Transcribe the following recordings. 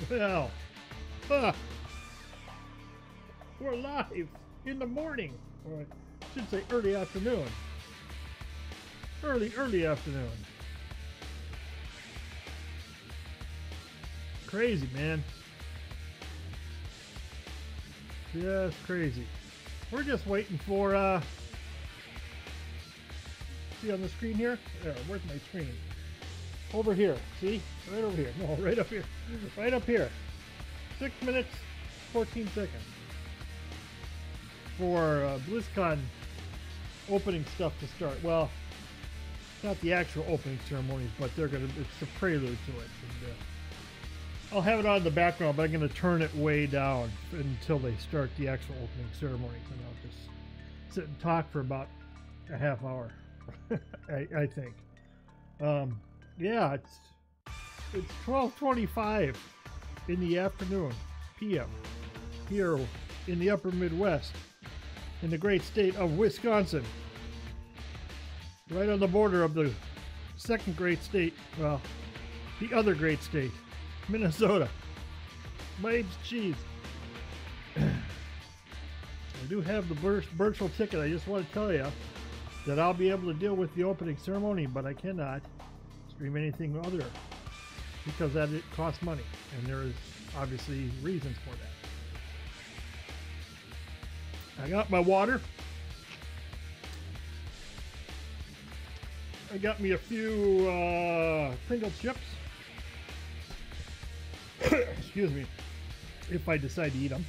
Well, huh, we're live in the morning, or I should say early afternoon. Early afternoon. Crazy, man. Just crazy. We're just waiting for, see on the screen here? There, where's my screen? Over here, see? Right over here. No, right up here. Right up here. 6 minutes, 14 seconds. For Blizzcon opening stuff to start. Well, not the actual opening ceremonies, but they're gonna, it's a prelude to it. And, I'll have it on in the background, but I'm gonna turn it way down until they start the actual opening ceremonies, and I'll just sit and talk for about a half hour. I think. Yeah, it's 12:25 in the afternoon, p.m. here in the upper Midwest, in the great state of Wisconsin, right on the border of the second great state, well, the other great state, Minnesota. Babe's cheese. I do have the virtual ticket. I just want to tell you that I'll be able to deal with the opening ceremony, but I cannot stream anything other because that it costs money, and there is obviously reasons for that. I got my water. I got me a few Pringle chips. Excuse me, if I decide to eat them.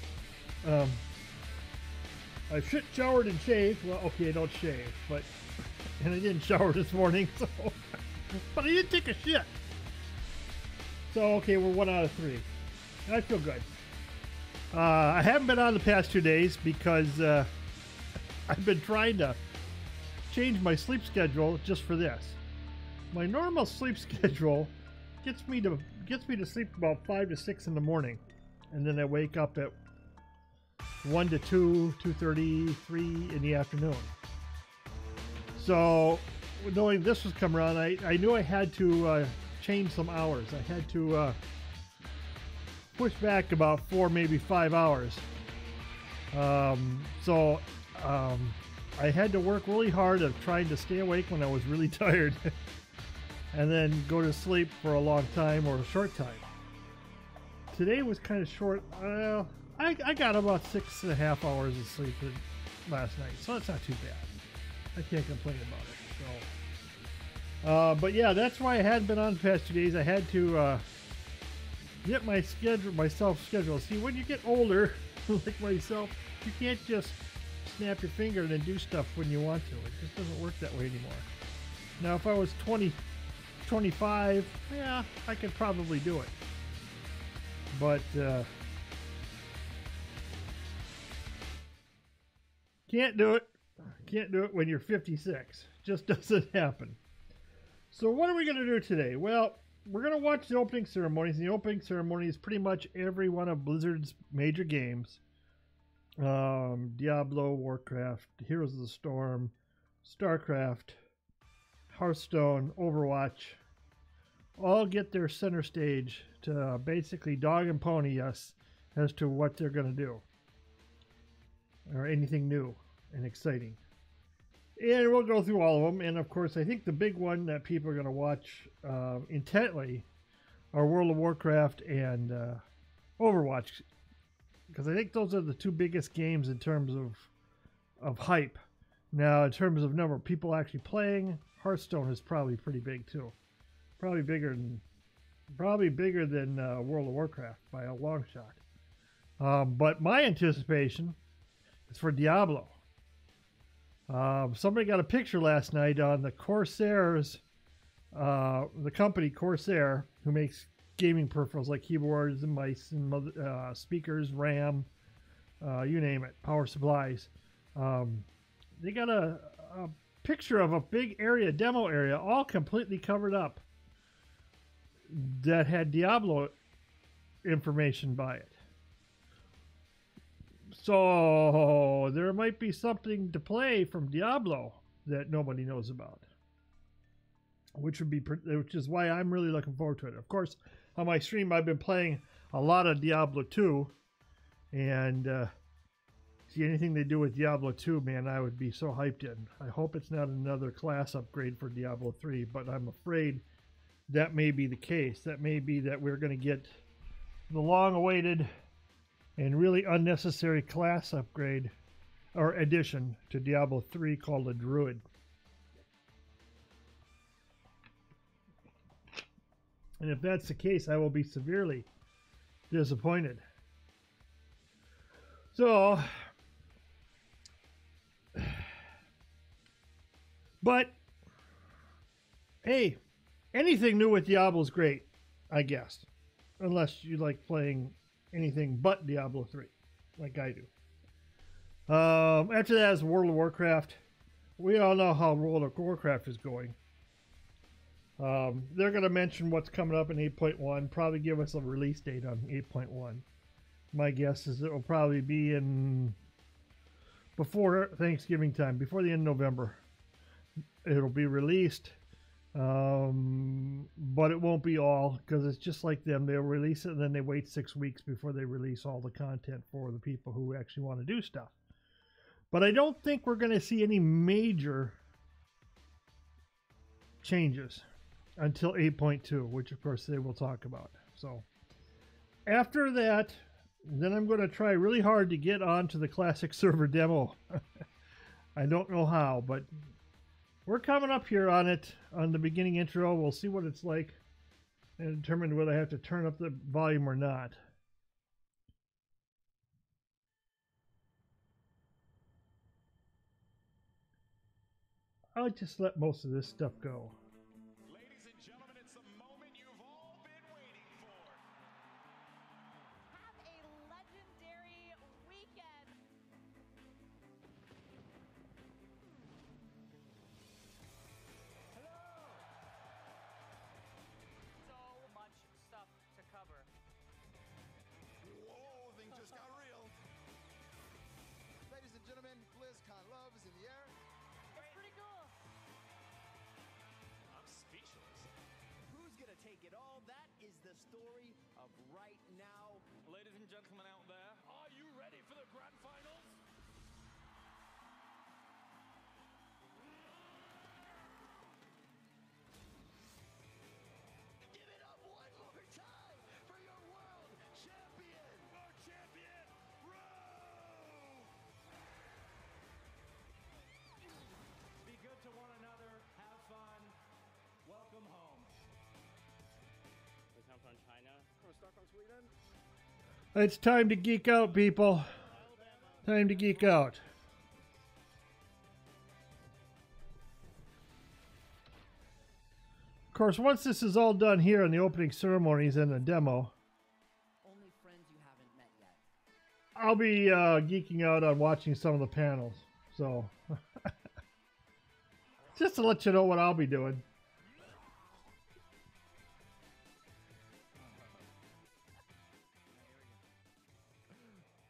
I showered and shaved. Well, okay, I don't shave, but and I didn't shower this morning, so but I did take a shit. So okay, we're 1 out of 3. And I feel good. I haven't been on the past 2 days because I've been trying to change my sleep schedule just for this. My normal sleep schedule gets me to sleep about 5 to 6 in the morning, and then I wake up at 1 to 2, 2:30, 3 in the afternoon. So, knowing this was coming around, I knew I had to change some hours. I had to push back about 4, maybe 5 hours. So I had to work really hard of trying to stay awake when I was really tired, and then go to sleep for a long time or a short time. Today was kind of short. I got about 6.5 hours of sleep last night, so that's not too bad. I can't complain about it. So, but yeah, that's why I hadn't been on the past 2 days. I had to get myself scheduled. See, when you get older, like myself, you can't just snap your finger and then do stuff when you want to. It just doesn't work that way anymore. Now, if I was 20, 25, yeah, I could probably do it. But can't do it. Can't do it when you're 56. Just doesn't happen. So what are we going to do today? Well, we're going to watch the opening ceremonies. And the opening ceremony is pretty much every one of Blizzard's major games. Diablo, Warcraft, Heroes of the Storm, StarCraft, Hearthstone, Overwatch, all get their center stage to basically dog and pony us as to what they're going to do. Or anything new and exciting. And we'll go through all of them. And of course, I think the big one that people are going to watch intently are World of Warcraft and Overwatch. Because I think those are the two biggest games in terms of hype. Now, in terms of number of people actually playing, Hearthstone is probably pretty big too. Probably bigger than World of Warcraft by a long shot. But my anticipation is for Diablo. Somebody got a picture last night on the Corsairs, the company Corsair, who makes gaming peripherals like keyboards and mice and speakers, RAM, you name it, power supplies. They got a picture of a big area, demo area, all completely covered up, that had Diablo information by it. So there might be something to play from Diablo that nobody knows about, which is why I'm really looking forward to it. Of course, on my stream, I've been playing a lot of Diablo 2, and see anything they do with Diablo 2, man, I would be so hyped in. I hope it's not another class upgrade for Diablo 3, but I'm afraid that may be the case. That may be that we're going to get the long-awaited and really unnecessary class upgrade or addition to Diablo 3 called a Druid. And if that's the case, I will be severely disappointed. So, but, hey, anything new with Diablo is great, I guess. Unless you like playing anything but Diablo 3, like I do. After that is World of Warcraft. We all know how World of Warcraft is going. They're going to mention what's coming up in 8.1, probably give us a release date on 8.1. My guess is it will probably be in before Thanksgiving time, before the end of November. It'll be released, but it won't be all, because it's just like them. They'll release it and then they wait 6 weeks before they release all the content for the people who actually want to do stuff. But I don't think we're going to see any major changes until 8.2, which of course they will talk about. So after that, then I'm going to try really hard to get onto the classic server demo. I don't know how, but we're coming up here on it on the beginning intro. We'll see what it's like and determine whether I have to turn up the volume or not. I'll just let most of this stuff go. Ladies and gentlemen, it's the moment you've all been waiting for. Have a legendary weekend. Hello! So much stuff to cover. Whoa, things just got real. Ladies and gentlemen, Blizzcon love is in the air. It's pretty cool. I'm speechless. Who's gonna take it all? That is the story of right now. Ladies and gentlemen out there, are you ready for the grand finals? Give it up one more time for your world champion! Our champion, Rogue! Be good to one another, have fun, welcome home. We come from China. From Stockholm, Sweden. It's time to geek out, people. Time to geek out. Of course, once this is all done here in the opening ceremonies and the demo, Only friends you haven't met yet. I'll be geeking out on watching some of the panels. So, just to let you know what I'll be doing.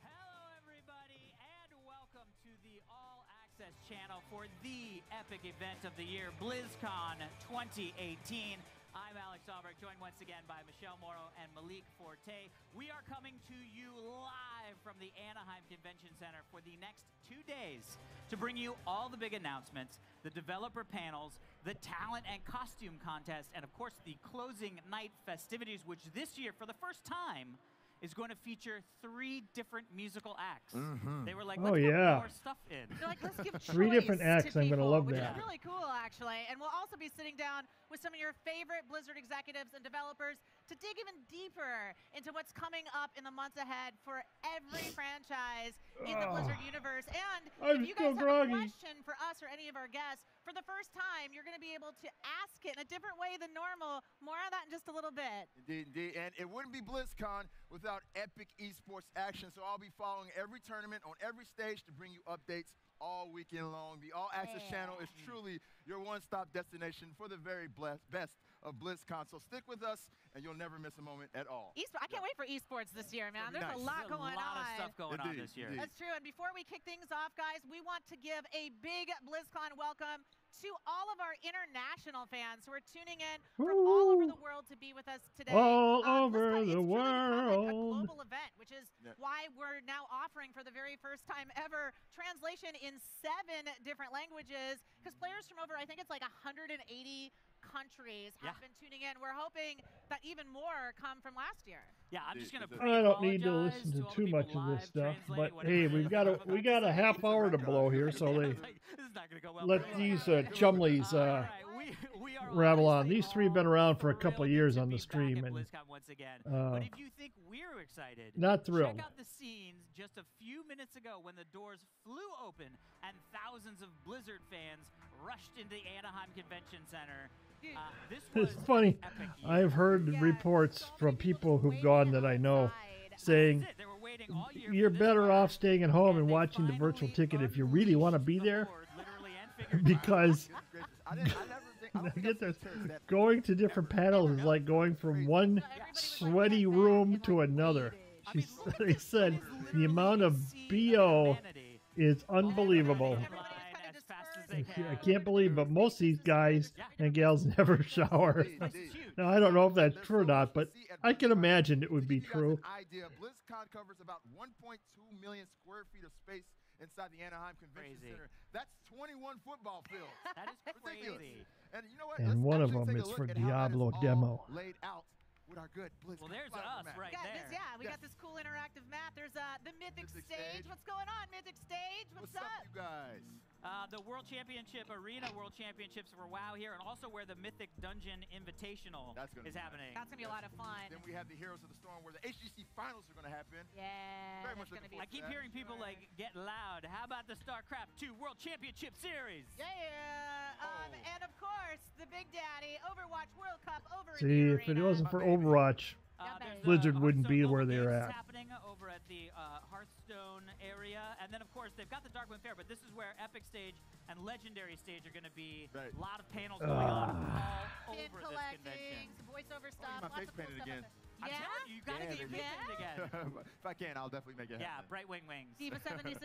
Hello, everybody, and welcome to the All Access channel for the epic event of the year, BlizzCon 2018. I'm Alex Albright, joined once again by Michelle Morrow and Malik Forte. We are coming to you live from the Anaheim Convention Center for the next 2 days to bring you all the big announcements, the developer panels, the talent and costume contest, and of course the closing night festivities, which this year, for the first time, is going to feature 3 different musical acts. They were like, Oh, let's yeah. put more stuff in. They're like, let's give 3 different choice acts. to I'm gonna people, love which that. is really cool, actually. And we'll also be sitting down with some of your favorite Blizzard executives and developers to dig even deeper into what's coming up in the months ahead for every franchise in the Blizzard universe. And I'm if you guys still have a groggy. question for us or any of our guests, for the first time, you're going to be able to ask it in a different way than normal. More on that in just a little bit. Indeed, indeed. And it wouldn't be BlizzCon without epic esports action. So I'll be following every tournament on every stage to bring you updates all weekend long. The All Access channel is truly your one-stop destination for the very best of BlizzCon. So stick with us, and you'll never miss a moment at all. I can't wait for esports this year, man. There's nice. a lot going on. A lot of stuff going on Indeed, this year. indeed. That's true. And before we kick things off, guys, we want to give a big BlizzCon welcome to all of our international fans who are tuning in from all over the world to be with us today. All over BlizzCon, the it's truly become like a world. global event, which is why we're now offering for the very first time ever translation in 7 different languages, because players from over, I think it's like 180 countries have been tuning in. We're hoping that even more come from last year. Yeah, I'm just gonna. I don't need to listen to too much of this stuff, but hey, we got a half hour to blow here, so this is not gonna go well. let these chumleys We are rattle on. honestly These 3 have been around for a couple of thrilled years to on the be back stream, at and BlizzCon once again. But if you think we're excited, not thrilled. check out the scenes just a few minutes ago when the doors flew open and thousands of Blizzard fans rushed into the Anaheim Convention Center. This was It's funny. epic year. I've heard reports from people who've gone that I know saying That's it. They were waiting all year for you're this better moment, off staying at home and they watching the virtual finally ticket if you really want to be unleashed there, the horde, literally and figuratively. because I never think, I don't think get I've this, seen that going to different panels is like going from one sweaty room to another. They said the amount of BO is unbelievable. I can't believe, but most of these guys and gals never shower. Now, I don't know if that's true or not, but I can imagine it would be true. Idea. BlizzCon covers about 1.2 million square feet of space inside the Anaheim Convention Crazy. Center. That's 21 football fields. That is Ridiculous. crazy. And you know what? And Let's one of actually them take a is look for at how that is Diablo all demo. laid out with our good BlizzCon. Well, there's platform us map. right Yeah, there. we got this cool interactive map. There's the Mythic Mythic stage. stage. What's going on, Mythic stage? What's What's up, you guys? The World Championship Arena, World Championships for WoW here, and also where the Mythic Dungeon Invitational That's gonna is be happening. That's gonna be a lot of fun. Then we have the Heroes of the Storm, where the HGC finals are going to happen. Yeah, Very that's much gonna looking be I keep hearing people like get loud. How about the StarCraft 2 World Championship Series? Yeah. And of course, the Big Daddy Overwatch World Cup over in See, the if it arena. wasn't for Overwatch, There's Blizzard the wouldn't be Hearthstone where Mobile they're Games at. happening over at the Hearthstone area, and then of course they've got the Darkwind Fair, but this is where Epic Stage and Legendary Stage are going to be. Right. A lot of panels going on all Pin over this collecting, convention. some voiceover Oh, stuff. my lots face of cool painted stuff again. out there. I'm Yeah? telling you, you got to get your face painted again. If I can, I'll definitely make it Yeah, happen. Bright Wing Wings. Diva 76.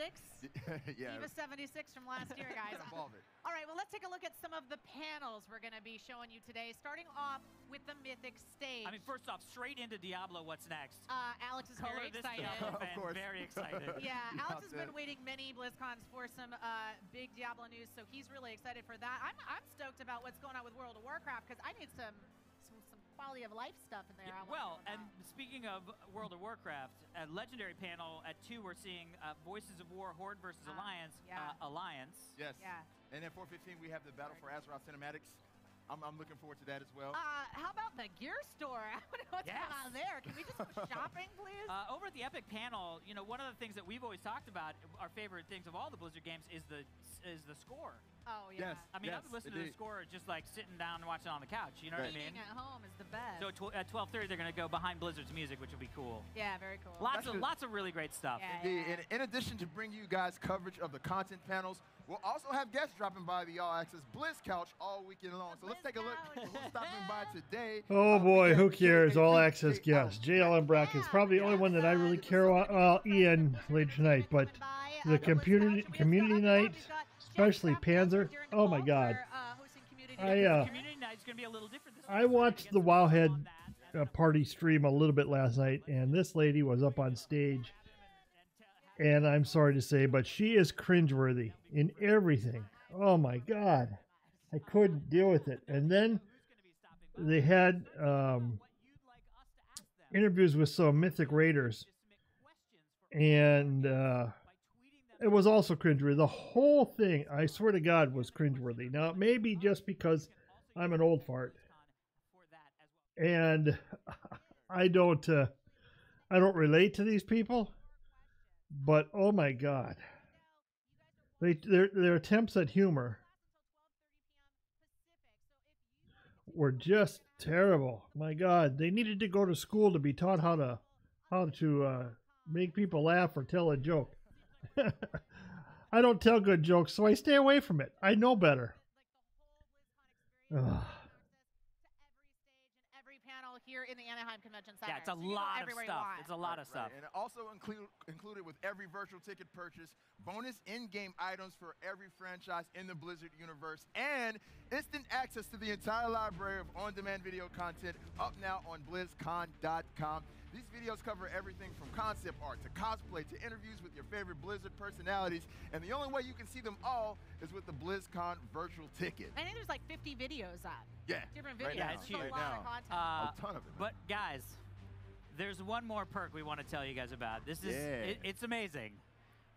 Yeah. Diva 76 from last year, guys. Evolve it. All right, well, let's take a look at some of the panels we're going to be showing you today, starting off with the Mythic stage. I mean, first off, straight into Diablo. What's next? Alex is Color very this excited. Diablo Of fan, course. very excited. Yeah, Yeah, Alex has I'll been bet. waiting many BlizzCons for some big Diablo news, so he's really excited for that. I'm stoked about what's going on with World of Warcraft because I need some quality of life stuff in there. Yeah, I wanna well, know and about. speaking of World of Warcraft, at Legendary panel at 2, we're seeing Voices of War, Horde versus Alliance. yeah. Alliance. Yes. Yeah. And then 4:15, we have the Battle for Azeroth cinematics. I'm looking forward to that as well. How about the gear store? I want to know what's going on there. Can we just go shopping, please? Over at the Epic panel, you know, one of the things that we've always talked about, our favorite things of all the Blizzard games, is the score. Oh, yeah. Yes. I mean, I would listen to the score just like sitting down and watching it on the couch. You know what I mean? Eating at home is the best. So at 12:30, they're going to go behind Blizzard's music, which will be cool. Yeah, very cool. Lots of really great stuff. Yeah, Indeed. yeah. In addition to bring you guys coverage of the content panels, we'll also have guests dropping by the All Access Blizz Couch all weekend long. So let's take a look at who's stopping by today. oh We boy, have who cares? JLM All access guests. JLM brackets. Probably the only one that I really care about. Well, Ian later tonight, but the community night, especially Panzer. Oh my God. Community night's going to be a little different this I year. watched the Wowhead party stream a little bit last night, and this lady was up on stage, and I'm sorry to say, but she is cringeworthy in everything. Oh my God, I couldn't deal with it. And then they had interviews with some Mythic Raiders, and it was also cringeworthy. The whole thing, I swear to God, was cringeworthy. Now, maybe just because I'm an old fart, and I don't relate to these people, but oh my God, their attempts at humor were just terrible. My God, they needed to go to school to be taught how to make people laugh or tell a joke. I don't tell good jokes, so I stay away from it. I know better. Ugh. Every panel here in the Anaheim Convention Center. Yeah, it's a So you can go lot of everywhere you stuff. want. It's a lot of stuff. And also included with every virtual ticket purchase, bonus in-game items for every franchise in the Blizzard universe, and instant access to the entire library of on-demand video content up now on BlizzCon.com. These videos cover everything from concept art to cosplay to interviews with your favorite Blizzard personalities, and the only way you can see them all is with the BlizzCon virtual ticket. I think there's like 50 videos up. Yeah, Different right videos. now, it's It's huge. a right lot now. of content. A ton of it. But guys, there's one more perk we want to tell you guys about. This is it's amazing.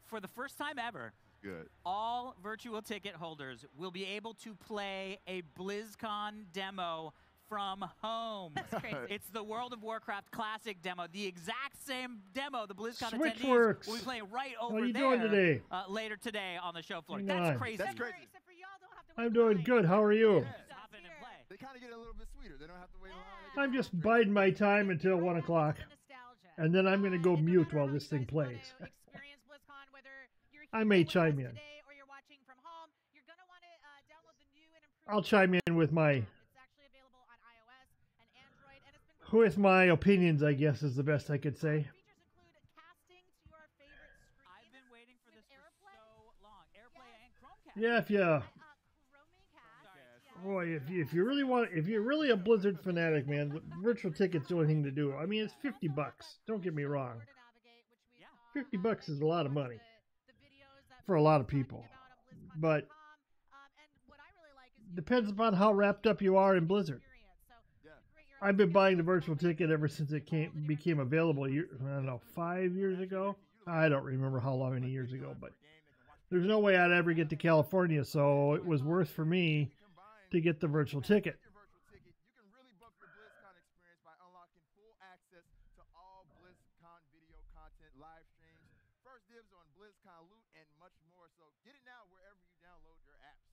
For the first time ever, Good. all virtual ticket holders will be able to play a BlizzCon demo from home. That's crazy. It's the World of Warcraft Classic demo, the exact same demo the BlizzCon Switch attendees works. will be playing right How over you there doing today? Later today on the show floor. Hang That's on. crazy. That's Except for- crazy. except for y'all don't have to wait I'm in doing line. good. How are you? Just hop in and play. They kind of get a little bit sweeter. They don't have to wait in line. I'm just biding my time until 1 o'clock, and then I'm going to go And no mute matter while how this you thing guys wanna plays. experience BlizzCon, whether you're I here may with chime us in. today or you're watching from home, you're gonna want to download the new and improved I'll chime in with my It's actually available on iOS and Android, and it's been with my opinions, I guess is the best I could say. Features include casting to your favorite screen. I've been waiting for this with for AirPlay. so long. AirPlay and Chromecast. Yeah, if you Chromecast. boy, if you really want, if you're really a Blizzard fanatic, man, the virtual ticket's the only thing to do. I mean, it's $50. Don't get me wrong. Yeah. $50 is a lot of money for a lot of people, but depends upon how wrapped up you are in Blizzard. I've been buying the virtual ticket ever since it became available. I don't know, 5 years ago. I don't remember how long, many years ago, but there's no way I'd ever get to California, so it was worth for me to get the virtual ticket. Your virtual ticket, you can really buff your BlizzCon experience by unlocking full access to all BlizzCon video content, live streams, first dibs on BlizzCon loot, and much more. So get it now wherever you download your apps.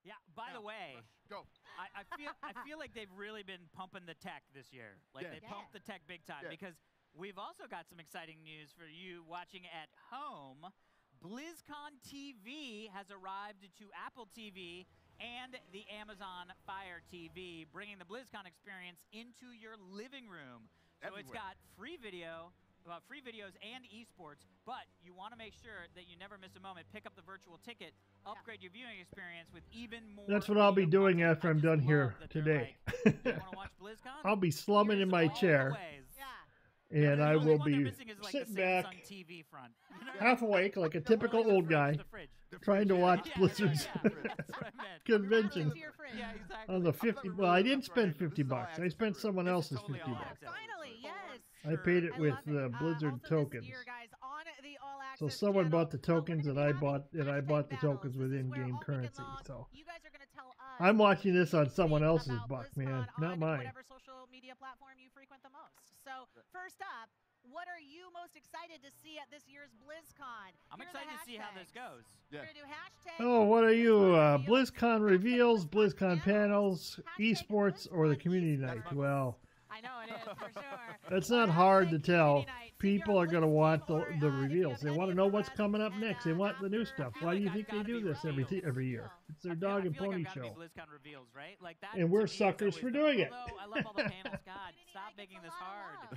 Yeah. By the way, Go. I feel like they've really been pumping the tech this year. Like Yeah. they pumped the tech big time Yeah. because we've also got some exciting news for you watching at home. BlizzCon TV has arrived to Apple TV and the Amazon Fire TV, bringing the BlizzCon experience into your living room. So it's Everywhere. got free videos and esports, but you want to make sure that you never miss a moment. Pick up the virtual ticket, upgrade your viewing experience with even more. That's what I'll be video doing content. after I I'm just done love here that they're today. like, "You want to watch BlizzCon? I'll be slumming in my Here's all the chair, ways." Yeah. and The I only will one they're be missing is, like, the sitting back, Samsung TV front. You know? half awake, like a typical Or, like, old the guy, fridge. trying to watch Yeah, Blizzard's yeah, that's what I meant. convention To your fridge. Yeah, exactly. on the 50. Well, I didn't spend $50. I spent someone This is else's totally $50. all access. Finally, yes. I paid it I with love it. Blizzard Also this tokens. year, guys, on the All So Access someone channel, bought the we're tokens, gonna and be I bought having the hashtag tokens battles. with This is where in-game all weekend currency. long, So you guys are gonna tell us I'm watching this on what you someone think else's about buck, BlizzCon man, not on mine. whatever social media platform you frequent the most. So first up, what are you most excited to see at this year's BlizzCon? I'm Here are the excited to see how this hashtags. goes. Yeah. We're gonna do hashtag Oh, what are you? BlizzCon BlizzCon reveals, BlizzCon panels, esports, or the community That's night? my Well, I know it is for sure. it's not hard to tell. People are going to want the reveals. They want to know what's coming up next. They want the new stuff. Why do you think they do this every year? It's their dog and I feel pony like I've gotta show. be BlizzCon reveals, right? Like that. And to we're me is suckers always for the- doing it. Although I love all the panels. God, stop making this hard.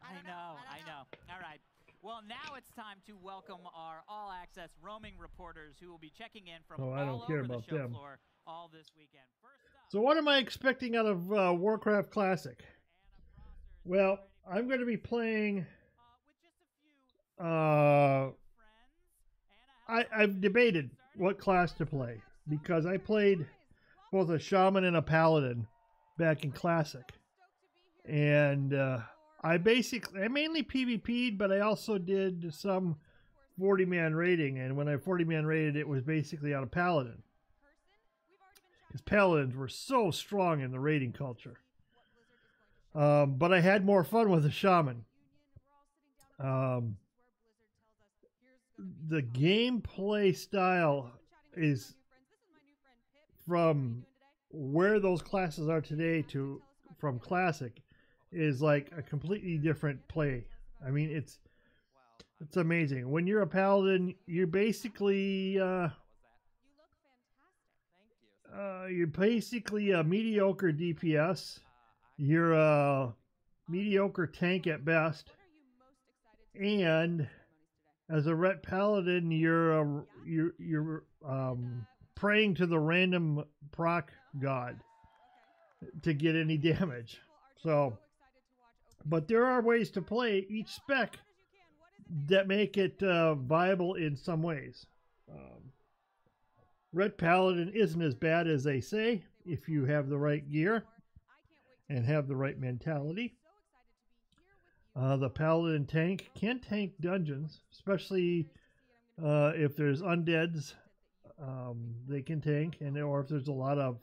I I know. All right. Well, now it's time to welcome our all-access roaming reporters who will be checking in from Oh, I don't all care over the about show them. floor all this weekend. First up, So what am I expecting out of Warcraft Classic? Well, I'm going to be playing. with just a few friends. I've debated what class to play because I played both a shaman and a paladin back in Classic, and I mainly PvP'd, but I also did some 40-man raiding, and when I 40-man raided, it was basically on a paladin, because paladins were so strong in the raiding culture. But I had more fun with a shaman. The gameplay style is from where those classes are today to from Classic is like a completely different play. I mean, it's amazing. When you're a paladin, you're basically you're basically a mediocre DPS. You're a mediocre tank at best, and as a Ret Paladin, you're praying to the random proc god to get any damage. So, but there are ways to play each spec that make it viable in some ways. Ret Paladin isn't as bad as they say if you have the right gear and have the right mentality. The Paladin tank can tank dungeons, especially if there's undeads. They can tank, or if there's a lot of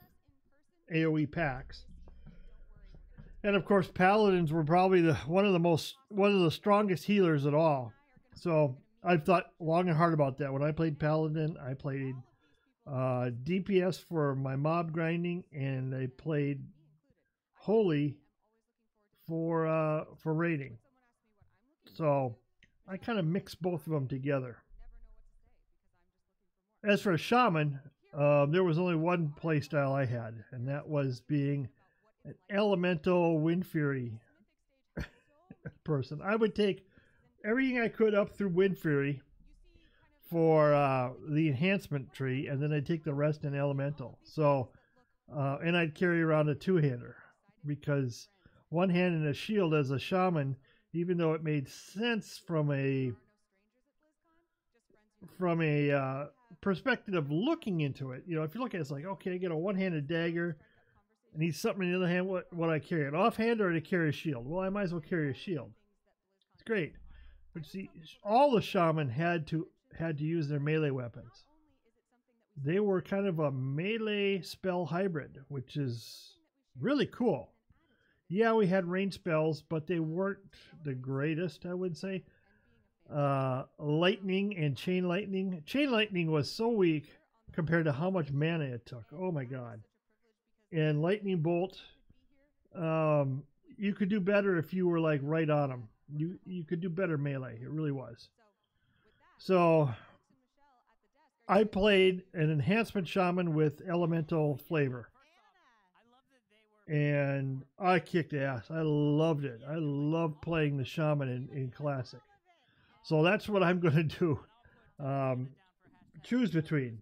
AoE packs. And of course, Paladins were probably one of the strongest healers at all. So I've thought long and hard about that. When I played Paladin, I played DPS for my mob grinding, and I played Holy for raiding. So I kind of mixed both of them together. As for a shaman, there was only one playstyle I had, and that was being an elemental Wind Fury person. I would take everything I could up through Wind Fury for the enhancement tree, and then I'd take the rest in elemental. So, and I'd carry around a two-hander, because one hand and a shield as a shaman, even though it made sense from a perspective of looking into it. You know, if you look at it, it's like, okay, I get a one-handed dagger, I need something in the other hand. What I carry, an offhand or to carry a shield? Well, I might as well carry a shield. It's great. But see, all the shaman had to use their melee weapons. They were kind of a melee spell hybrid, which is really cool. Yeah, we had range spells, but they weren't the greatest, I would say. Lightning and chain lightning. Chain lightning was so weak compared to how much mana it took. Oh my god. And lightning bolt, you could do better if you were like right on them. You could do better melee. It really was. So I played an enhancement shaman with elemental flavor, and I kicked ass. I loved it. I loved playing the shaman in classic. So that's what I'm going to do. Choose between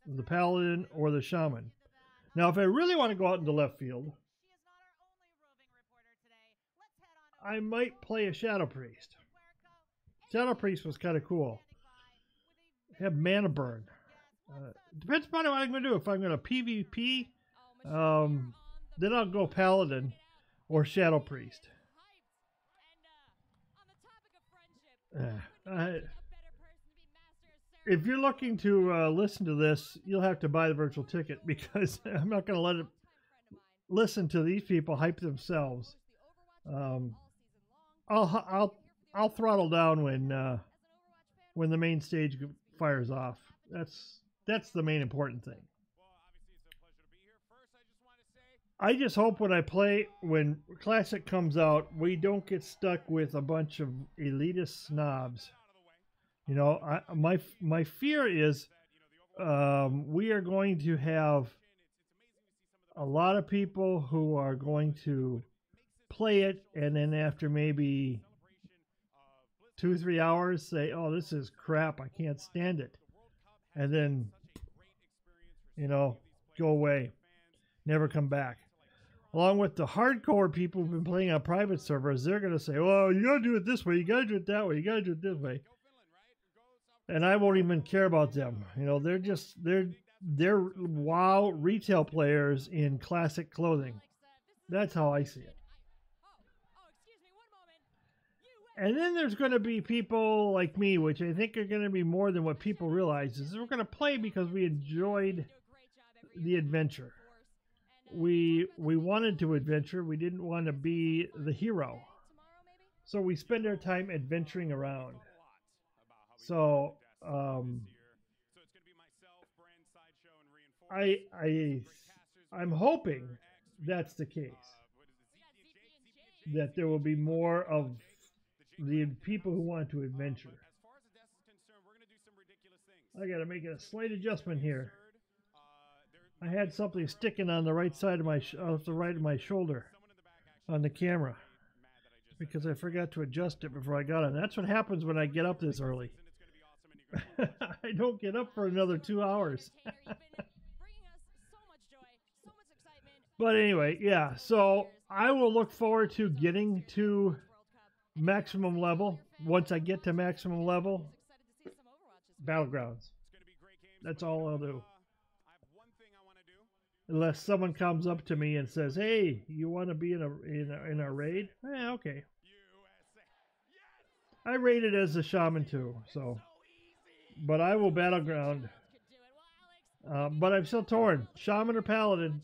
the paladin or the shaman. Now, if I really want to go out into left field, I might play a Shadow Priest. Shadow Priest was kind of cool. Have mana burn. Depends upon what I'm going to do. If I'm going to PvP, then I'll go Paladin or Shadow Priest. If you're looking to listen to this, you'll have to buy the virtual ticket, because I'm not going to let it listen to these people hype themselves. I'll throttle down when the main stage fires off. That's the main important thing. I just hope when Classic comes out, we don't get stuck with a bunch of elitist snobs. You know, my fear is we are going to have a lot of people who are going to play it, and then after maybe 2-3 hours say, oh, this is crap, I can't stand it. And then, you know, go away. Never come back. Along with the hardcore people who've been playing on private servers, they're going to say, well, you got to do it this way, you got to do it that way, you got to do it this way. And I won't even care about them. You know, they're WoW retail players in classic clothing. That's how I see it. And then there's going to be people like me, which I think are going to be more than what people realize, is we're going to play because we enjoyed the adventure. We wanted to adventure. We didn't want to be the hero. So we spend our time adventuring around. So I'm hoping that's the case. That there will be more of the people who want to adventure. I got to make a slight adjustment here. I had something sticking on the right side of my off the right of my shoulder on the camera because I forgot to adjust it before I got on. That's what happens when I get up this early. I don't get up for another 2 hours. But anyway, yeah, so I will look forward to getting to maximum level. Once I get to maximum level, Battlegrounds. That's all I'll do. Unless someone comes up to me and says, "Hey, you want to be in a raid?" Okay. I raided as a shaman too, so. But I will battleground. But I'm still torn. Shaman or paladin?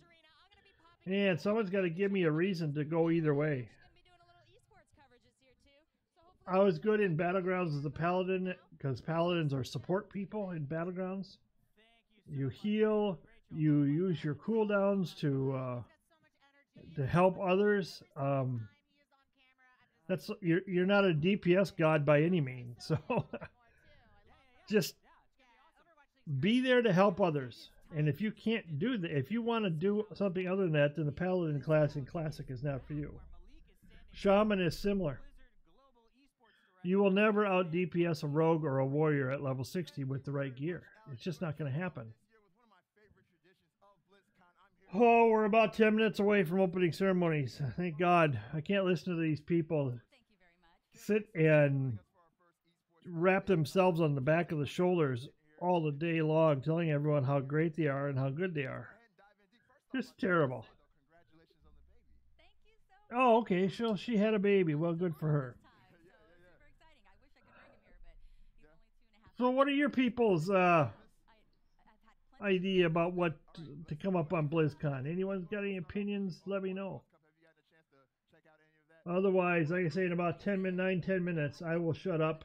And someone's got to give me a reason to go either way. I was good in battlegrounds as a paladin because paladins are support people in battlegrounds. You heal. You use your cooldowns to help others. That's you're not a DPS god by any means, so just be there to help others. And if you can't do that, if you want to do something other than that, then the paladin class in classic is not for you. Shaman is similar. You will never out DPS a rogue or a warrior at level 60 with the right gear. It's just not going to happen. Oh, we're about 10 minutes away from opening ceremonies. Thank God. I can't listen to these people sit and wrap themselves on the back of the shoulders all the day long, telling everyone how great they are and how good they are. Just terrible. Oh, okay. She had a baby. Well, good for her. So what are your people's idea about what to come up on BlizzCon? Anyone's got any opinions? Let me know. Otherwise, like I say, in about 10 minutes, I will shut up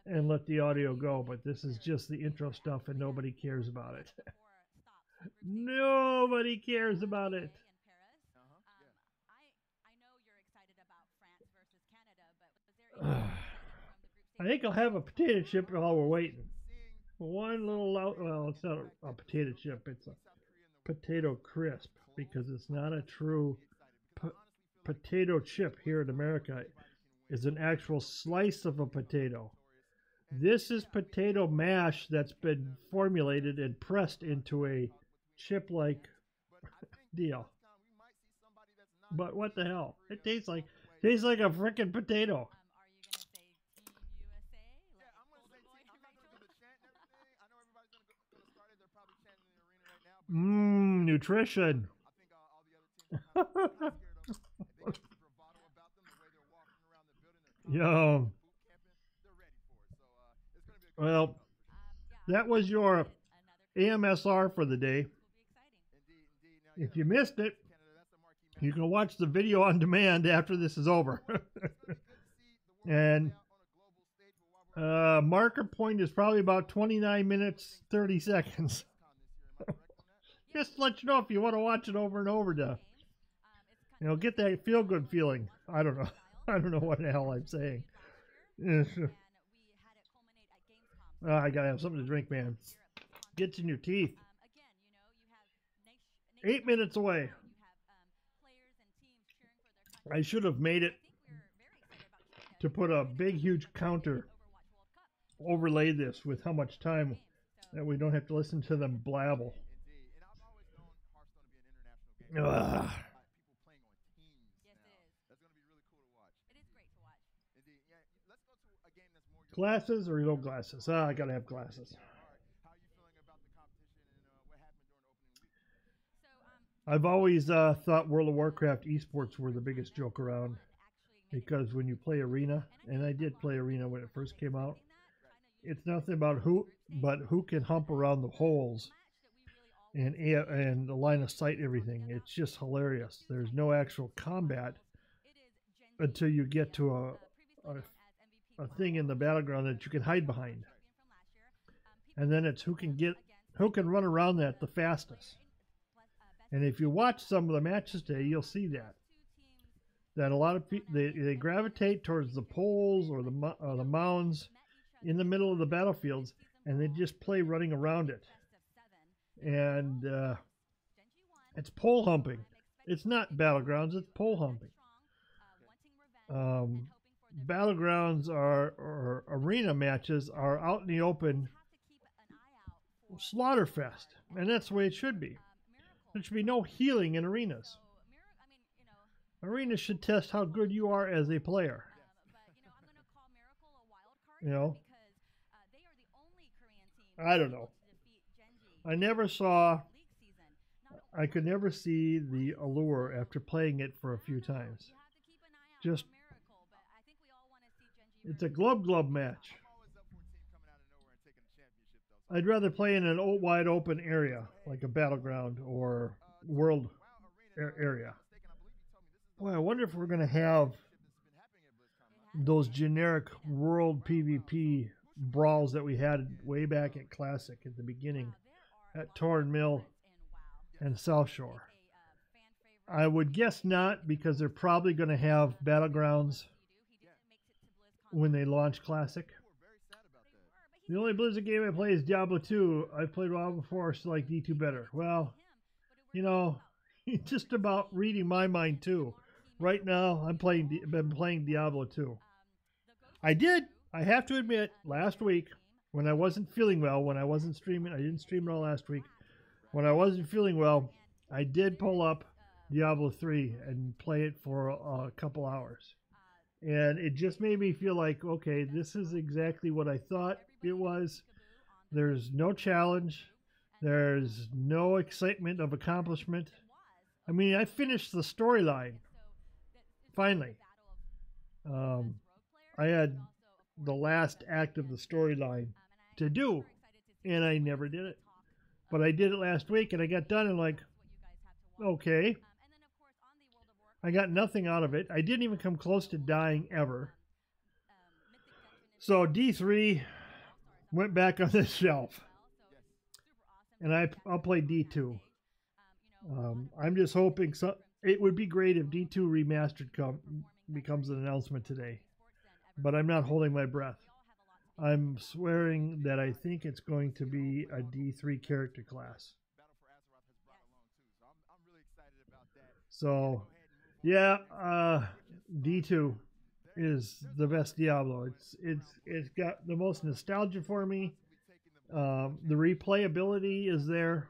and let the audio go. But this is just the intro stuff, and nobody cares about it. Nobody cares about it. I think I'll have a potato chip while we're waiting. One little, well, it's not a potato chip. It's a potato crisp because it's not a true potato chip here in America. It's an actual slice of a potato. This is potato mash that's been formulated and pressed into a chip-like deal. But what the hell? It tastes like a frickin' potato. Nutrition. Yo. Well, that was your AMSR for the day. If you missed it, you can watch the video on demand after this is over. And marker point is probably about 29 minutes, 30 seconds. Just to let you know if you want to watch it over and over to, get that feel-good feeling. I don't know. I don't know what the hell I'm saying. I gotta have something to drink, man. Gets in your teeth. 8 minutes away. I should have made it to put a big, huge counter. Overlay this with how much time that we don't have to listen to them blabble. Ugh. Glasses or no glasses? I gotta have glasses. I've always thought World of Warcraft esports were the biggest joke around because when you play Arena, and I did play Arena when it first came out, it's nothing about who can hump around the holes and the line of sight, everything. It's just hilarious. There's no actual combat until you get to a thing in the battleground that you can hide behind, and then it's who can run around that the fastest. And if you watch some of the matches today, you'll see that a lot of people they gravitate towards the poles or the mounds in the middle of the battlefields, and they just play running around it. and it's pole humping. It's not Battlegrounds, it's pole humping. Battlegrounds or arena matches are out in the open slaughterfest, and that's the way it should be. There should be no healing in arenas. Arenas should test how good you are as a player. You know, I don't know. I could never see the allure after playing it for a few times. Just, it's a glub match. I'd rather play in an wide open area, like a battleground or world area. Boy, I wonder if we're going to have those generic world PvP brawls that we had way back at Classic at the beginning at Torn Mill and South Shore. I would guess not, because they're probably going to have Battlegrounds when they launch Classic. The only Blizzard game I play is Diablo 2. I've played WoW before, so I like D2 better. Well, you know, just about reading my mind too. Right now, I've been playing Diablo 2. I have to admit, last week, when I wasn't feeling well, when I wasn't streaming, I didn't stream at all last week. When I wasn't feeling well, I did pull up Diablo 3 and play it for a couple hours. And it just made me feel like, okay, this is exactly what I thought it was. There's no challenge. There's no excitement of accomplishment. I mean, I finished the storyline. Finally. I had the last act of the storyline to do, and I never did it. But I did it last week, and I got done and like, okay. I got nothing out of it. I didn't even come close to dying ever. So D3 went back on the shelf, and I'll play D2. I'm just hoping it would be great if D2 Remastered becomes an announcement today, but I'm not holding my breath. I'm swearing that I think it's going to be a D3 character class. So, yeah, D2 is the best Diablo. It's got the most nostalgia for me. The replayability is there,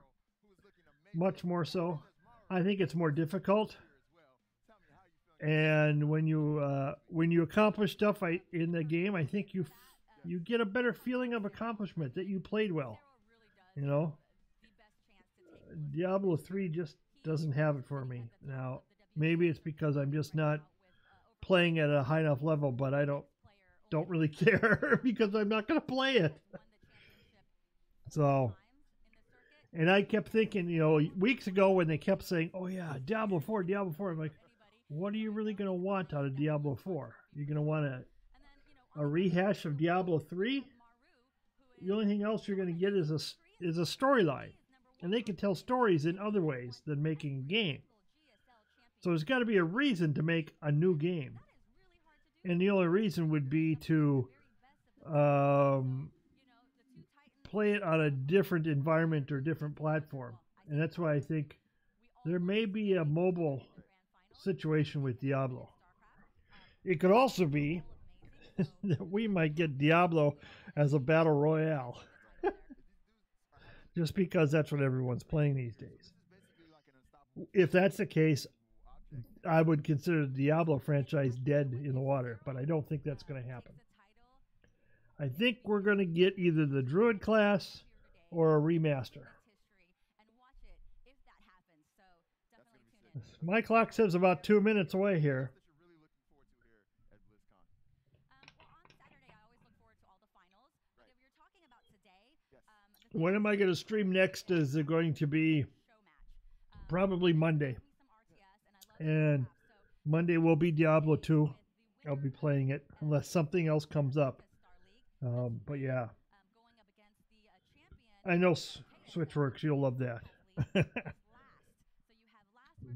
much more so. I think it's more difficult, and when you accomplish stuff in the game, I think you get a better feeling of accomplishment that you played well. You know, Diablo 3 just doesn't have it for me. Now, maybe it's because I'm just not playing at a high enough level, but I don't really care because I'm not going to play it. So, and I kept thinking, you know, weeks ago when they kept saying, oh yeah, Diablo 4, I'm like, what are you really going to want out of Diablo 4? You're going to want a rehash of Diablo 3? The only thing else you're going to get is a storyline. And they can tell stories in other ways than making a game. So there's got to be a reason to make a new game. And the only reason would be to play it on a different environment or different platform. And that's why I think there may be a mobile situation with Diablo. It could also be that we might get Diablo as a battle royale. Just because that's what everyone's playing these days. If that's the case, I would consider the Diablo franchise dead in the water, but I don't think that's going to happen. I think we're going to get either the Druid class or a remaster. My clock says about 2 minutes away here. When am I going to stream next? Is it going to be probably Monday? And Monday will be Diablo 2. I'll be playing it unless something else comes up. But yeah. I know Switchworks, you'll love that.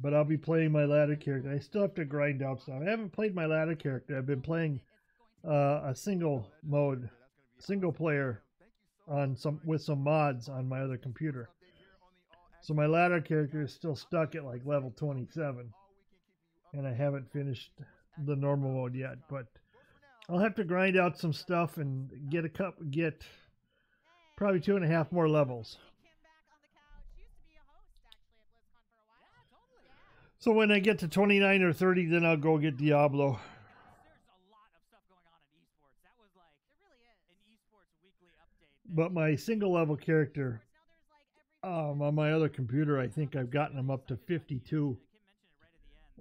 But I'll be playing my ladder character. I still have to grind out stuff. I haven't played my ladder character. I've been playing a single player with some mods on my other computer. So my ladder character is still stuck at like level 27, and I haven't finished the normal mode yet. But I'll have to grind out some stuff and get probably 2.5 more levels. So when I get to 29 or 30, then I'll go get Diablo. There's a lot of stuff going on in esports. That was like an esports weekly update. But my single level character, on my other computer, I think I've gotten them up to 52.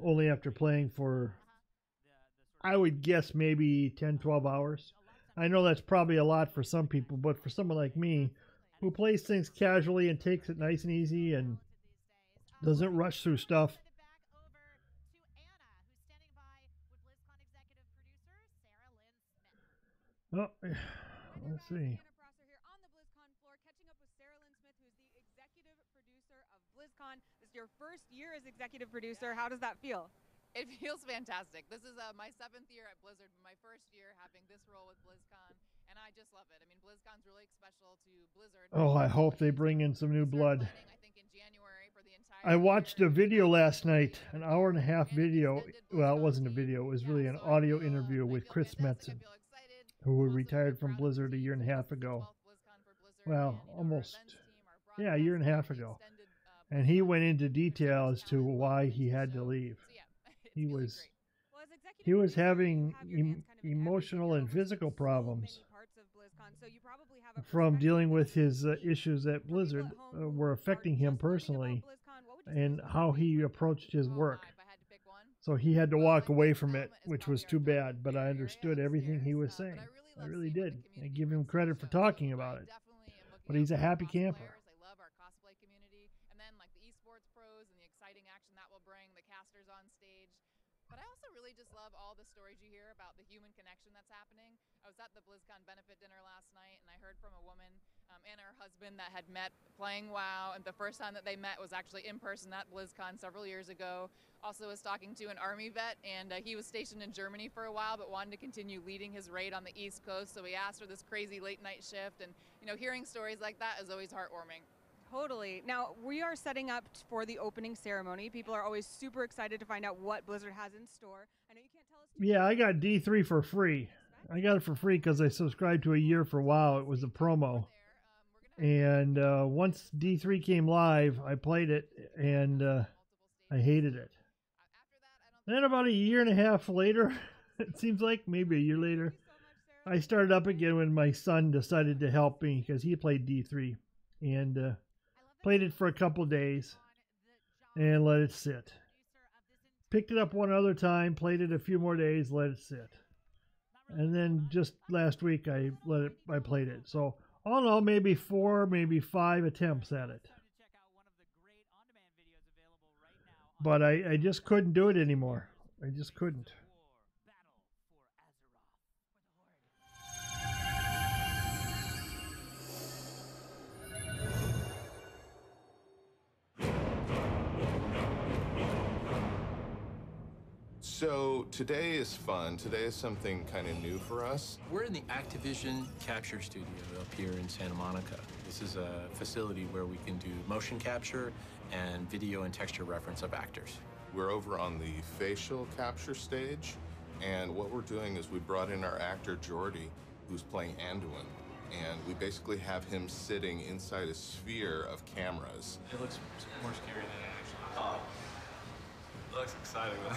Only after playing for, I would guess, maybe 10, 12 hours. I know that's probably a lot for some people, but for someone like me, who plays things casually and takes it nice and easy and doesn't rush through stuff. Oh, let's see. Here on the BlizzCon floor, catching up with Sarah Lynn Smith, who's the executive producer of BlizzCon. This is your first year as executive producer. How does that feel? It feels fantastic. This is my 7th year at Blizzard, my first year having this role with BlizzCon, and I just love it. I mean, BlizzCon's really special to Blizzard. Oh, I hope they bring in some new blood. I think in January for the entire I watched a video last night, an hour-and-a-half video. Well, it wasn't a video. It was really an audio interview with Chris Metzen, who retired from Blizzard a year and a half ago. Well, almost, yeah, a year and a half ago. And he went into detail as to why he had to leave. He was having emotional and physical problems from dealing with his issues at Blizzard were affecting him personally and how he approached his work. So he had to walk away from it, which was too bad, but I understood everything he was saying. I really did. I give him credit for talking about it. But he's a happy camper. I love our cosplay community, and then like the esports pros and the exciting action that will bring, the casters on stage. But I also really just love all the stories you hear about the human connection that's happening. I was at the BlizzCon benefit dinner last night, and I heard from a woman and her husband that had met playing WoW, and the first time that they met was actually in person at BlizzCon several years ago. Also was talking to an Army vet, and he was stationed in Germany for a while, but wanted to continue leading his raid on the East Coast, so he asked for this crazy late night shift, and hearing stories like that is always heartwarming. Totally. Now, we are setting up for the opening ceremony. People are always super excited to find out what Blizzard has in store. I know you can't tell us. Yeah, I got D3 for free. I got it for free because I subscribed to a year for WoW. It was a promo. And once D3 came live, I played it, and I hated it. Then about a year and a half later, it seems like, maybe a year later, I started up again when my son decided to help me because he played D3. And played it for a couple of days and let it sit. Picked it up one other time, played it a few more days, let it sit. And then just last week I played it. So all in all, maybe 4, maybe 5 attempts at it. But I just couldn't do it anymore. I just couldn't. So today is fun. Today is something kind of new for us. We're in the Activision Capture Studio up here in Santa Monica. This is a facility where we can do motion capture and video and texture reference of actors. We're over on the facial capture stage, and what we're doing is we brought in our actor Jordy, who's playing Anduin, and we basically have him sitting inside a sphere of cameras. It looks more scary than it actually is. Oh, it looks exciting though.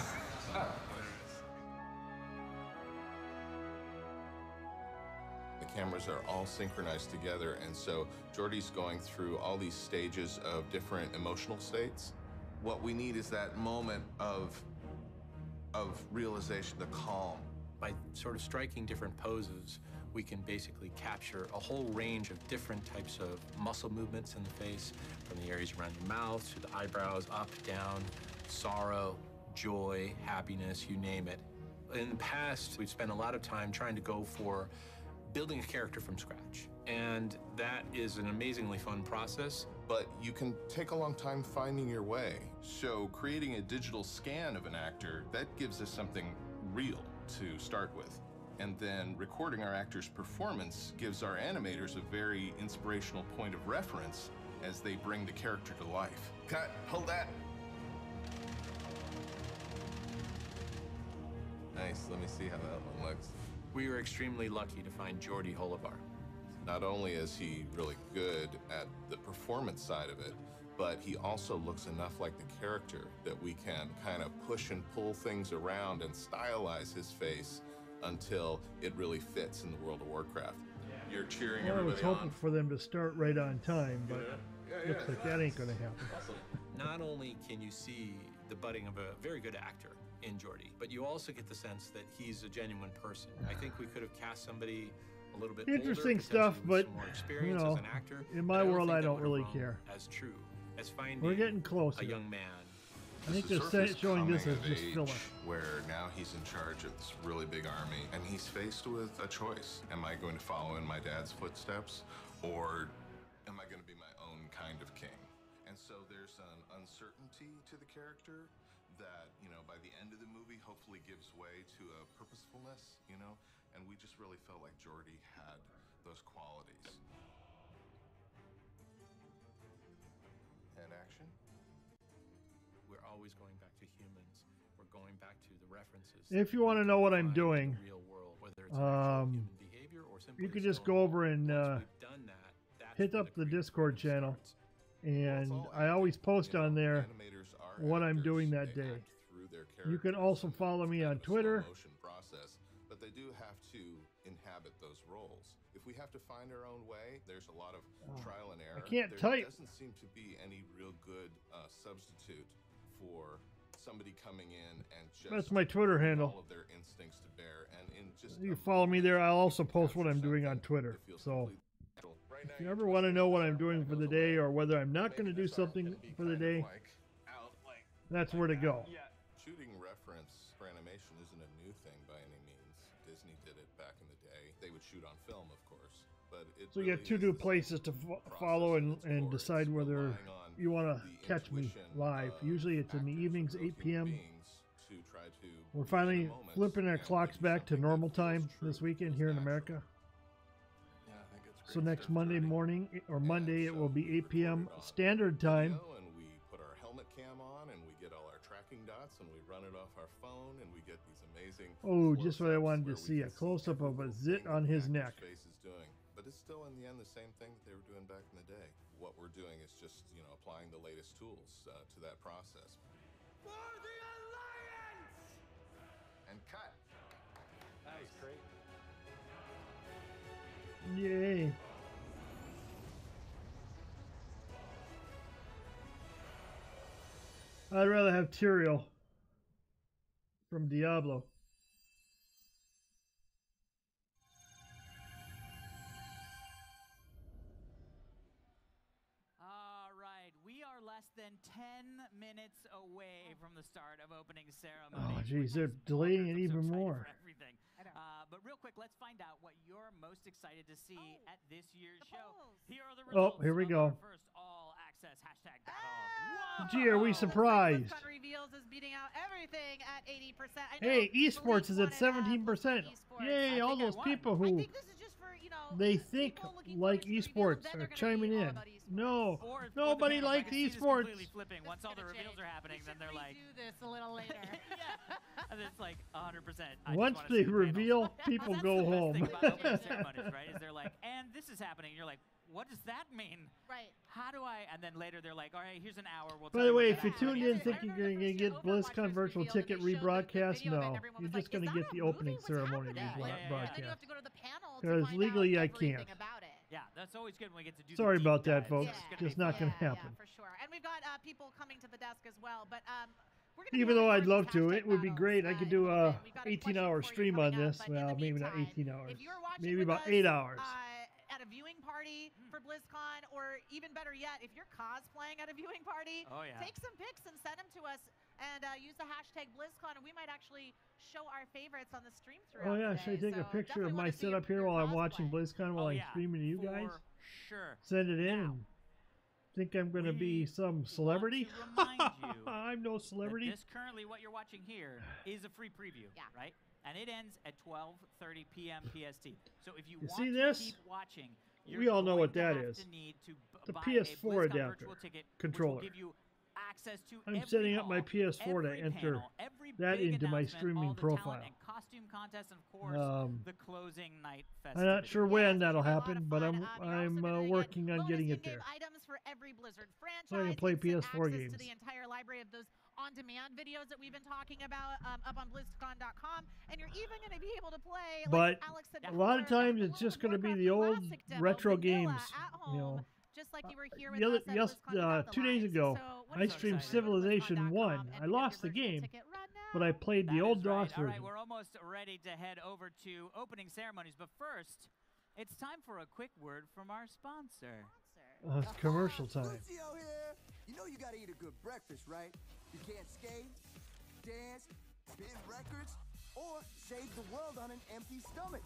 The cameras are all synchronized together, and so Jordy's going through all these stages of different emotional states. What we need is that moment of realization, the calm. By sort of striking different poses, we can basically capture a whole range of different types of muscle movements in the face, from the areas around your mouth to the eyebrows, up, down, sorrow, joy, happiness, you name it. In the past, we've spent a lot of time trying to go for building a character from scratch. And that is an amazingly fun process. But you can take a long time finding your way. So creating a digital scan of an actor, that gives us something real to start with. And then recording our actor's performance gives our animators a very inspirational point of reference as they bring the character to life. Cut, hold that. Nice, let me see how that one looks. We were extremely lucky to find Jordi Holovar. Not only is he really good at the performance side of it, but he also looks enough like the character that we can kind of push and pull things around and stylize his face until it really fits in the World of Warcraft. You're cheering Well, I was everybody hoping on. for them to start right on time, but looks like that ain't gonna happen. Not only can you see the budding of a very good actor in Jordi, but you also get the sense that he's a genuine person. I think we could have cast somebody a little bit Interesting older, stuff, potentially with but some more experience you know, as an actor. in my but world, think I that don't would have really rung care. as true as finding We're getting closer. a young man. I think The they're surface showing this as coming of just age, filler. where now he's in charge of this really big army, and he's faced with a choice. Am I going to follow in my dad's footsteps, or am I going to be my own kind of king? And so there's an uncertainty to the character that, you know, by the end of the movie, hopefully gives way to a purposefulness, you know? And we just really felt like Jordi had those qualities. And action? We're always going back to humans. We're going back to the references. If you want to know what I'm find in doing, the real world, whether it's actual human behavior or simply you could a just story. go over and Once we've done that, that's hit when up the creative Discord process channel, starts. and Well, it's all I always acting, post you know, on there animators are what I'm actors. doing that They day. act through their You can characters, also and follow it's me kind on of a Twitter. slow-motion process, but they do have to inhabit those roles. If we have to find our own way, there's a lot of trial and error. can't there type. doesn't seem to be any real good substitute for somebody coming in and just That's my Twitter bring handle. all of their instincts to bear, and in just You a follow me there. I'll also moment, post what I'm capture doing on something Twitter. that feels So completely natural. Right now if you you're ever want to twisting know what this I'm arm, doing that for goes the day, away. or whether I'm not Maybe going to do this arm's something gonna be for the kind of day, like out like that's where to go. Shooting reference for animation isn't a new thing by any means. Disney did it back in the day. They would shoot on film, of course, but it So you really got two is new the same places to follow process at its and core. decide It's whether relying on you want to the catch me intuition live. of Usually it's in the actors, evenings, real 8 human p.m. beings, to try to We're be in finally the moment flipping our and clocks give you back to something that normal feels time true, this weekend feels here in natural. America. Yeah, I think it's So great next stuff, Monday Jordi. morning or Monday it so will be we 8 p.m. record on Standard Time. video, and we put our helmet cam on, and we get all our tracking dots, and we run it off our phone, and we get these amazing. Oh, just what I close-ups wanted to where we see, can a close-up of a every zit thing on the his actor's neck. face is doing. But it's still in the end the same thing that they were doing back in the day. What we're doing is just, you know, applying the latest tools to that process. For the Alliance! And cut. Nice, great. Yay. I'd rather have Tyrael from Diablo. All right, we are less than 10 minutes away from the start of opening ceremony. Oh, geez, which they're is delaying bonkers. it I'm so even excited more. for everything. I know. But real quick, let's find out what you're most excited to see at this year's The show. polls. Here are the Oh, results here we of go. our first all-access hashtag battle. Gee, are we Whoa! surprised? BlizzCon reveals is beating out everything at 80%. I know Hey, Elite esports is at wanted 17%. esports. Yay, all those people I who think this is just for, you know, they think people looking like forward to the reveals, esports then are they're gonna chiming be all in. about esports. No, Or nobody the panels, I likes can see this esports. completely flipping once all the Gonna reveals change. are happening. We Then should they're like, redo this a little later. yeah, and it's like 100%. I just Once wanna they see the panels. reveal, people That's go the best home. thing about opening ceremonies, right? Is they're like, and this is happening. And you're like, what does that mean? Right. How do I? And then later they're like, all right, here's an hour. We'll By tell the you way, what if you that tuned is." in thinking you're going to get BlizzCon virtual ticket rebroadcast, no. You're just going to get the opening ceremony Yeah, yeah, yeah. And then you rebroadcast. have to go to the panel to Because find legally out I everything can't. about it. Yeah, that's always good when we get to do. Sorry the deep about that, dives. folks. It's gonna Just be not fun. going to happen. Yeah, for sure. And we've got people coming to the desk as well. But we're gonna Even be though I'd recording love these to, hashtag it would be battles, great. I could do in a little bit. We've got a 18-hour question for you stream on coming up, this. but in Well, the maybe not meantime, 18 hours. If you're watching Maybe with about us, 8 hours. At a viewing party for BlizzCon, or even better yet, if you're cosplaying at a viewing party, Oh, yeah. take some pics and send them to us, and use the hashtag BlizzCon, and we might actually show our favorites on the stream throughout Oh, yeah. the Should I day. take a So picture definitely of my wanna see setup here your while I'm watching cosplay. BlizzCon while Oh, I'm yeah, streaming to you guys? for sure. Send it in. Now, And think I'm going to be we some celebrity? want to remind you I'm no that celebrity. this currently, what you're watching here, is a free preview, Yeah. right? And it ends at 12:30 p.m. PST. So if you You want see to this? keep watching, we all know what that have is. to need to The buy PS4 a BlizzCon adapter virtual ticket, controller. which will give you access to I'm every setting up my hall, PS4 to every enter panel, every that big into my announcement, streaming all the talent profile. and costume contests, and of course, the closing night I'm festivities. not sure when that'll happen, but I'm working on getting it there. Items for every Blizzard franchise. So I can play instant PS4 access games. to the entire library of those on-demand videos that we've been talking about up on BlizzCon.com, and you're even going to be able to play. But like Alex said a lot of before, times it's just going to be the old retro games, you know. Just like you were here with us at BlizzCon without the 2 days lines. ago, So what I are you streamed excited about? Civilization 1. BlizzCon.com I and lost the get your virtual game, ticket right now. but I played the That old is right. DOS All right, version. we're almost ready to head over to opening ceremonies, but first, it's time for a quick word from our sponsor. It's commercial time. Lucio here. You know you gotta eat a good breakfast, right? You can't skate, dance, spin records, or save the world on an empty stomach.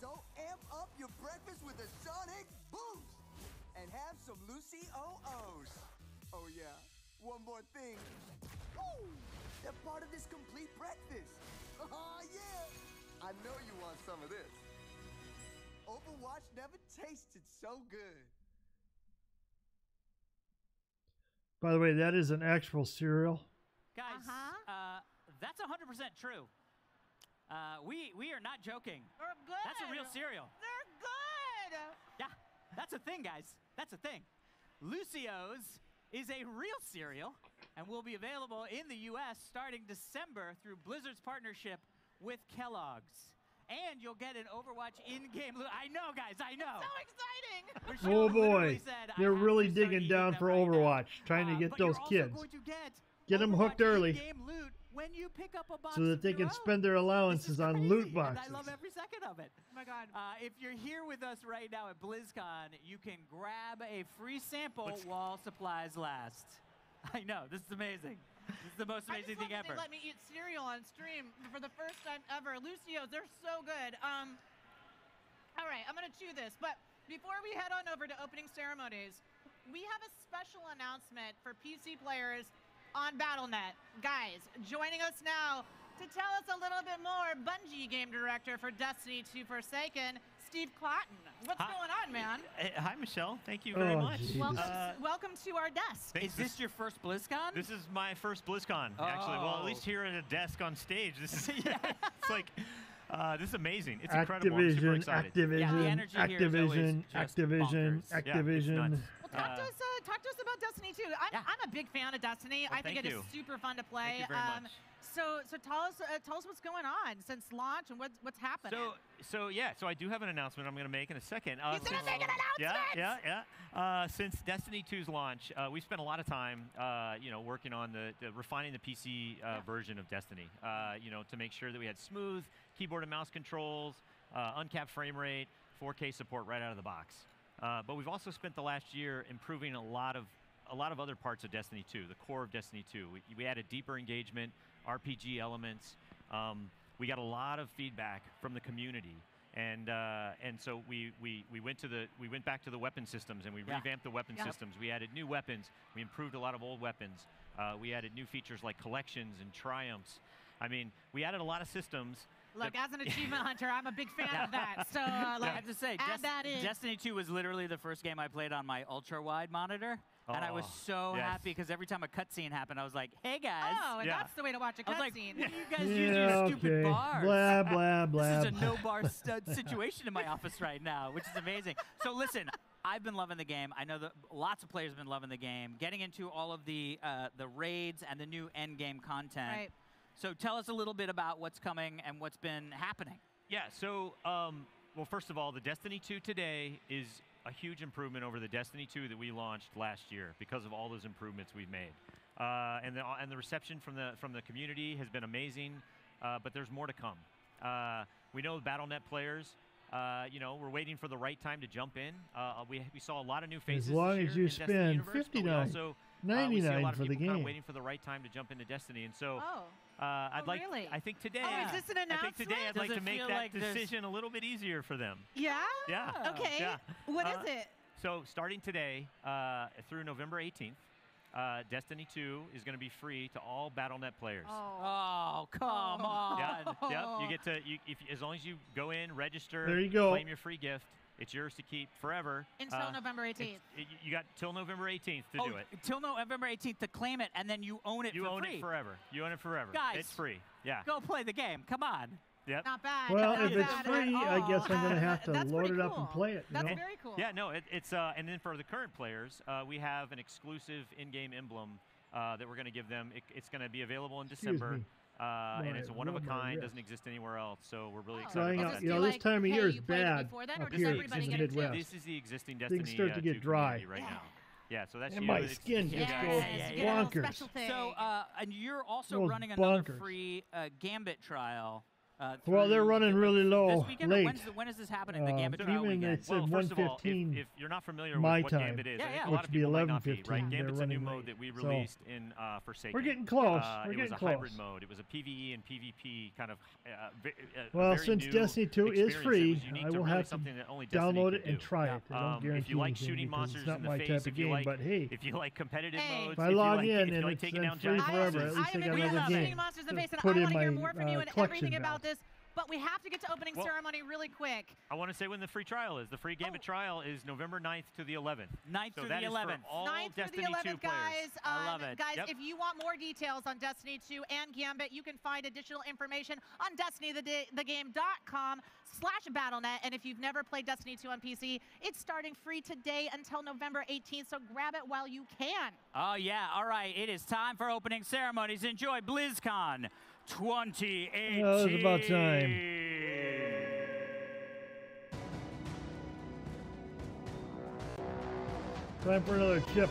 So amp up your breakfast with a Sonic Boost and have some Lucy O-O's. Oh yeah, one more thing. Woo! They're part of this complete breakfast. Oh yeah! I know you want some of this. Overwatch never tasted so good. By the way, that is an actual cereal. Guys, that's 100% true. We are not joking. They're good. That's a real cereal. They're good. Yeah, that's a thing, guys. That's a thing. Lucio's is a real cereal and will be available in the U.S. starting December through Blizzard's partnership with Kellogg's. And you'll get an Overwatch in-game loot. I know, guys, I know. So exciting. Oh boy, they're really digging down for Overwatch, trying to get those kids. Get them hooked early loot when you pick up a box so that they can spend their allowances on loot boxes. I love every second of it. Oh my God. If you're here with us right now at BlizzCon, you can grab a free sample while supplies last. I know, this is amazing. This is the most amazing thing ever. They let me eat cereal on stream for the first time ever. Lucio's, they're so good. All right, I'm gonna chew this, but before we head on over to opening ceremonies, we have a special announcement for PC players on Battle.net. Guys, joining us now to tell us a little bit more, Bungie game director for Destiny 2 Forsaken, Steve Clotton. What's going on, man? Hi, Michelle. Thank you very much. Welcome to our desk. Is this your first BlizzCon? This is my first BlizzCon, actually. Well, at least here at a desk on stage. This is it's like this is amazing. It's incredible. I'm super excited. Activision. Talk to us about Destiny 2. I'm a big fan of Destiny. I think it is super fun to play. Thank you very much. So tell us what's going on since launch and what's happening. So I do have an announcement I'm going to make in a second. He's going to make an announcement. Yeah. Since Destiny 2's launch, we spent a lot of time, working on the refining the PC version of Destiny. To make sure that we had smooth keyboard and mouse controls, uncapped frame rate, 4K support right out of the box. But we've also spent the last year improving a lot of other parts of Destiny 2, the core of Destiny 2. We added deeper engagement, RPG elements. We got a lot of feedback from the community, and so we went back to the weapon systems and we revamped the weapon systems. We added new weapons. We improved a lot of old weapons. We added new features like collections and triumphs. I mean, we added a lot of systems. Look, as an achievement hunter, I'm a big fan of that. So, I have to say, add that in. Destiny 2 was literally the first game I played on my ultra-wide monitor. And I was so happy because every time a cutscene happened, I was like, hey, guys. Oh, and that's the way to watch a cutscene. I was like, what do you guys use your stupid bars? Blah, blah, blah. This is a no-bar situation in my office right now, which is amazing. So listen, I've been loving the game. I know that lots of players have been loving the game. Getting into all of the raids and the new end-game content. Right. So tell us a little bit about what's coming and what's been happening. Yeah, so, well, first of all, the Destiny 2 today is a huge improvement over the Destiny 2 that we launched last year because of all those improvements we've made. And the reception from the community has been amazing, but there's more to come. We know Battle.net players, we're waiting for the right time to jump in. We saw a lot of new faces. As long this as year you in Destiny spend Universe, but we also, $59.99 we see a lot of for the people kind game. of waiting for the right time to jump into Destiny, and so really? I think today. Oh, is this an announcement? I think today I'd like to make that decision a little bit easier for them. Yeah? Yeah. Okay. Yeah. What is it? So starting today through November 18th, Destiny 2 is going to be free to all Battle.net players. Oh, come on. Yeah. You get to as long as you go in, register, there you go. claim your free gift. It's yours to keep forever. Until November 18th. You got till November 18th to do it. Till November 18th to claim it, and then you own it for free. You own it forever. You own it forever. Guys, it's free. Yeah. Go play the game. Come on. Yep. Not bad. Well, not if it's bad free, at I guess I'm all. going to have to That's load pretty it up and cool. play it. That's know? very cool. Yeah, no, it's and then for the current players, we have an exclusive in-game emblem that we're going to give them. It's going to be available in December. And it's one of a kind, doesn't exist anywhere else. So we're really excited about that. You know, this time of year is bad Then, up or here everybody in the get it too? Midwest. This is the existing Destiny Things start to get 2 dry. community right now. Yeah, so that's And you. my It's- skin just Yes, goes you get a little bonkers. special thing. So, and you're also Goes running another bonkers. free Gambit trial. Well, they're running really low, this weekend, or late. when is this happening? The Gambit So trial even weekend. they said Well, first of all, 1:15 if you're not familiar my with what time, Gambit is, I think a which lot of would be people might not be, 11:15. right? They're Gambit's a new running mode late. that we So, released in Forsaken. we're getting close. We're it was getting a hybrid close. mode. It was a PvE and PvP kind of Well, very since new Destiny 2 is experience. It free, was unique I to will really have to something that only Destiny download could it and do. try it. I don't guarantee if you like anything shooting because monsters it's not in the my face, type of if you game, like but hey, if you like competitive modes, if I if you log like, in if you and like it's taking down free giant forever, bosses, at least I got we another love game shooting monsters in the face, and put I in want to hear my, more from you and collection everything now. about this. But we have to get to opening Well- ceremony really quick. I want to say when the free trial is. The free Gambit trial is November 9th to the 11th. 9th so through that the is for 11th. all 9th through Destiny the 2 11th, players. guys. I love it. Guys, Yep. if you want more details on Destiny 2 and Gambit, you can find additional information on DestinyTheGame.com/BattleNet. And if you've never played Destiny 2 on PC, it's starting free today until November 18th, so grab it while you can. Oh, yeah. All right. It is time for opening ceremonies. Enjoy BlizzCon 2018. Oh, it was about time. Time for another chip.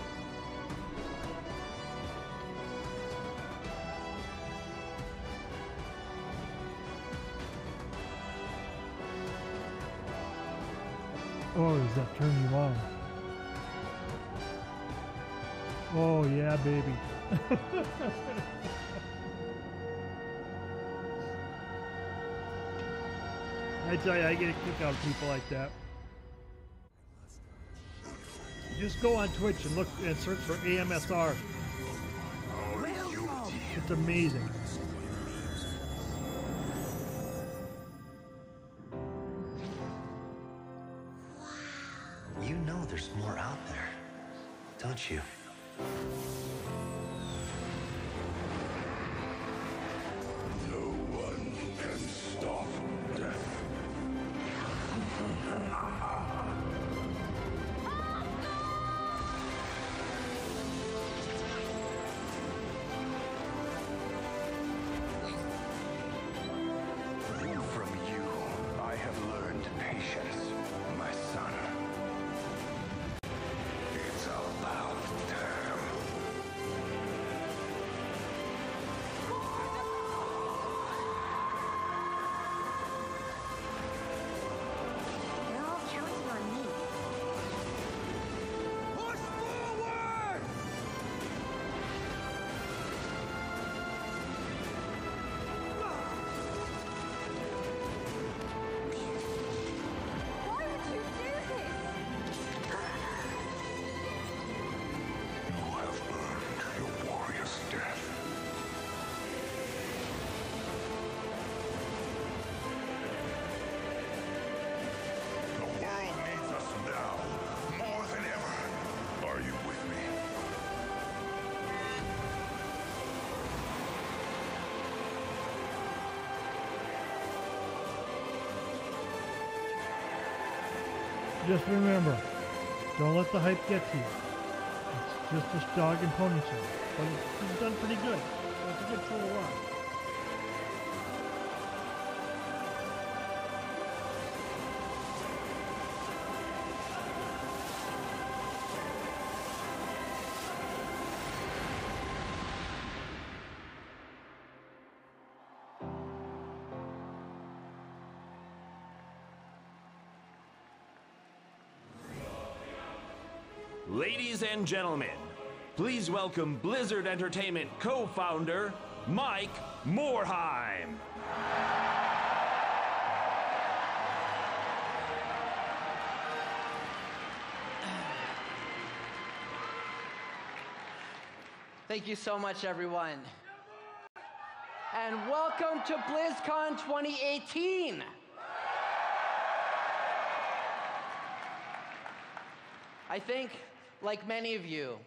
Oh, does that turn you on? Oh, yeah, baby. I tell you, I get a kick out of people like that. Just go on Twitch and look and search for AMSR. It's amazing. You know there's more out there, don't you? No one can stop death. From you, I have learned patience, my son. It's about time. They're all counting on me. Push forward! Why would you do this? You have earned your warrior's death. The world needs us now, more than ever. Are you with me? Just remember, don't let the hype get to you. It's just a dog and pony show. But it's done pretty good. It's a good show to watch. Ladies and gentlemen, please welcome Blizzard Entertainment co-founder, Mike Morhaime. Thank you so much, everyone. And welcome to BlizzCon 2018. I think, like many of you,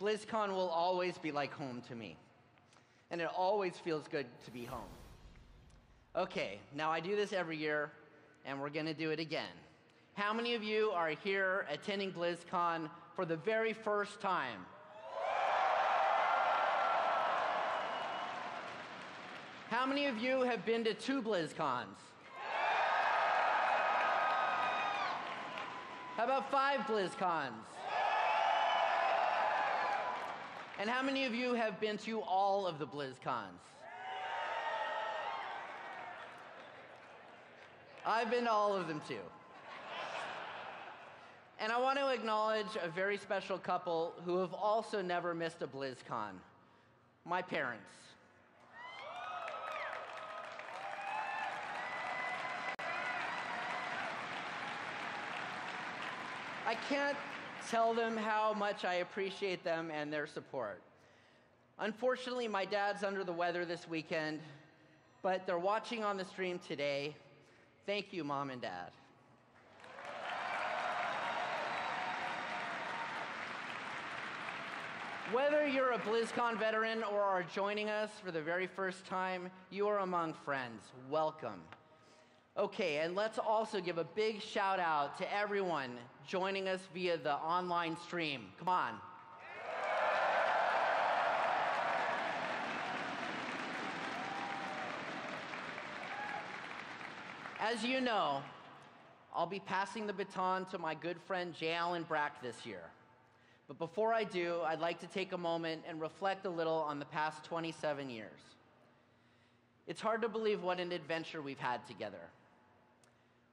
BlizzCon will always be like home to me. And it always feels good to be home. Okay, now I do this every year, and we're gonna do it again. How many of you are here attending BlizzCon for the very first time? How many of you have been to 2 BlizzCons? How about 5 BlizzCons? And how many of you have been to all of the BlizzCons? I've been to all of them too. And I want to acknowledge a very special couple who have also never missed a BlizzCon. My parents. I can't tell them how much I appreciate them and their support. Unfortunately, my dad's under the weather this weekend, but they're watching on the stream today. Thank you, Mom and Dad. Whether you're a BlizzCon veteran or are joining us for the very first time, you are among friends. Welcome. Okay, and let's also give a big shout out to everyone joining us via the online stream. Come on. As you know, I'll be passing the baton to my good friend J. Allen Brack this year. But before I do, I'd like to take a moment and reflect a little on the past 27 years. It's hard to believe what an adventure we've had together.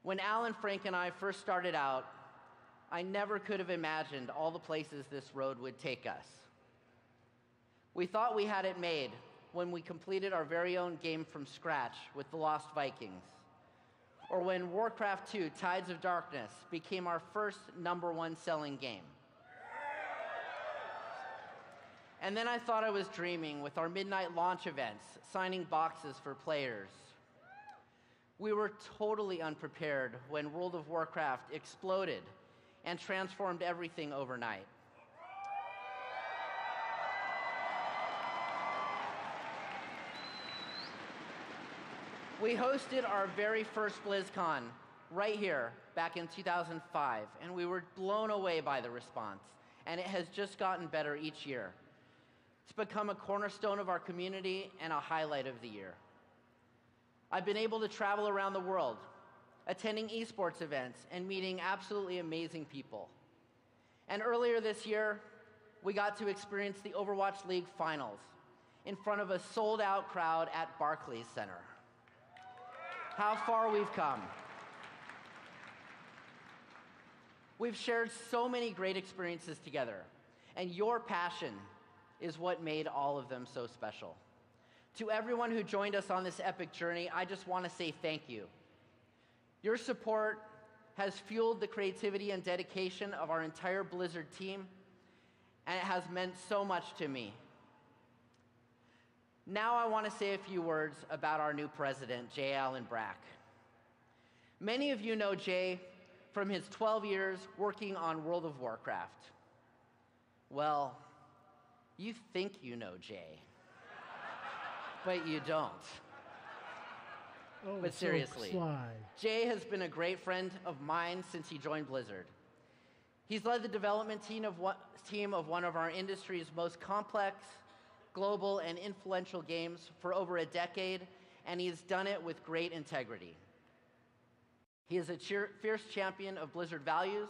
When Alan, Frank, and I first started out, I never could have imagined all the places this road would take us. We thought we had it made when we completed our very own game from scratch with the Lost Vikings, or when Warcraft 2: Tides of Darkness became our first #1 selling game. And then I thought I was dreaming with our midnight launch events, signing boxes for players. We were totally unprepared when World of Warcraft exploded and transformed everything overnight. We hosted our very first BlizzCon right here back in 2005, and we were blown away by the response, and it has just gotten better each year. It's become a cornerstone of our community and a highlight of the year. I've been able to travel around the world, attending esports events and meeting absolutely amazing people. And earlier this year, we got to experience the Overwatch League finals in front of a sold-out crowd at Barclays Center. How far we've come. We've shared so many great experiences together, and your passion is what made all of them so special. To everyone who joined us on this epic journey, I just want to say thank you. Your support has fueled the creativity and dedication of our entire Blizzard team, and it has meant so much to me. Now I want to say a few words about our new president, J. Allen Brack. Many of you know Jay from his 12 years working on World of Warcraft. Well, you think you know Jay, but you don't. Oh, but seriously, so sly. Jay has been a great friend of mine since he joined Blizzard. He's led the development team of one of our industry's most complex, global, and influential games for over a decade, and he's done it with great integrity. He is a fierce champion of Blizzard values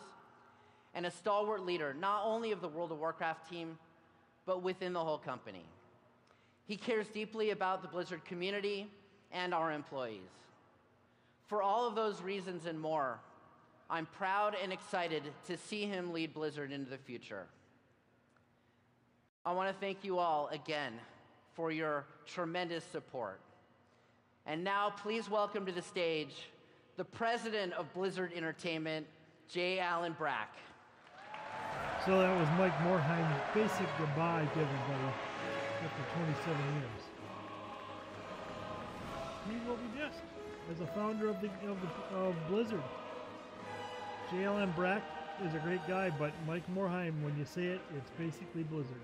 and a stalwart leader, not only of the World of Warcraft team, but within the whole company. He cares deeply about the Blizzard community and our employees. For all of those reasons and more, I'm proud and excited to see him lead Blizzard into the future. I want to thank you all again for your tremendous support. And now please welcome to the stage the president of Blizzard Entertainment, J. Allen Brack. So that was Mike Morheim's basic goodbye to everybody after 27 years. He will be missed as a founder of Blizzard. J. Allen Brack is a great guy, but Mike Morhaime, when you say it, it's basically Blizzard.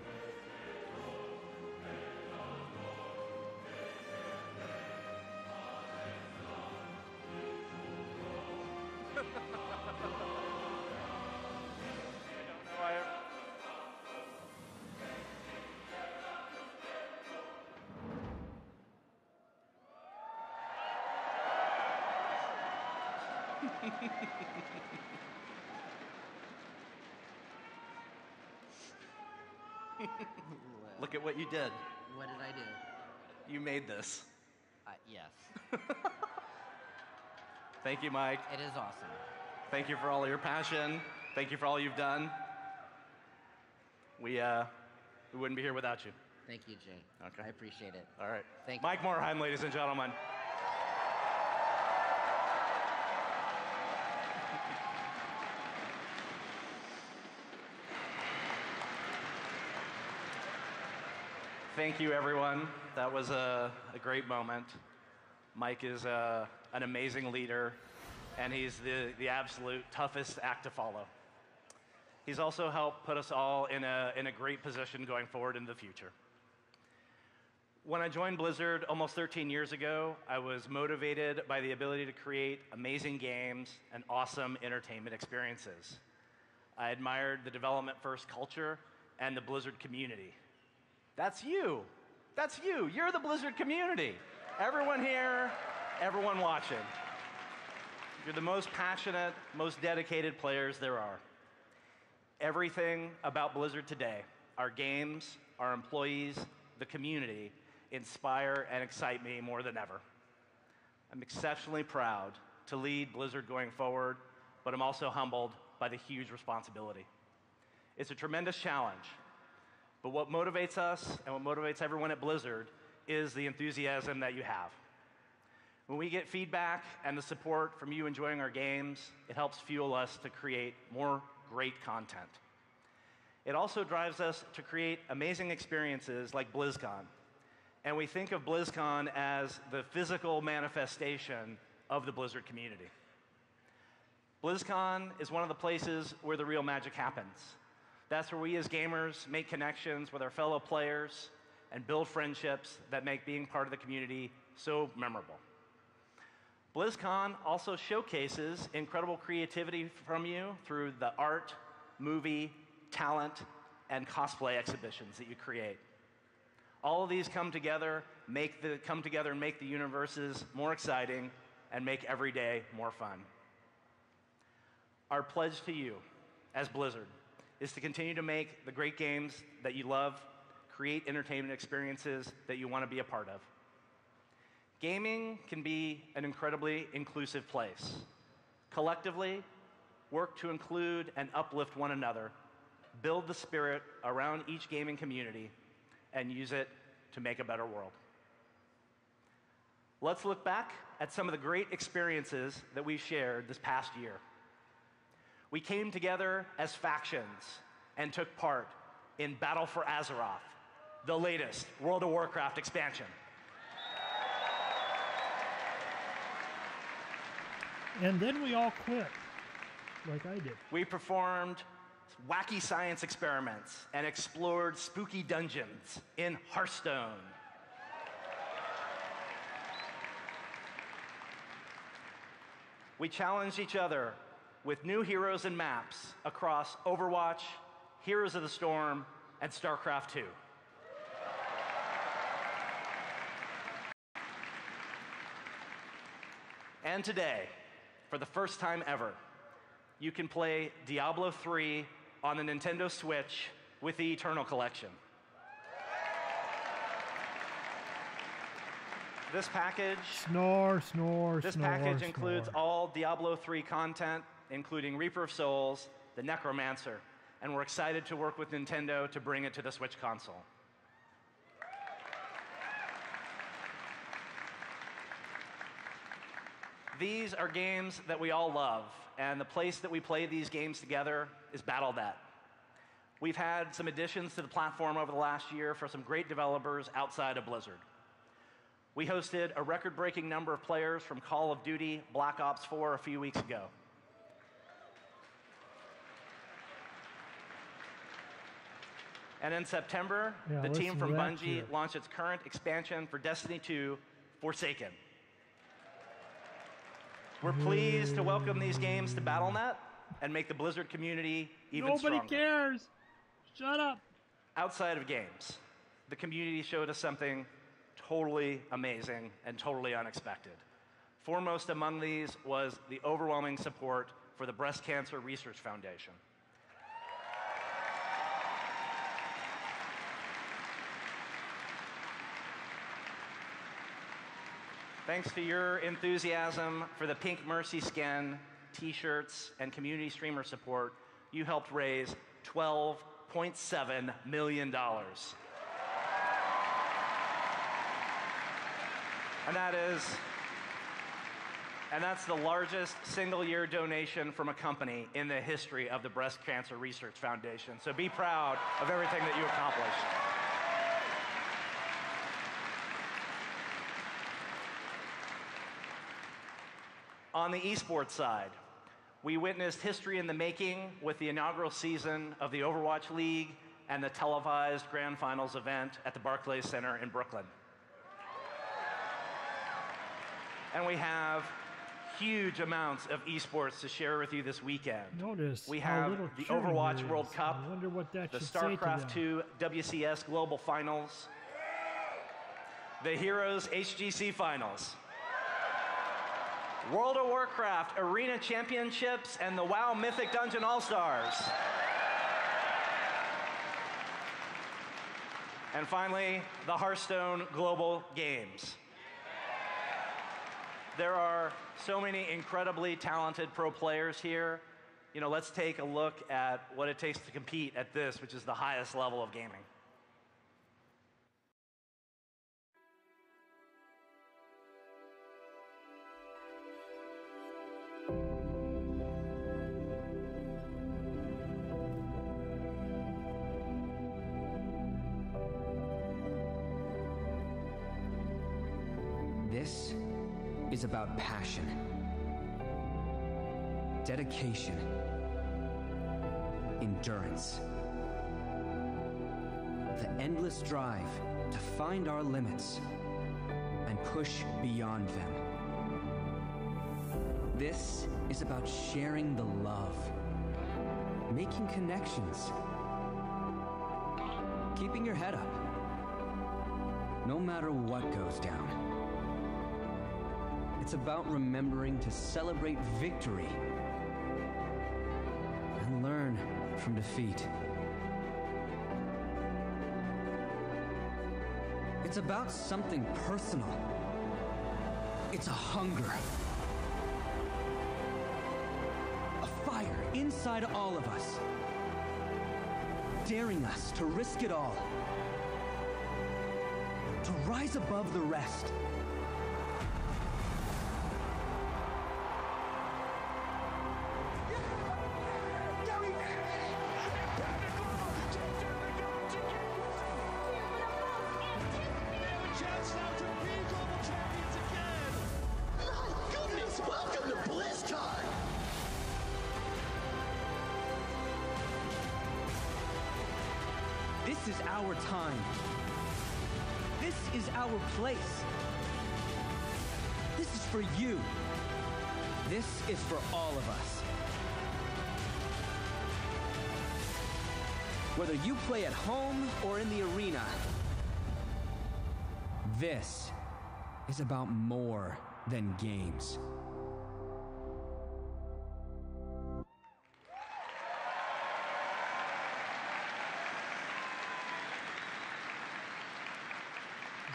Look at what you did. What did I do? You made this. Yes. Thank you, Mike. It is awesome. Thank you for all your passion. Thank you for all you've done. We wouldn't be here without you. Thank you, Jay. Okay. I appreciate it. All right. Thank Mike Morhaime, ladies and gentlemen. Thank you, everyone. That was a great moment. Mike is an amazing leader, and he's the absolute toughest act to follow. He's also helped put us all in a great position going forward in the future. When I joined Blizzard almost 13 years ago, I was motivated by the ability to create amazing games and awesome entertainment experiences. I admired the development-first culture and the Blizzard community. That's you. That's you. You're the Blizzard community. Everyone here, everyone watching. You're the most passionate, most dedicated players there are. Everything about Blizzard today, our games, our employees, the community, inspire and excite me more than ever. I'm exceptionally proud to lead Blizzard going forward, but I'm also humbled by the huge responsibility. It's a tremendous challenge. But what motivates us and what motivates everyone at Blizzard is the enthusiasm that you have. When we get feedback and the support from you enjoying our games, it helps fuel us to create more great content. It also drives us to create amazing experiences like Blizzcon. And we think of Blizzcon as the physical manifestation of the Blizzard community. Blizzcon is one of the places where the real magic happens. That's where we as gamers make connections with our fellow players and build friendships that make being part of the community so memorable. BlizzCon also showcases incredible creativity from you through the art, movie, talent, and cosplay exhibitions that you create. All of these come together and make the universes more exciting and make every day more fun. Our pledge to you as Blizzard is to continue to make the great games that you love, create entertainment experiences that you want to be a part of. Gaming can be an incredibly inclusive place. Collectively, work to include and uplift one another, build the spirit around each gaming community, and use it to make a better world. Let's look back at some of the great experiences that we've shared this past year. We came together as factions and took part in Battle for Azeroth, the latest World of Warcraft expansion. And then we all quit, like I did. We performed wacky science experiments and explored spooky dungeons in Hearthstone. We challenged each other with new heroes and maps across Overwatch, Heroes of the Storm, and StarCraft II. And today, for the first time ever, you can play Diablo 3 on the Nintendo Switch with the Eternal Collection. This package... This package includes all Diablo 3 content, including Reaper of Souls, the Necromancer, and we're excited to work with Nintendo to bring it to the Switch console. These are games that we all love, and the place that we play these games together is Battle.net. We've had some additions to the platform over the last year for some great developers outside of Blizzard. We hosted a record-breaking number of players from Call of Duty Black Ops 4 a few weeks ago. And in September, Yeah, the team listen from to that Bungie shit. launched its current expansion for Destiny 2, Forsaken. We're pleased to welcome these games to Battle.net and make the Blizzard community even Nobody stronger. cares. Shut up. Outside of games, the community showed us something totally amazing and totally unexpected. Foremost among these was the overwhelming support for the Breast Cancer Research Foundation. Thanks to your enthusiasm for the Pink Mercy skin, t-shirts, and community streamer support, you helped raise $12.7 million. And that's the largest single-year donation from a company in the history of the Breast Cancer Research Foundation. So be proud of everything that you accomplished. On the esports side, we witnessed history in the making with the inaugural season of the Overwatch League and the televised Grand Finals event at the Barclays Center in Brooklyn. And we have huge amounts of esports to share with you this weekend. Notice we how have little the cheering Overwatch there World is. Cup, I wonder what that the should say to StarCraft them. 2 WCS Global Finals, the Heroes HGC Finals, World of Warcraft Arena Championships, and the WoW Mythic Dungeon All-Stars. And finally, the Hearthstone Global Games. There are so many incredibly talented pro players here. You know, let's take a look at what it takes to compete at this, which is the highest level of gaming. This is about passion, dedication, endurance, the endless drive to find our limits and push beyond them. This is about sharing the love, making connections, keeping your head up, no matter what goes down. It's about remembering to celebrate victory and learn from defeat. It's about something personal. It's a hunger. A fire inside all of us, daring us to risk it all, to rise above the rest. Welcome to Blizzcon! This is our time. This is our place. This is for you. This is for all of us. Whether you play at home or in the arena, this is about more than games.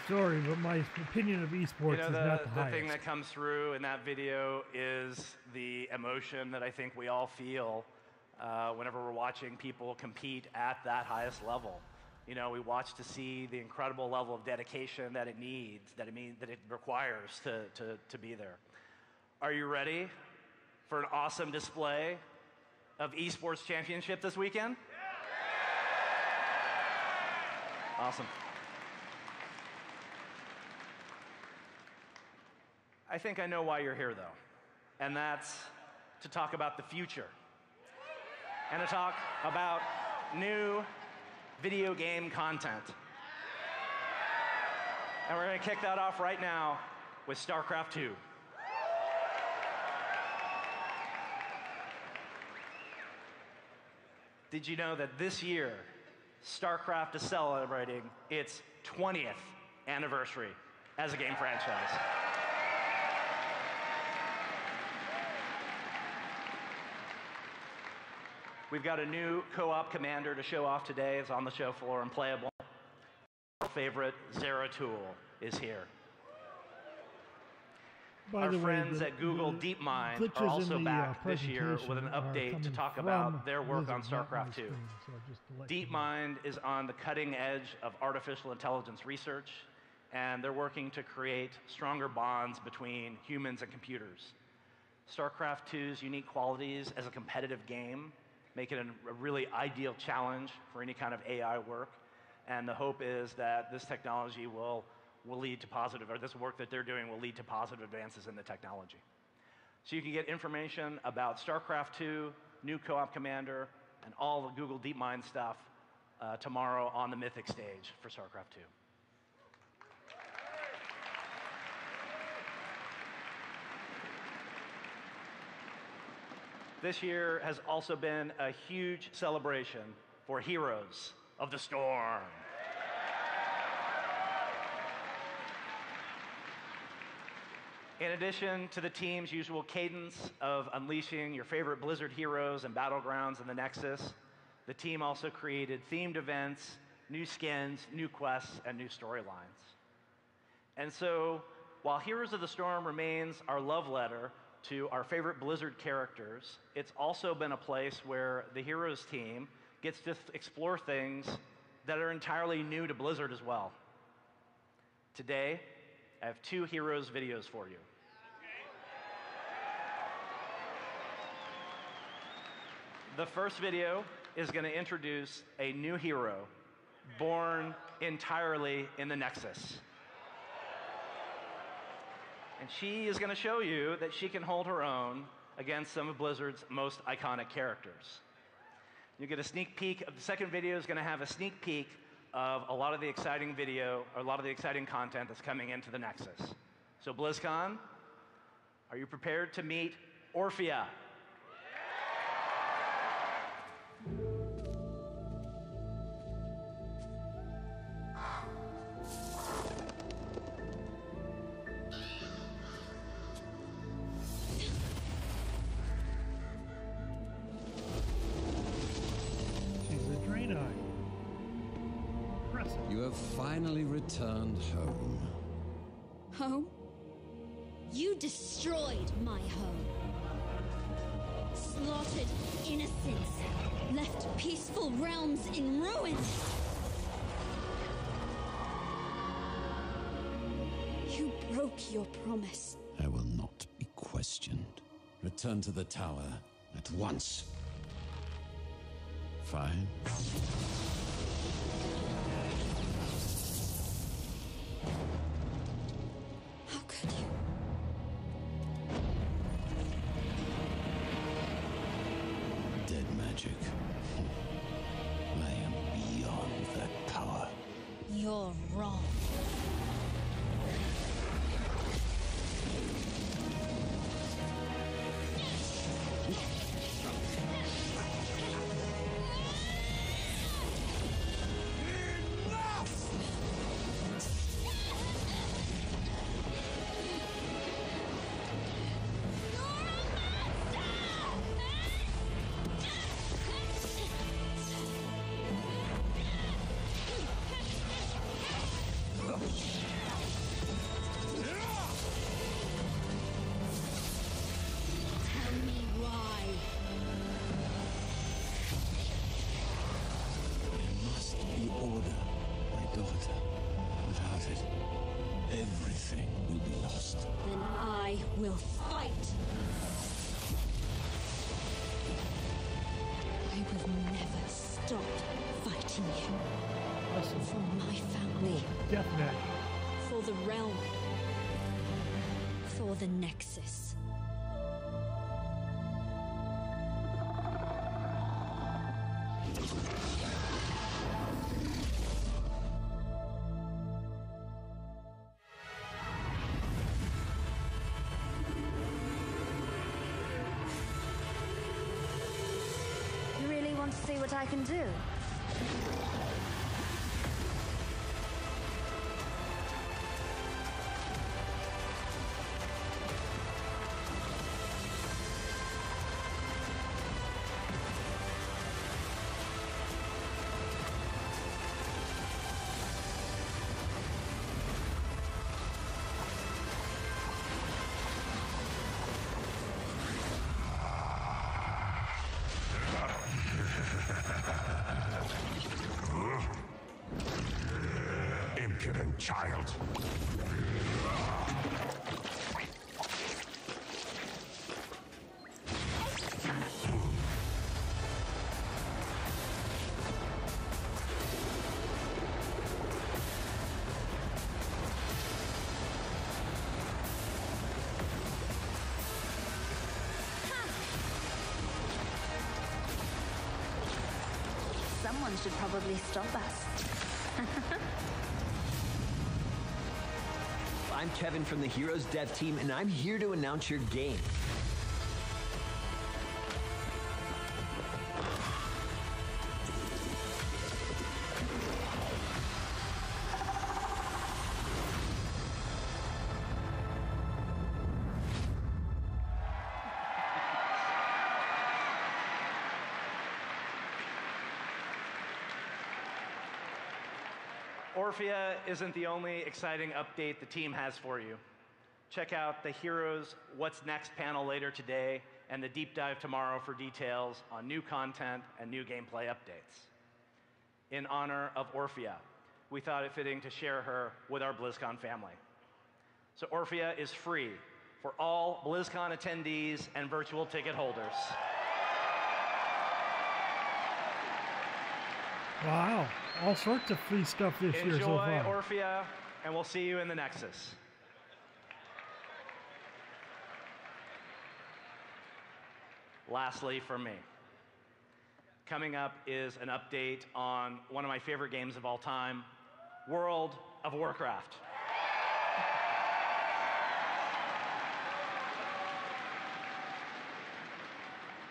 Sorry, but my opinion of esports You know, is not the the highest. thing that comes through in that video is the emotion that I think we all feel whenever we're watching people compete at that highest level. You know, we watch to see the incredible level of dedication that it needs, that it requires to be there. Are you ready for an awesome display of esports championship this weekend? Awesome. I think I know why you're here, though, and that's to talk about the future and to talk about new, video game content. And we're going to kick that off right now with StarCraft 2. Did you know that this year, StarCraft is celebrating its 20th anniversary as a game franchise? We've got a new co-op commander to show off today. It's on the show floor and playable. Our favorite Zeratul is here. By Our the way, friends at Google DeepMind are also back this year with an update to talk about their work on StarCraft 2. DeepMind is on the cutting edge of artificial intelligence research, and they're working to create stronger bonds between humans and computers. StarCraft 2's unique qualities as a competitive game make it a really ideal challenge for any kind of AI work, and the hope is that this technology will lead to positive, or this work that they're doing will lead to positive advances in the technology. So you can get information about StarCraft 2, new co-op commander, and all the Google DeepMind stuff tomorrow on the Mythic stage for StarCraft 2. This year has also been a huge celebration for Heroes of the Storm. In addition to the team's usual cadence of unleashing your favorite Blizzard heroes and battlegrounds in the Nexus, the team also created themed events, new skins, new quests, and new storylines. And so, while Heroes of the Storm remains our love letter to our favorite Blizzard characters, it's also been a place where the Heroes team gets to explore things that are entirely new to Blizzard as well. Today, I have 2 Heroes videos for you. The first video is going to introduce a new hero born entirely in the Nexus. And she is going to show you that she can hold her own against some of Blizzard's most iconic characters. You get a sneak peek. The second video is going to have a sneak peek of a lot of the exciting video, or a lot of the exciting content that's coming into the Nexus. So BlizzCon, are you prepared to meet Orphea? You have finally returned home. Home? You destroyed my home. Slaughtered innocents. Left peaceful realms in ruins. You broke your promise. I will not be questioned. Return to the tower at once. Fine. How could you? Dead magic. I am beyond that power. You're wrong. Will fight. I will never stop fighting you. For my family. Deathmatch. For the realm. For the Nexus. I can do. Impudent child. Someone should probably stop us. I'm Kevin from the Heroes dev team, and I'm here to announce your game. Orphea isn't the only exciting update the team has for you. Check out the Heroes What's Next panel later today and the deep dive tomorrow for details on new content and new gameplay updates. In honor of Orphea, we thought it fitting to share her with our BlizzCon family. So Orphea is free for all BlizzCon attendees and virtual ticket holders. Wow, all sorts of free stuff this year so far. Enjoy Orphea, and we'll see you in the Nexus. Lastly, for me, coming up is an update on one of my favorite games of all time, World of Warcraft.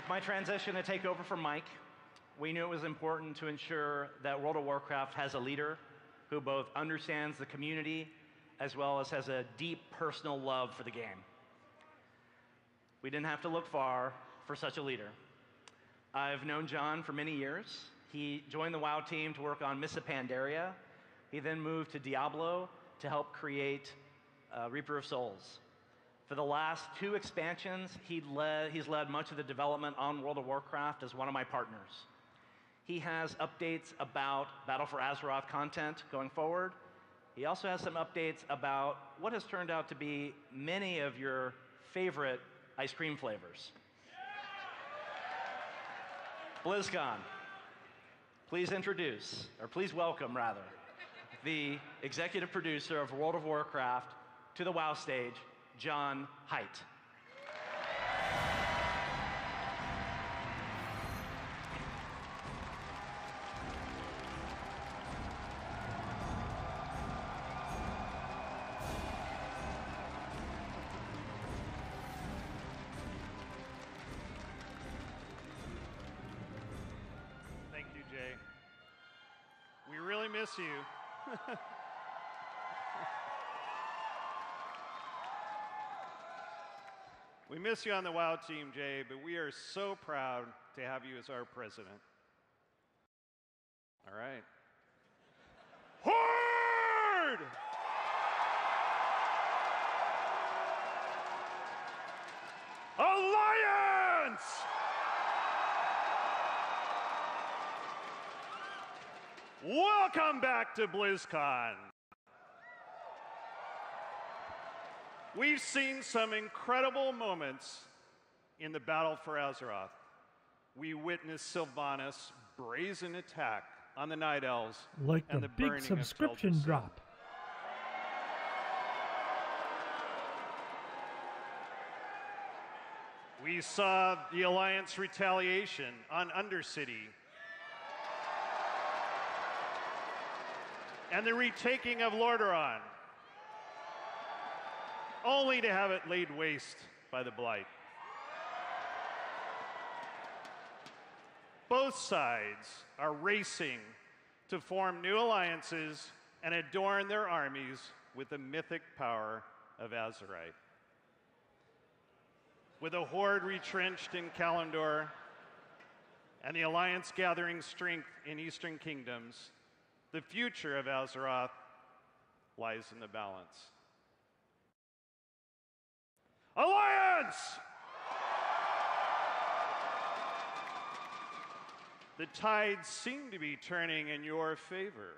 My transition to take over from Mike, we knew it was important to ensure that World of Warcraft has a leader who both understands the community as well as has a deep personal love for the game. We didn't have to look far for such a leader. I've known John for many years. He joined the WoW team to work on Mists of Pandaria. He then moved to Diablo to help create Reaper of Souls. For the last 2 expansions, he's led much of the development on World of Warcraft as one of my partners. He has updates about Battle for Azeroth content going forward. He also has some updates about what has turned out to be many of your favorite ice cream flavors. BlizzCon, please introduce, or please welcome rather, the executive producer of World of Warcraft to the WoW stage, John Haidt. Thank you, Jay. We really miss you. We miss you on the WoW team, Jay, but we are so proud to have you as our president. All right. Horde! Alliance! Welcome back to BlizzCon. We've seen some incredible moments in the battle for Azeroth. We witnessed Sylvanas' brazen attack on the Night Elves Like and the the big burning subscription of Tel'Dusel. drop. We saw the Alliance retaliation on Undercity and the retaking of Lordaeron, only to have it laid waste by the Blight. both sides are racing to form new alliances and adorn their armies with the mythic power of Azerite. With the Horde retrenched in Kalimdor and the Alliance gathering strength in Eastern Kingdoms, the future of Azeroth lies in the balance. Alliance! The tides seem to be turning in your favor.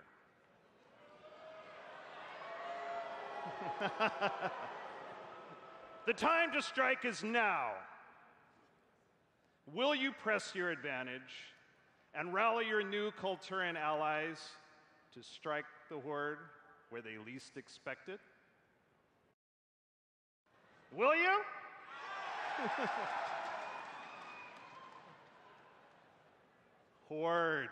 The time to strike is now. Will you press your advantage and rally your new Kulturan allies to strike the Horde where they least expect it? Will you? Horde.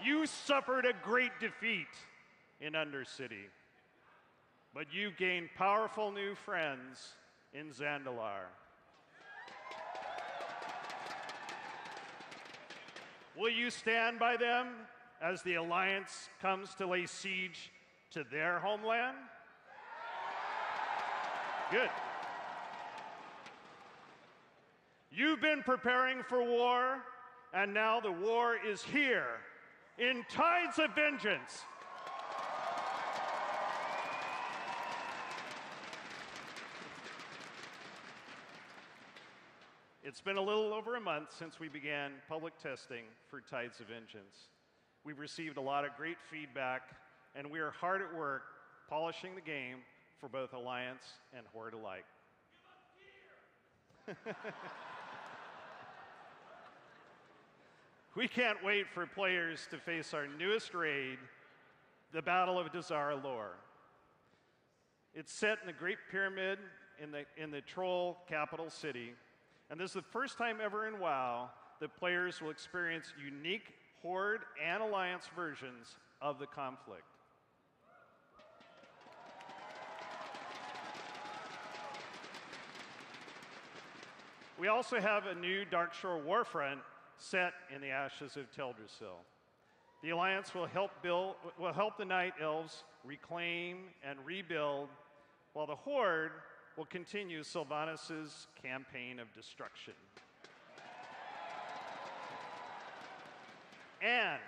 You suffered a great defeat in Undercity, but you gained powerful new friends in Zandalar. Will you stand by them as the Alliance comes to lay siege to their homeland? Good. You've been preparing for war, and now the war is here in Tides of Vengeance. It's been a little over a month since we began public testing for Tides of Vengeance. We've received a lot of great feedback, and we are hard at work polishing the game for both Alliance and Horde alike. We can't wait for players to face our newest raid, the Battle of Dazara Lore. It's set in the Great Pyramid in the Troll capital city, and this is the first time ever in WoW that players will experience unique Horde and Alliance versions of the conflict. We also have a new Darkshore Warfront set in the ashes of Teldrassil. The Alliance will help the Night Elves reclaim and rebuild, while the Horde will continue Sylvanas' campaign of destruction. And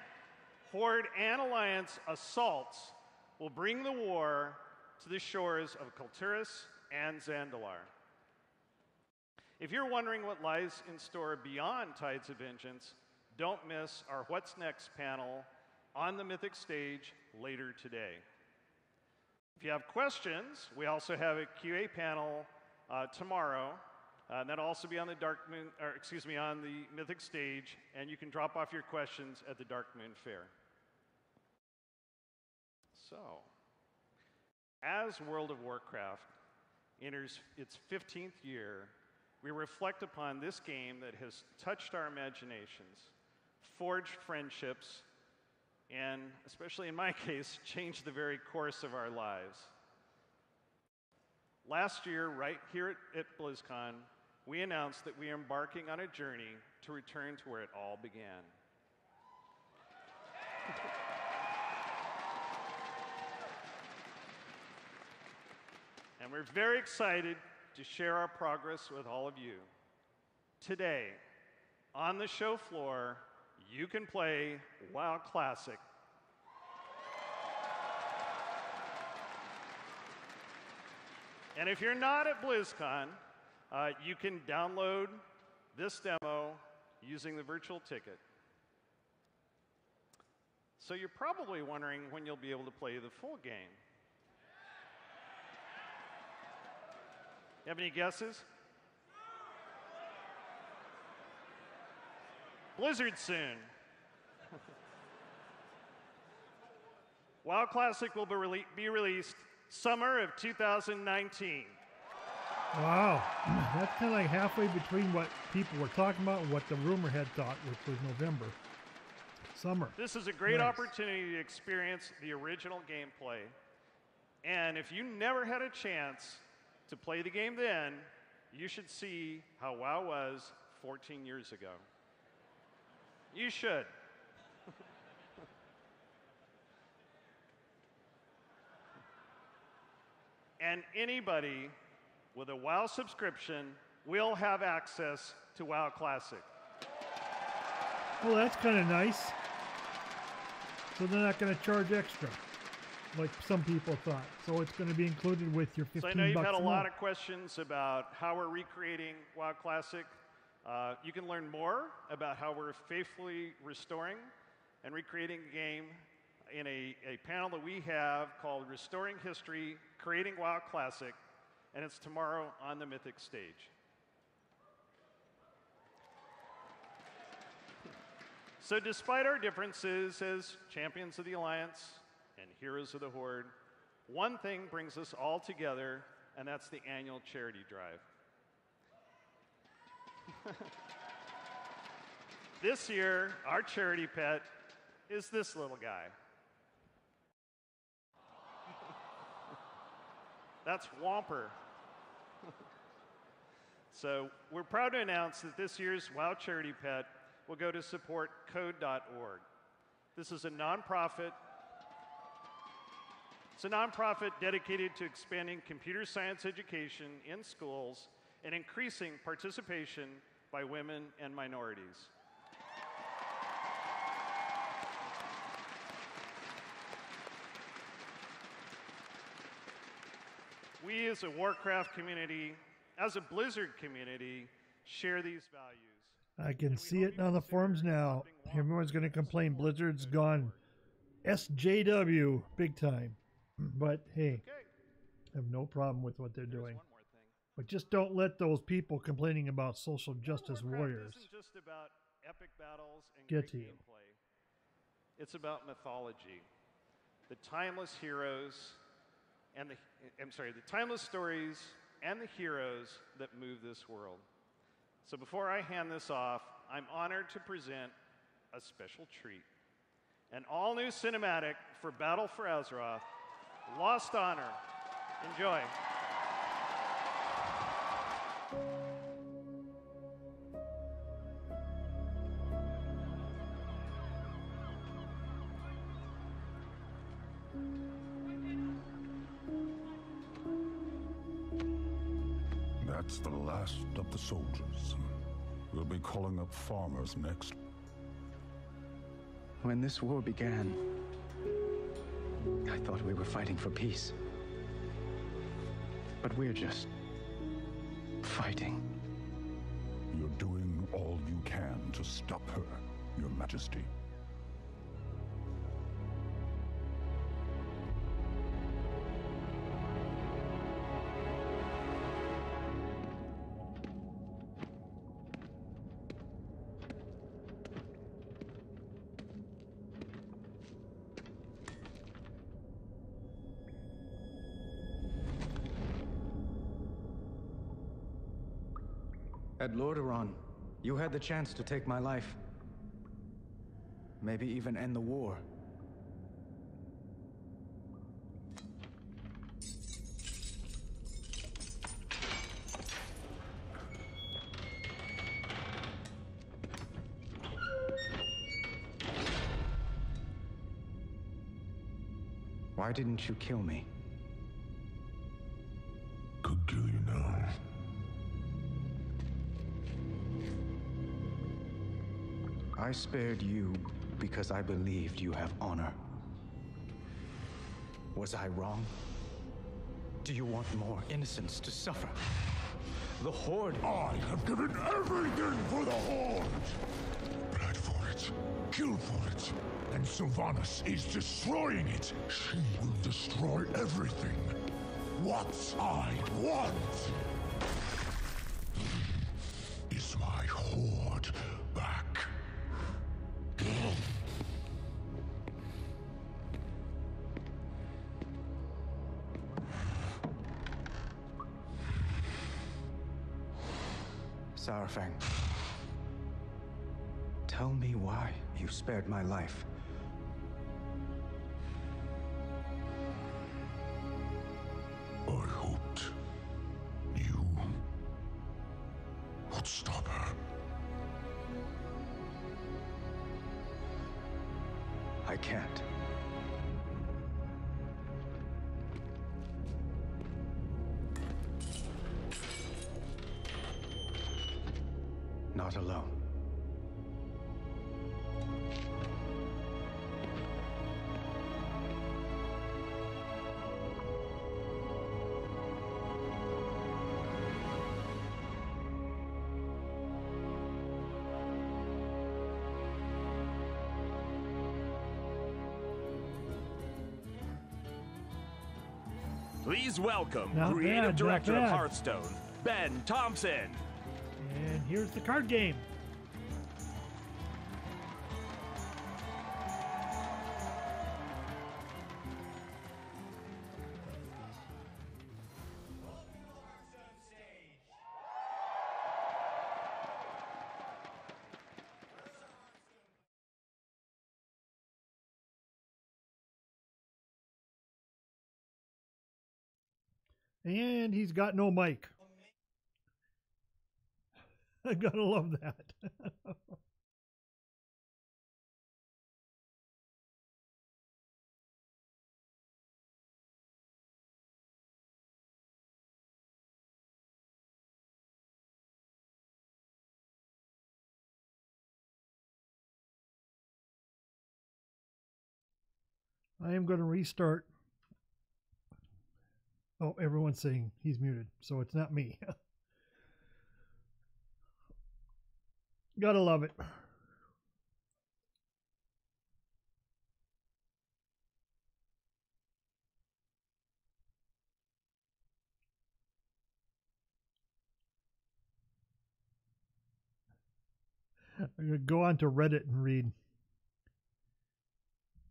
Horde and Alliance assaults will bring the war to the shores of Kulturis and Zandalar. If you're wondering what lies in store beyond Tides of Vengeance, don't miss our What's Next panel on the Mythic stage later today. If you have questions, we also have a QA panel tomorrow, and that'll also be on the on the Mythic stage, and you can drop off your questions at the Darkmoon Fair. So, as World of Warcraft enters its 15th year, we reflect upon this game that has touched our imaginations, forged friendships, and, especially in my case, changed the very course of our lives. Last year, right here at BlizzCon, we announced that we are embarking on a journey to return to where it all began. And we're very excited to share our progress with all of you. Today, on the show floor, you can play WoW Classic. And if you're not at BlizzCon, you can download this demo using the virtual ticket. So you're probably wondering when you'll be able to play the full game. You have any guesses? Blizzard soon. WoW Classic will be released summer of 2019. Wow, that's kind of like halfway between what people were talking about and what the rumor had thought, which was November. Summer. This is a great opportunity to experience the original gameplay And if you never had a chance to play the game then, you should see how WoW was 14 years ago. You should. And anybody with a WoW subscription will have access to WoW Classic. Well, that's kind of nice. So they're not going to charge extra, like some people thought. So it's going to be included with your 15 bucks. So I know you've had a lot month. of questions about how we're recreating WoW Classic. You can learn more about how we're faithfully restoring and recreating the game in a panel that we have called Restoring History, Creating WoW Classic, and it's tomorrow on the Mythic stage. So despite our differences as champions of the Alliance and heroes of the Horde, one thing brings us all together, and that's the annual charity drive. This year, our charity pet is this little guy. That's Whomper. So we're proud to announce that this year's WoW charity pet will go to support code.org. This is a nonprofit. It's a nonprofit dedicated to expanding computer science education in schools and increasing participation by women and minorities. We as a Warcraft community, as a Blizzard community, share these values. I can see it on the forums now. Everyone's going to complain Blizzard's gone SJW big time. But hey, I have no problem with what they're doing. But just don't let those people complaining about social justice warriors isn't just about epic battles and get great to you. gameplay. It's about mythology, the timeless heroes and the timeless stories and the heroes that move this world. So before I hand this off, I'm honored to present a special treat. An all-new cinematic for Battle for Azeroth, Lost Honor. Enjoy. That's the last of the soldiers. We'll be calling up farmers next. When this war began, I thought we were fighting for peace. But we're just fighting. You're doing all you can to stop her, Your Majesty. At Lordaeron, you had the chance to take my life. Maybe even end the war. Why didn't you kill me? Could kill you now. I spared you because I believed you have honor. Was I wrong? Do you want more innocents to suffer? The Horde... I have given everything for the Horde! Bled for it, killed for it, and Sylvanas is destroying it. She will destroy everything. What I want is my Horde back. Sarafang, tell me why you spared my life. I can't. Not alone. Please welcome Not Creative bad, Director not of bad. Hearthstone, Ben Thompson. And here's the card game. And he's got no mic. I gotta love that. I am going to restart. Oh, everyone's saying he's muted, so it's not me. Gotta love it. I'm going to go on to Reddit and read.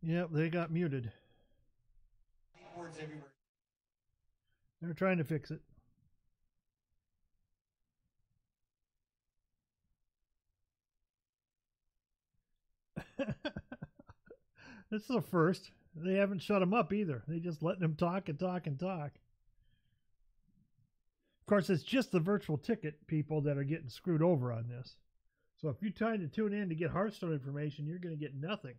Yep, they got muted. Words everywhere. They're trying to fix it. This is a first. They haven't shut him up either. They just letting him talk and talk and talk. Of course, it's just the virtual ticket people that are getting screwed over on this. So if you're trying to tune in to get Hearthstone information, you're going to get nothing.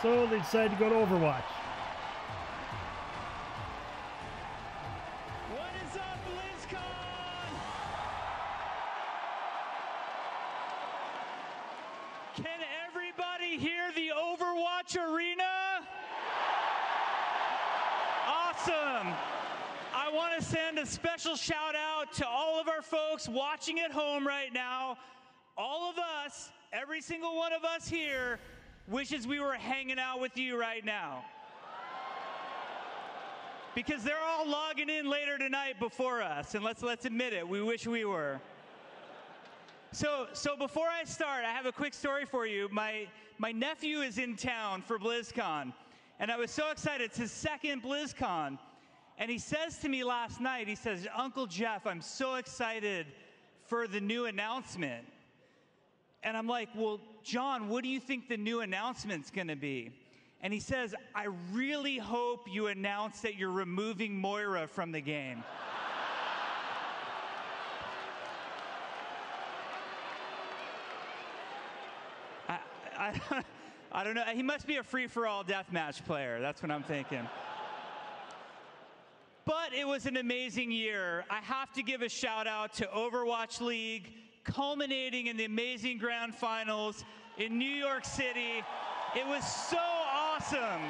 So they decided to go to Overwatch. What is up, Blizzcon? Can everybody hear the Overwatch arena? Awesome. I want to send a special shout out to all of our folks watching at home right now. All of us, every single one of us here, wishes we were hanging out with you right now. Because they're all logging in later tonight before us, and let's admit it, we wish we were. So before I start, I have a quick story for you. My nephew is in town for Blizzcon, and I was so excited. It's his second Blizzcon, and he says to me last night, he says, "Uncle Jeff, I'm so excited for the new announcement." And I'm like, "Well, John, what do you think the new announcement's going to be?" And he says, "I really hope you announce that you're removing Moira from the game." I don't know. He must be a free-for-all deathmatch player. That's what I'm thinking. But it was an amazing year. I have to give a shout-out to Overwatch League, culminating in the amazing grand finals in New York City. It was so awesome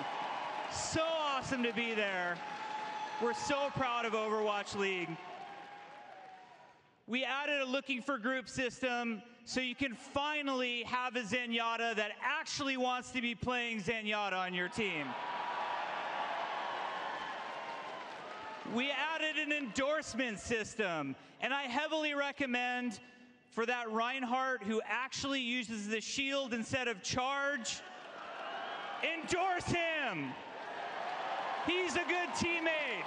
to be there. We're so proud of Overwatch League. We added a looking for group system so you can finally have a Zenyatta that actually wants to be playing Zenyatta on your team. We added an endorsement system, and I heavily recommend for that Reinhardt who actually uses the shield instead of charge, endorse him. He's a good teammate.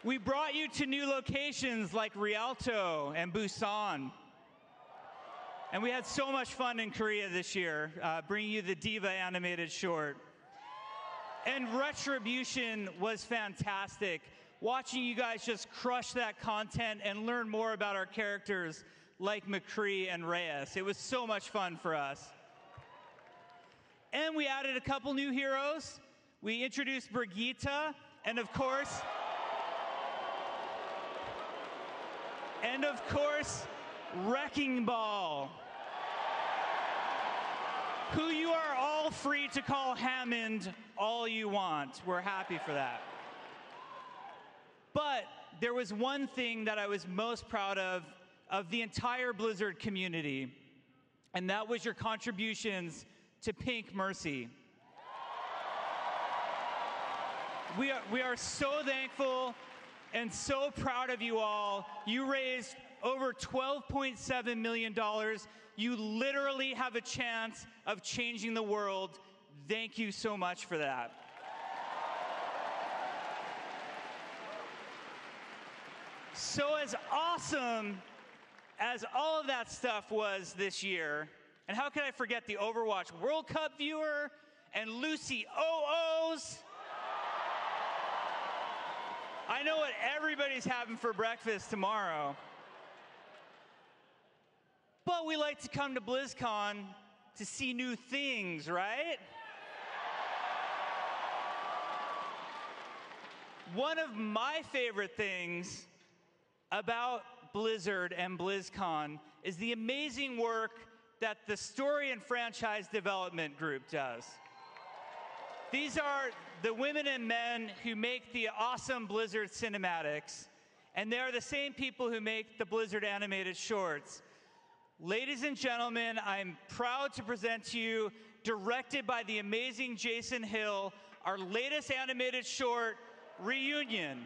We brought you to new locations like Rialto and Busan. And we had so much fun in Korea this year, bringing you the Diva animated short. And Retribution was fantastic. Watching you guys just crush that content and learn more about our characters like McCree and Reyes. It was so much fun for us. And we added a couple new heroes. We introduced Brigitte, and of course, Wrecking Ball, who you are all free to call Hammond all you want. We're happy for that. But there was one thing that I was most proud of the entire Blizzard community, and that was your contributions to Pink Mercy. We are so thankful and so proud of you all. You raised over $12.7 million. You literally have a chance of changing the world. Thank you so much for that. So as awesome as all of that stuff was this year, and how could I forget the Overwatch World Cup viewer and Lucy OOs? I know what everybody's having for breakfast tomorrow. But we like to come to BlizzCon to see new things, right? One of my favorite things about Blizzard and BlizzCon is the amazing work that the Story and Franchise Development Group does. These are the women and men who make the awesome Blizzard cinematics, and they are the same people who make the Blizzard animated shorts. Ladies and gentlemen, I'm proud to present to you, directed by the amazing Jason Hill, our latest animated short, Reunion.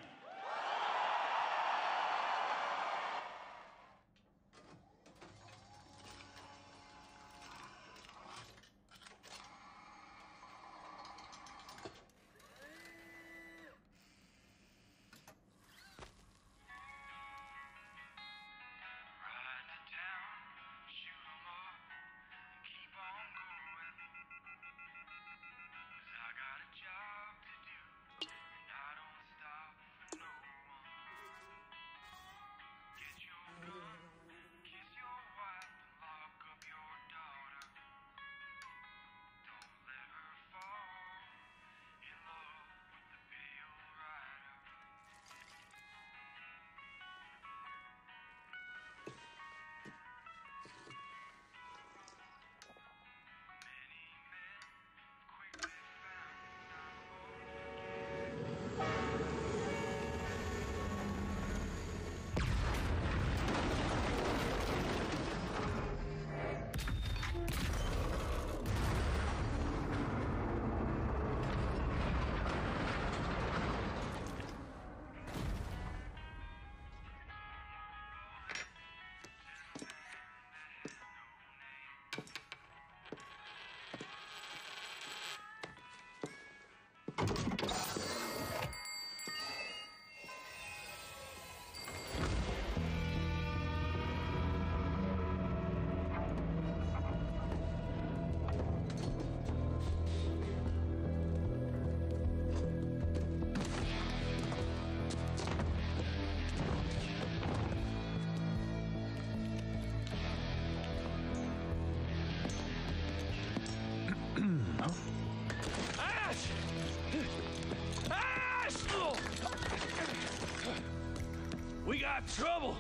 We got trouble!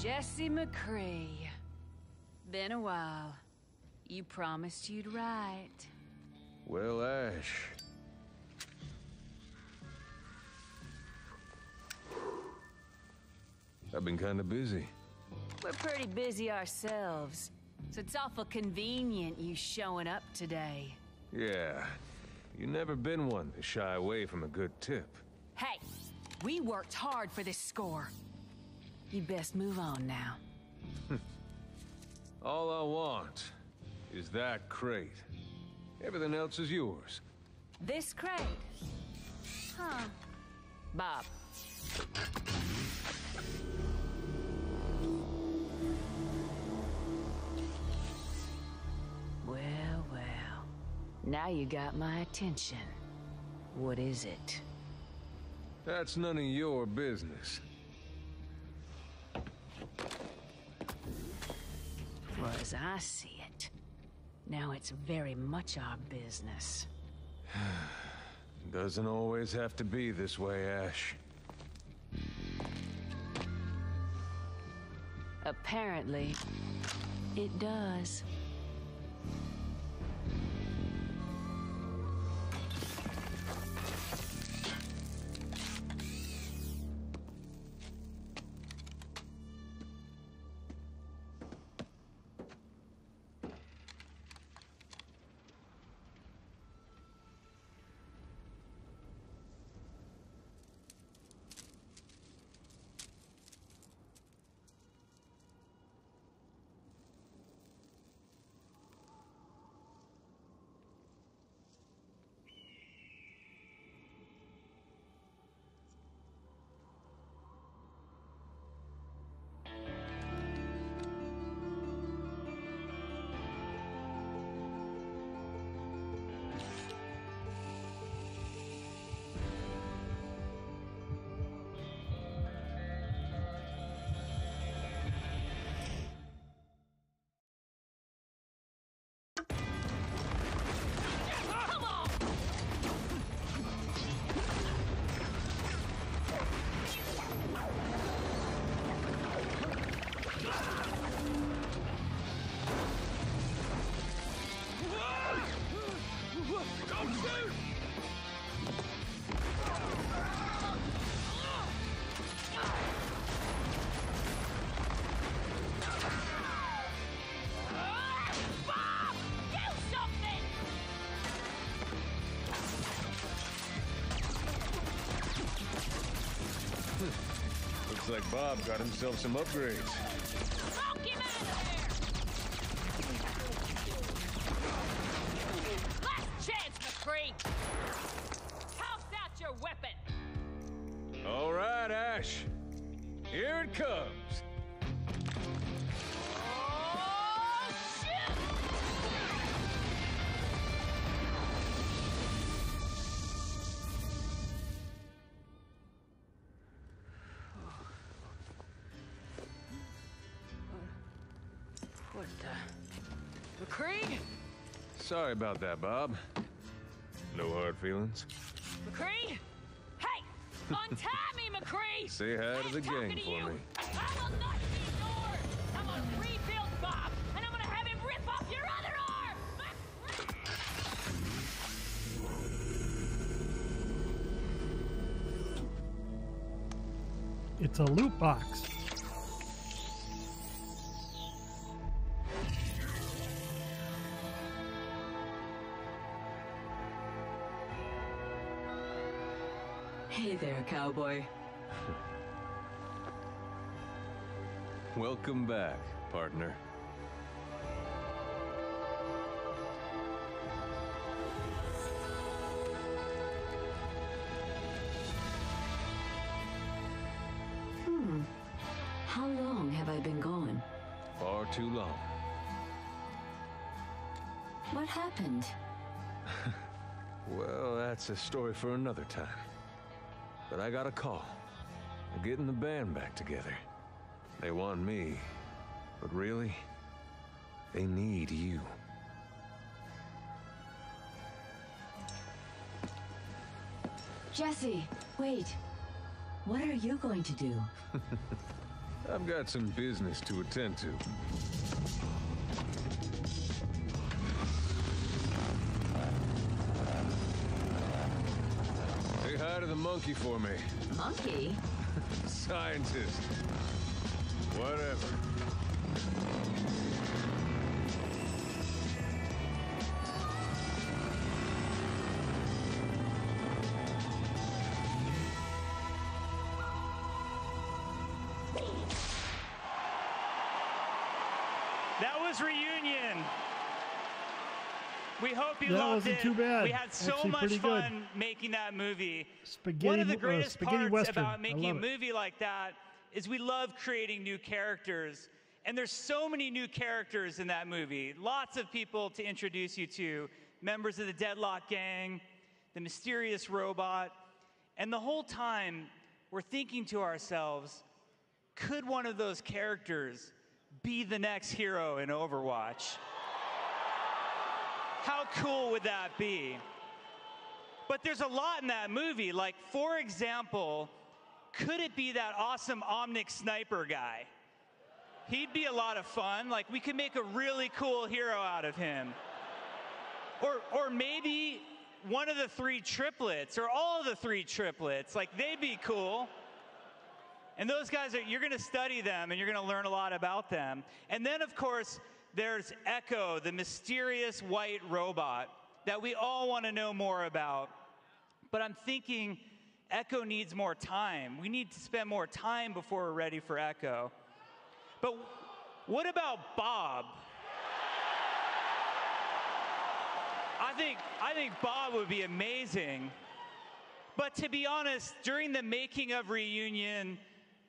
Jesse McCree. Been a while. You promised you'd write. Well, Ash. I've been kind of busy. We're pretty busy ourselves, so it's awful convenient you showing up today. Yeah, you never been one to shy away from a good tip. Hey, We worked hard for this score. You best move on now. All I want is that crate. Everything else is yours. This crate? Huh. Bob. Well, well. Now you got my attention. What is it? That's none of your business. Well, as I see it, now it's very much our business. Doesn't always have to be this way, Ash. Apparently, it does. Looks like Bob got himself some upgrades. Knock him out of there! Last chance, McCree! Toss out your weapon! All right, Ash. Here it comes. Oh, shit! What the... McCree? Sorry about that, Bob. No hard feelings. McCree? Hey! Untie me, McCree! Say hi to the gang to for you. me. I will not be ignored! I'm gonna rebuild Bob, and I'm gonna have him rip off your other arm! It's a loot box. Hey there, cowboy. Welcome back, partner. How long have I been gone? Far too long. What happened? Well, that's a story for another time. But I got a call. They're getting the band back together. They want me, but really, they need you. Jesse, wait. What are you going to do? I've got some business to attend to. Say hi to the monkey for me. Monkey? Scientist. Whatever. That was Reunion. We hope you That loved wasn't it. too bad. We had so Actually, much pretty good. fun making that movie. Spaghetti- One of the greatest spaghetti parts western. about I making a love it. movie like that is we love creating new characters. And there's so many new characters in that movie. Lots of people to introduce you to. Members of the Deadlock Gang, the mysterious robot. And the whole time, we're thinking to ourselves, could one of those characters be the next hero in Overwatch? How cool would that be? But there's a lot in that movie. Like, for example, could it be that awesome Omnic sniper guy? He'd be a lot of fun. Like, we could make a really cool hero out of him. Or maybe one of the three triplets, or all of the three triplets. Like, they'd be cool. And those guys, you're going to study them, and you're going to learn a lot about them. And then, of course, there's Echo, the mysterious white robot that we all want to know more about. But I'm thinking Echo needs more time. We need to spend more time before we're ready for Echo. But what about Bob? I think Bob would be amazing. But to be honest, during the making of Reunion,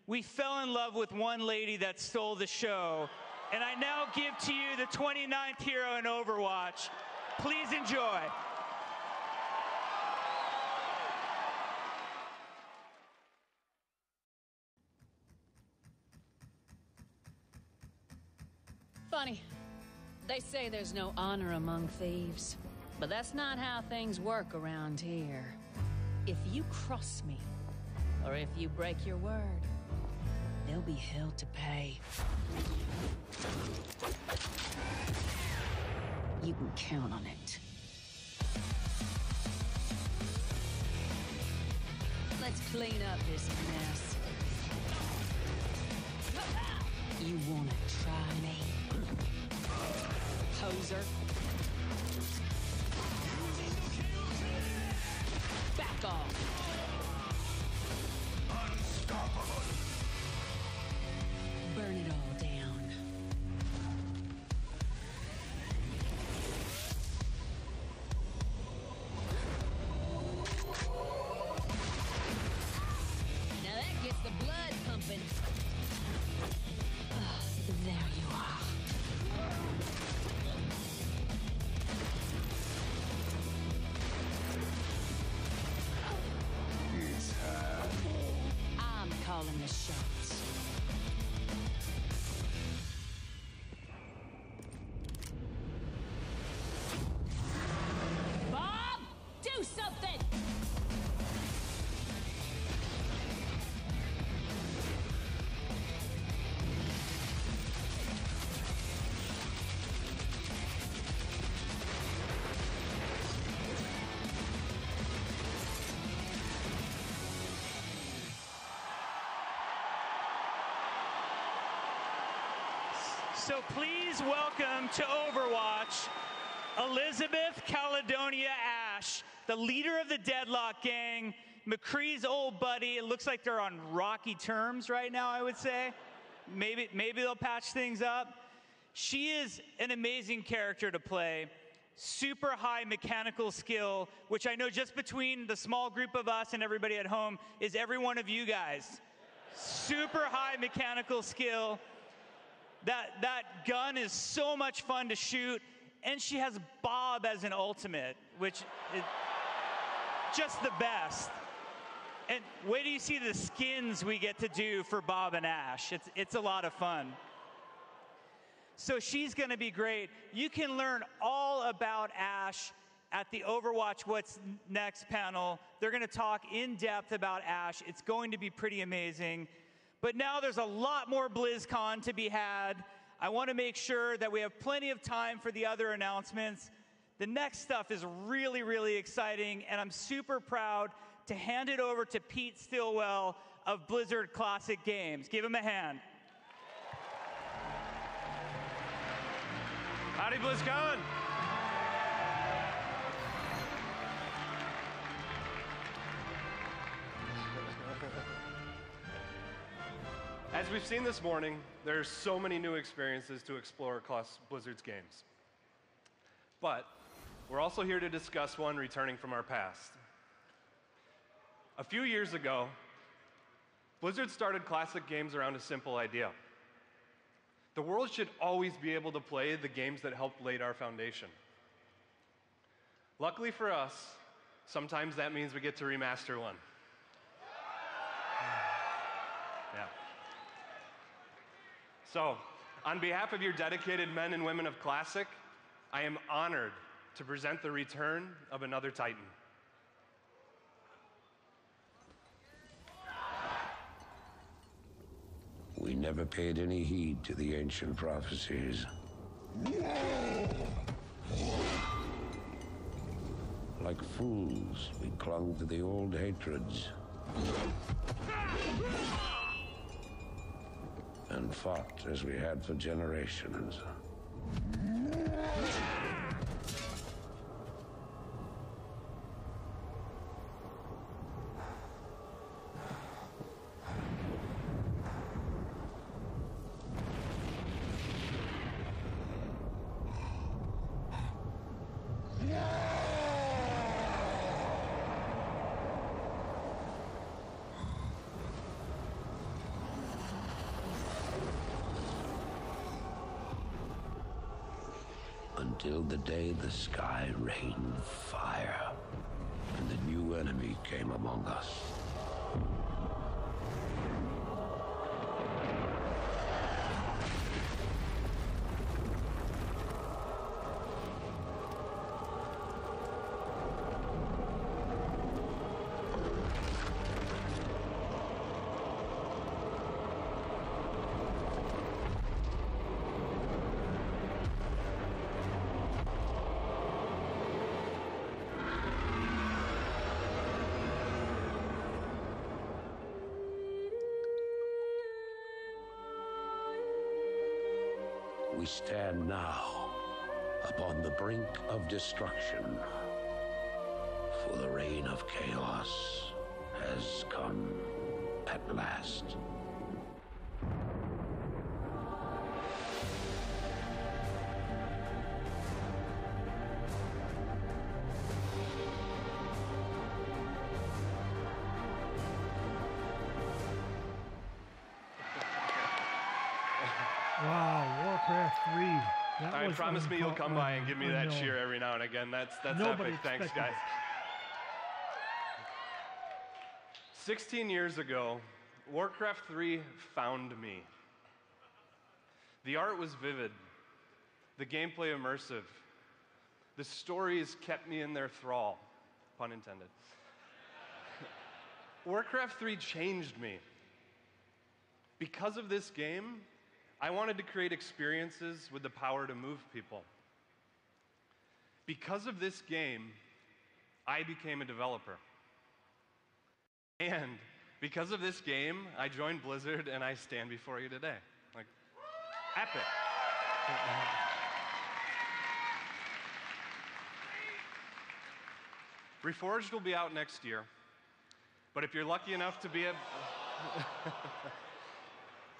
we fell in love with one lady that stole the show. And I now give to you the 29th hero in Overwatch. Please enjoy. Funny. They say there's no honor among thieves. But that's not how things work around here. If you cross me, or if you break your word, there'll be hell to pay. You can count on it. Let's clean up this mess. You wanna try me? Poser. Back off. Unstoppable. Burn it all down. Now that gets the blood pumping. There you are. I'm calling the shots. Bob, do something! So please welcome to Overwatch, Elizabeth Caledonia Ash, the leader of the Deadlock Gang, McCree's old buddy. It looks like they're on rocky terms right now, I would say. Maybe they'll patch things up. She is an amazing character to play. Super high mechanical skill, which I know just between the small group of us and everybody at home is every one of you guys. Super high mechanical skill. That gun is so much fun to shoot, and she has Bob as an ultimate, which is just the best. And wait till you see the skins we get to do for Bob and Ash. It's a lot of fun. So she's going to be great. You can learn all about Ash at the Overwatch What's Next panel. They're going to talk in depth about Ash. It's going to be pretty amazing. But now there's a lot more Blizzcon to be had. I want to make sure that we have plenty of time for the other announcements. The next stuff is really, really exciting, and I'm super proud to hand it over to Pete Stillwell of Blizzard Classic Games. Give him a hand. Howdy, BlizzCon. As we've seen this morning, there's so many new experiences to explore across Blizzard's games. But we're also here to discuss one returning from our past. A few years ago, Blizzard started classic games around a simple idea. The world should always be able to play the games that helped lay our foundation. Luckily for us, sometimes that means we get to remaster one. Yeah. So, on behalf of your dedicated men and women of Classic, I am honored to present the return of another Titan. We never paid any heed to the ancient prophecies. Like fools, we clung to the old hatreds. And fought as we had for generations. Until the day the sky rained fire, and the new enemy came among us. We stand now upon the brink of destruction, for the reign of chaos has come at last. Wow, Warcraft 3. That All right, was promise me you'll come by and give me that unknown. cheer every now and again. That's Nobody epic. Thanks, expected guys. 16 years ago, Warcraft 3 found me. The art was vivid, the gameplay immersive, the stories kept me in their thrall, pun intended. Warcraft 3 changed me. Because of this game, I wanted to create experiences with the power to move people. Because of this game, I became a developer. And because of this game, I joined Blizzard and I stand before you today. Like, epic. Reforged will be out next year, but if you're lucky enough to be at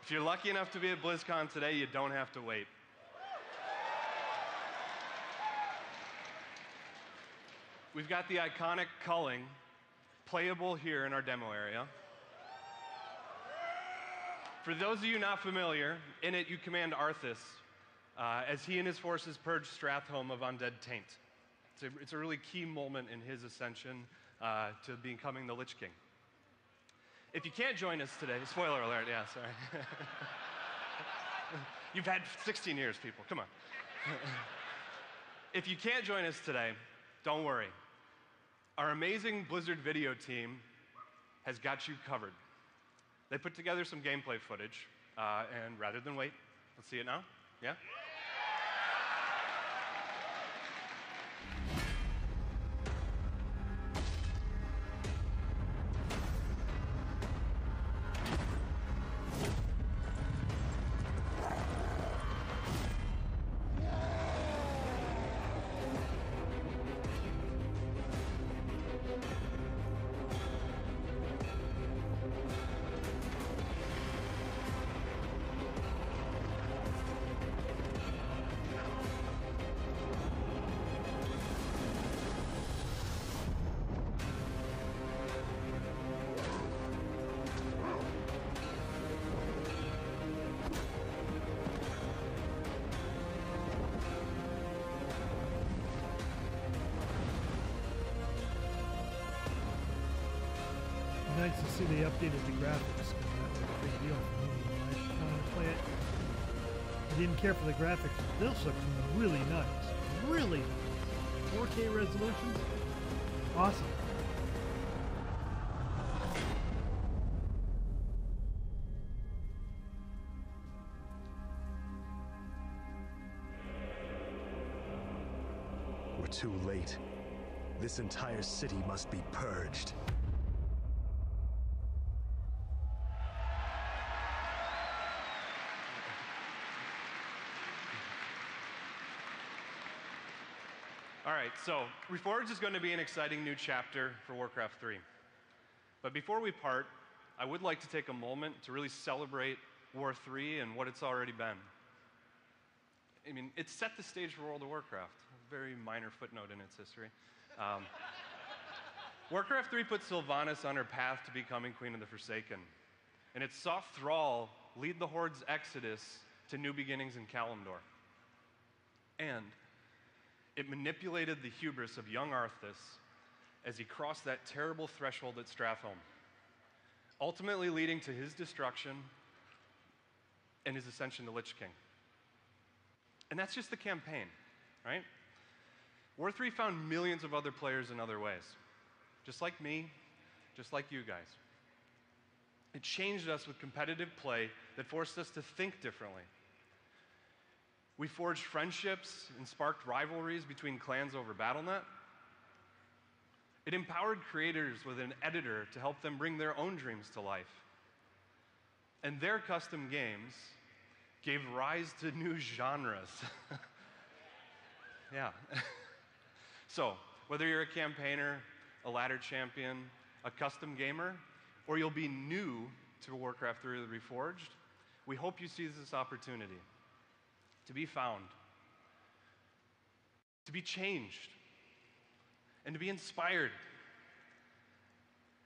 if you're lucky enough to be at BlizzCon today, you don't have to wait. We've got the iconic culling playable here in our demo area. For those of you not familiar, in it you command Arthas as he and his forces purge Stratholme of undead taint. It's a really key moment in his ascension to becoming the Lich King. If you can't join us today, spoiler alert, yeah, sorry. You've had 16 years, people, come on. If you can't join us today, don't worry. Our amazing Blizzard video team has got you covered. They put together some gameplay footage, and rather than wait, let's see it now, yeah? see they updated the graphics. 'Cause that was a big deal for me when I wanted to play it. I didn't care for the graphics. This looks really nice. Really nice. 4K resolutions. Awesome. We're too late. This entire city must be purged. All right, so Reforged is going to be an exciting new chapter for Warcraft 3. But before we part, I would like to take a moment to really celebrate War 3 and what it's already been. I mean, it set the stage for World of Warcraft, a very minor footnote in its history. Warcraft 3 put Sylvanas on her path to becoming Queen of the Forsaken, and it saw Thrall lead the Horde's exodus to new beginnings in Kalimdor. And it manipulated the hubris of young Arthas as he crossed that terrible threshold at Stratholme, ultimately leading to his destruction and his ascension to Lich King. And that's just the campaign, right? War 3 found millions of other players in other ways, just like me, just like you guys. It changed us with competitive play that forced us to think differently. We forged friendships and sparked rivalries between clans over Battle.net. It empowered creators with an editor to help them bring their own dreams to life. And their custom games gave rise to new genres. Yeah. So, whether you're a campaigner, a ladder champion, a custom gamer, or you'll be new to Warcraft 3 Reforged, we hope you seize this opportunity to be found, to be changed, and to be inspired.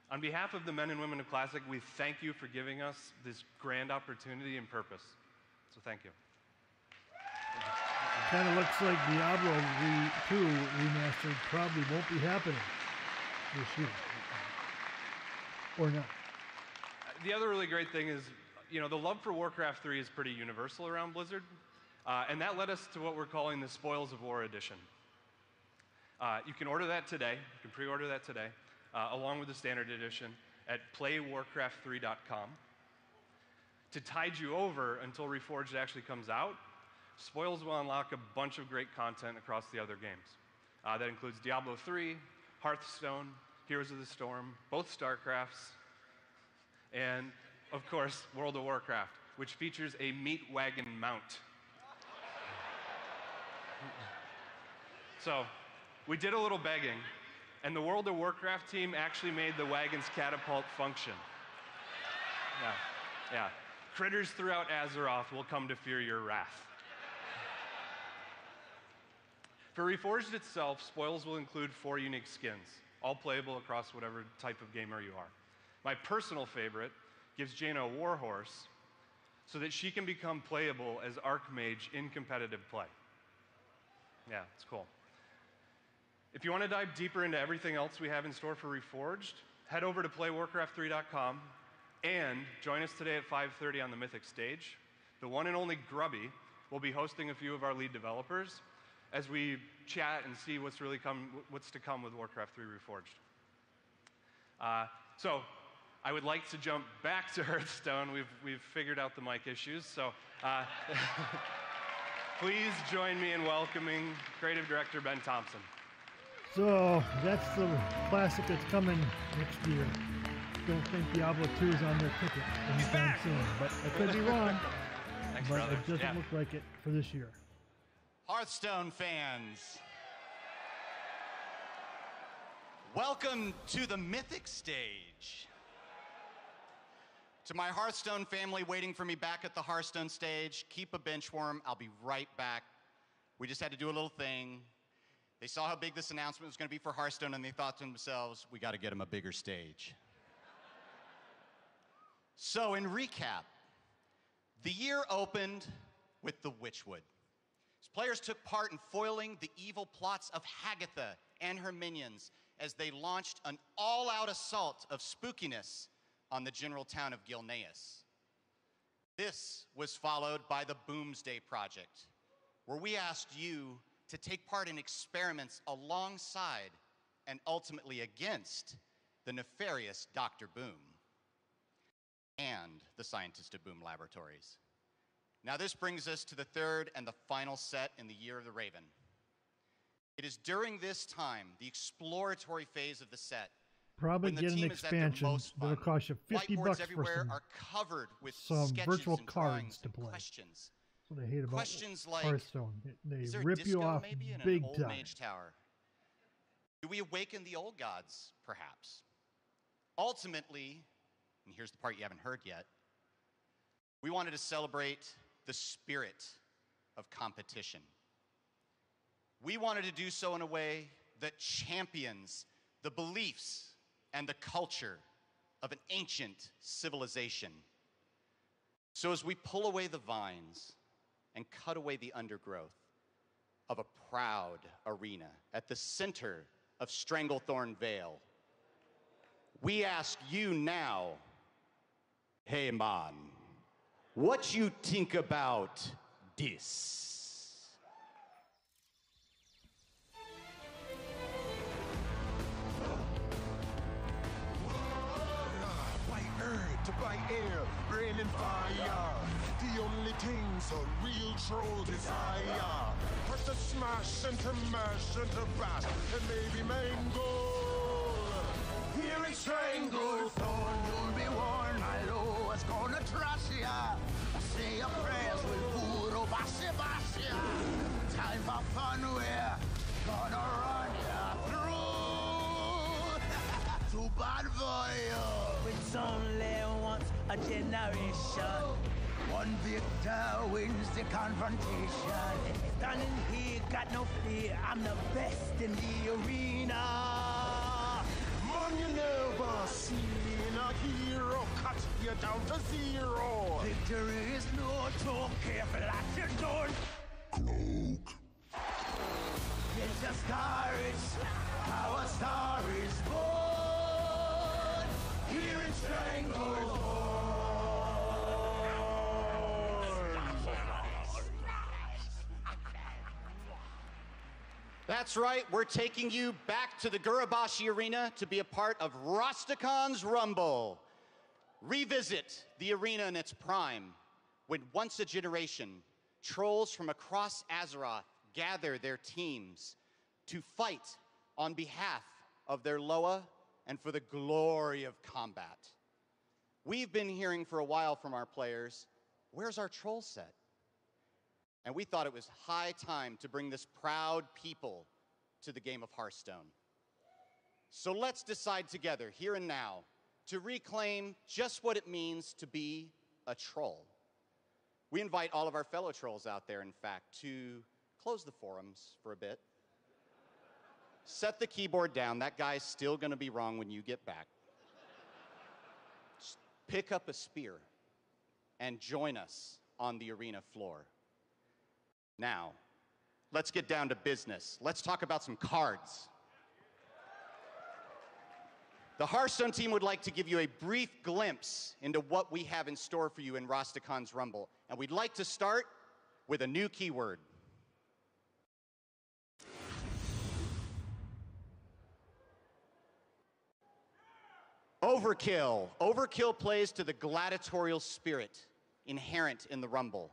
On behalf of the men and women of Classic, we thank you for giving us this grand opportunity and purpose. So thank you. Kind of looks like Diablo 2 remastered probably won't be happening this year. Or not. The other really great thing is, you know, the love for Warcraft 3 is pretty universal around Blizzard. And that led us to what we're calling the Spoils of War Edition. You can order that today. You can pre-order that today, along with the Standard Edition at playwarcraft3.com. To tide you over until Reforged actually comes out, Spoils will unlock a bunch of great content across the other games. That includes Diablo 3, Hearthstone, Heroes of the Storm, both StarCrafts, and, of course, World of Warcraft, which features a meat wagon mount. So, we did a little begging, and the World of Warcraft team actually made the wagon's catapult function. Yeah. Critters throughout Azeroth will come to fear your wrath. For Reforged itself, Spoils will include 4 unique skins, all playable across whatever type of gamer you are. My personal favorite gives Jaina a Warhorse so that she can become playable as Archmage in competitive play. Yeah, it's cool. If you want to dive deeper into everything else we have in store for Reforged, head over to playwarcraft3.com and join us today at 5:30 on the Mythic stage. The one and only Grubby will be hosting a few of our lead developers as we chat and see what's to come with Warcraft 3 Reforged. So I would like to jump back to Hearthstone. We've figured out the mic issues, so please join me in welcoming Creative Director Ben Thompson. So that's the classic that's coming next year. Don't think Diablo 2 is on their ticket anytime soon, but I could be wrong. Thanks, but brother. it doesn't look like it for this year. Hearthstone fans, welcome to the Mythic stage. To my Hearthstone family waiting for me back at the Hearthstone stage, keep a bench warm. I'll be right back. We just had to do a little thing. They saw how big this announcement was going to be for Hearthstone, and they thought to themselves, we got to get them a bigger stage. So in recap, the year opened with the Witchwood. As players took part in foiling the evil plots of Hagatha and her minions as they launched an all-out assault of spookiness on the general town of Gilneas. This was followed by the Boomsday Project, where we asked you to take part in experiments alongside and ultimately against the nefarious Dr. Boom and the scientists at Boom Laboratories. Now this brings us to the third and the final set in the Year of the Raven. It is during this time, the exploratory phase of the set, Probably when the get an team is at their expansion most that'll fun. cost you $50 Whiteboards bucks for everywhere are covered with some sketches virtual and cards drawings to and play. questions. That's what I hate about Questions like, Hearthstone. They is there rip disco you off maybe in big an old time. mage tower? Do we awaken the old gods, perhaps? Ultimately, and here's the part you haven't heard yet, we wanted to celebrate the spirit of competition. We wanted to do so in a way that champions the beliefs and the culture of an ancient civilization. So as we pull away the vines and cut away the undergrowth of a proud arena at the center of Stranglethorn Vale, we ask you now, hey man, what you think about this? By earth, by air, rain and fire. The only things a real troll desire. First to smash and to mash and to bash and maybe mangle. Here in Stranglethorn, you'll be warned. My lord's gonna trash ya. Say your prayers with voodoo, bashi bashi. Time for fun, we're gonna run ya through. Too bad for you. It's only once a generation. One victor wins the confrontation. Standing here, got no fear. I'm the best in the arena. Man, you never seen a hero cut you down to zero. Victory is no joke. Careful at your door. Cloak. It's a star, our star is born. Here in Stranglethorn. That's right, we're taking you back to the Gurabashi Arena to be a part of Rostakon's Rumble. Revisit the arena in its prime, when once a generation, trolls from across Azeroth gather their teams to fight on behalf of their Loa and for the glory of combat. We've been hearing for a while from our players, where's our troll set? And we thought it was high time to bring this proud people to the game of Hearthstone. So let's decide together, here and now, to reclaim just what it means to be a troll. We invite all of our fellow trolls out there, in fact, to close the forums for a bit. Set the keyboard down. That guy's still going to be wrong when you get back. Just pick up a spear and join us on the arena floor. Now, let's get down to business. Let's talk about some cards. The Hearthstone team would like to give you a brief glimpse into what we have in store for you in Rostakon's Rumble. And we'd like to start with a new keyword. Overkill. Overkill plays to the gladiatorial spirit inherent in the Rumble.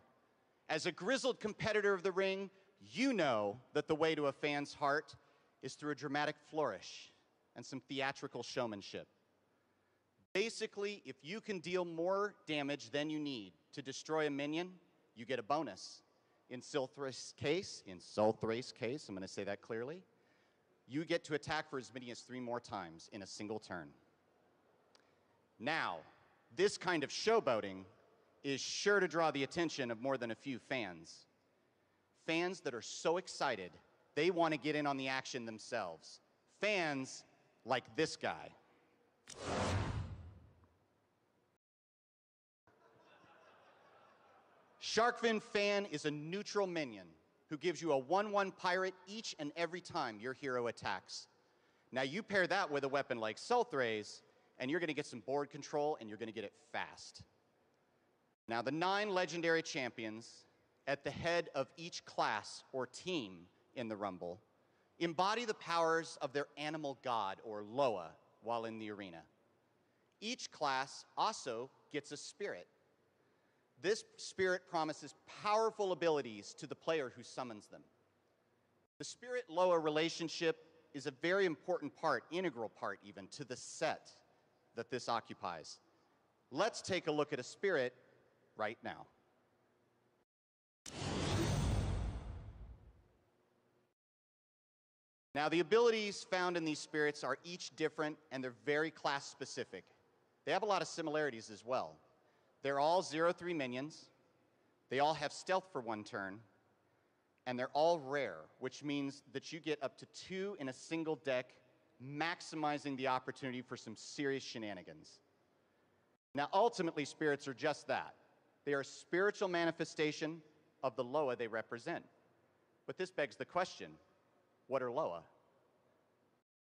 As a grizzled competitor of the ring, you know that the way to a fan's heart is through a dramatic flourish and some theatrical showmanship. Basically, if you can deal more damage than you need to destroy a minion, you get a bonus. In Sulthrace's case, I'm going to say that clearly, you get to attack for as many as 3 more times in a single turn. Now, this kind of showboating is sure to draw the attention of more than a few fans. Fans that are so excited, they want to get in on the action themselves. Fans like this guy. Sharkfin Fan is a neutral minion who gives you a 1/1 pirate each and every time your hero attacks. Now you pair that with a weapon like Sulthrace, and you're going to get some board control, and you're going to get it fast. Now, the 9 legendary champions at the head of each class or team in the Rumble embody the powers of their animal god, or Loa, while in the arena. Each class also gets a spirit. This spirit promises powerful abilities to the player who summons them. The Spirit-Loa relationship is a very important part, integral part even, to the set that this occupies. Let's take a look at a spirit right now. Now, the abilities found in these spirits are each different, and they're very class-specific. They have a lot of similarities as well. They're all 0-3 minions. They all have stealth for 1 turn. And they're all rare, which means that you get up to 2 in a single deck, maximizing the opportunity for some serious shenanigans. Now, ultimately, spirits are just that. They are a spiritual manifestation of the Loa they represent. But this begs the question, what are Loa?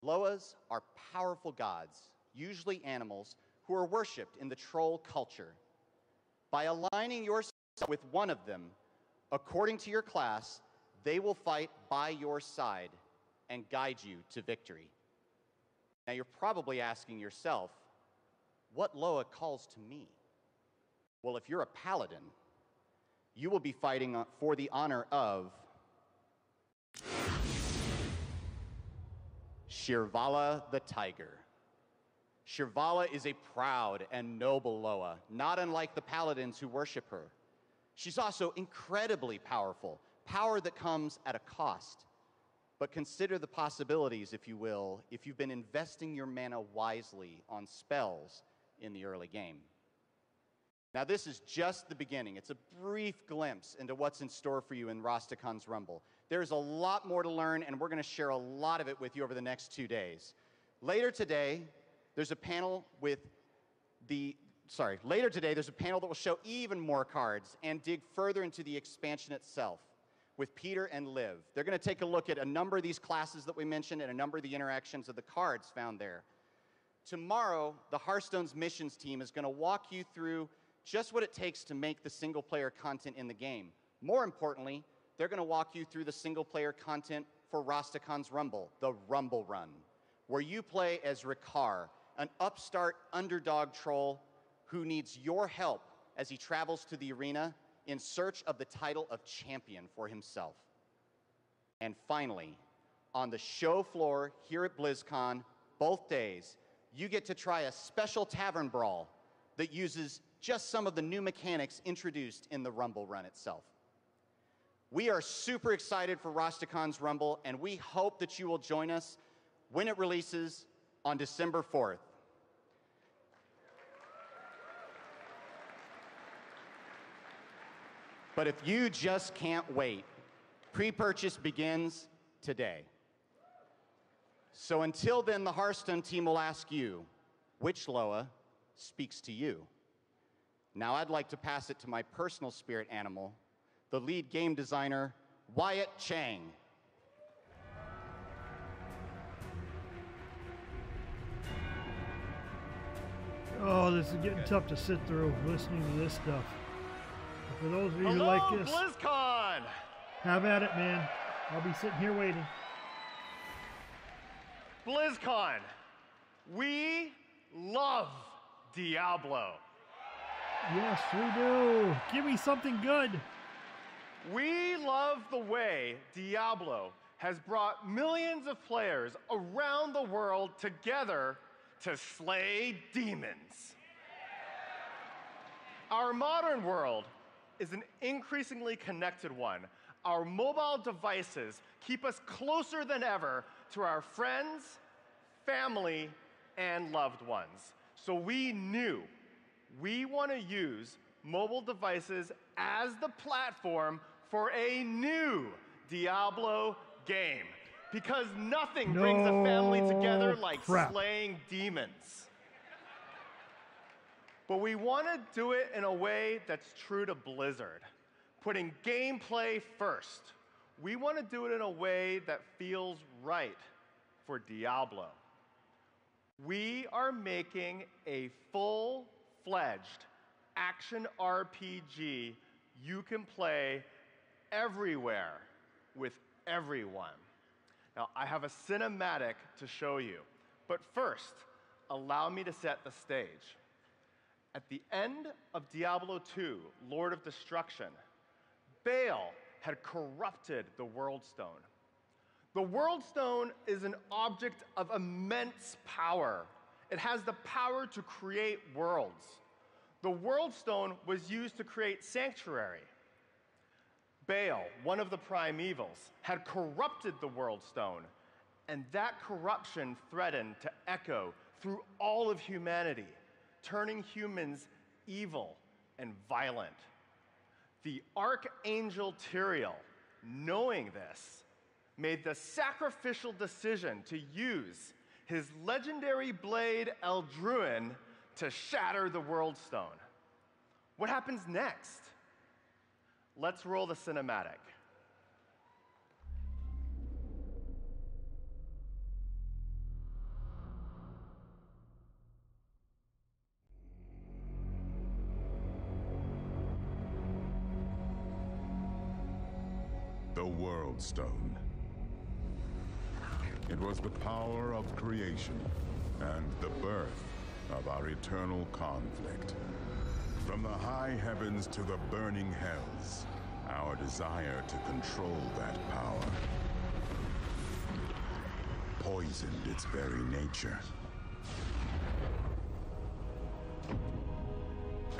Loas are powerful gods, usually animals, who are worshipped in the troll culture. By aligning yourself with one of them, according to your class, they will fight by your side and guide you to victory. Now, you're probably asking yourself, what Loa calls to me? Well, if you're a paladin, you will be fighting for the honor of Shirvala the Tiger. Shirvala is a proud and noble Loa, not unlike the paladins who worship her. She's also incredibly powerful, power that comes at a cost. But consider the possibilities, if you will, if you've been investing your mana wisely on spells in the early game. Now, this is just the beginning. It's a brief glimpse into what's in store for you in Rastakon's Rumble. There's a lot more to learn, and we're going to share a lot of it with you over the next 2 days. Later today, there's a panel that will show even more cards and dig further into the expansion itself with Peter and Liv. They're going to take a look at a number of these classes that we mentioned and a number of the interactions of the cards found there. Tomorrow, the Hearthstone's missions team is going to walk you through just what it takes to make the single-player content in the game. More importantly, they're going to walk you through the single-player content for Rastakon's Rumble, the Rumble Run, where you play as Rikar, an upstart underdog troll who needs your help as he travels to the arena in search of the title of champion for himself. And finally, on the show floor here at Blizzcon, both days, you get to try a special tavern brawl that uses just some of the new mechanics introduced in the Rumble Run itself. We are super excited for Rastakon's Rumble, and we hope that you will join us when it releases on December 4th. But if you just can't wait, pre-purchase begins today. So until then, the Hearthstone team will ask you, which Loa speaks to you? Now I'd like to pass it to my personal spirit animal, the lead game designer, Wyatt Chang. Oh, this is getting tough to sit through listening to this stuff. For those of you who like this, BlizzCon! Have at it, man. I'll be sitting here waiting. BlizzCon! We love Diablo. Yes, we do. Give me something good. We love the way Diablo has brought millions of players around the world together to slay demons. Our modern world is an increasingly connected one. Our mobile devices keep us closer than ever to our friends, family, and loved ones. So we knew we want to use mobile devices as the platform for a new Diablo game. Because nothing brings a family together like slaying demons. But we want to do it in a way that's true to Blizzard, putting gameplay first. We want to do it in a way that feels right for Diablo. We are making a full-fledged action RPG you can play everywhere with everyone. Now, I have a cinematic to show you, but first, allow me to set the stage. At the end of Diablo II, Lord of Destruction, Baal had corrupted the World Stone. The World Stone is an object of immense power. It has the power to create worlds. The World Stone was used to create Sanctuary. Baal, one of the primevals, had corrupted the World Stone, and that corruption threatened to echo through all of humanity, turning humans evil and violent. The Archangel Tyrael, knowing this, made the sacrificial decision to use his legendary blade Eldruin to shatter the World Stone. What happens next? Let's roll the cinematic. The World Stone. It was the power of creation and the birth of our eternal conflict. From the high heavens to the burning hells, our desire to control that power poisoned its very nature.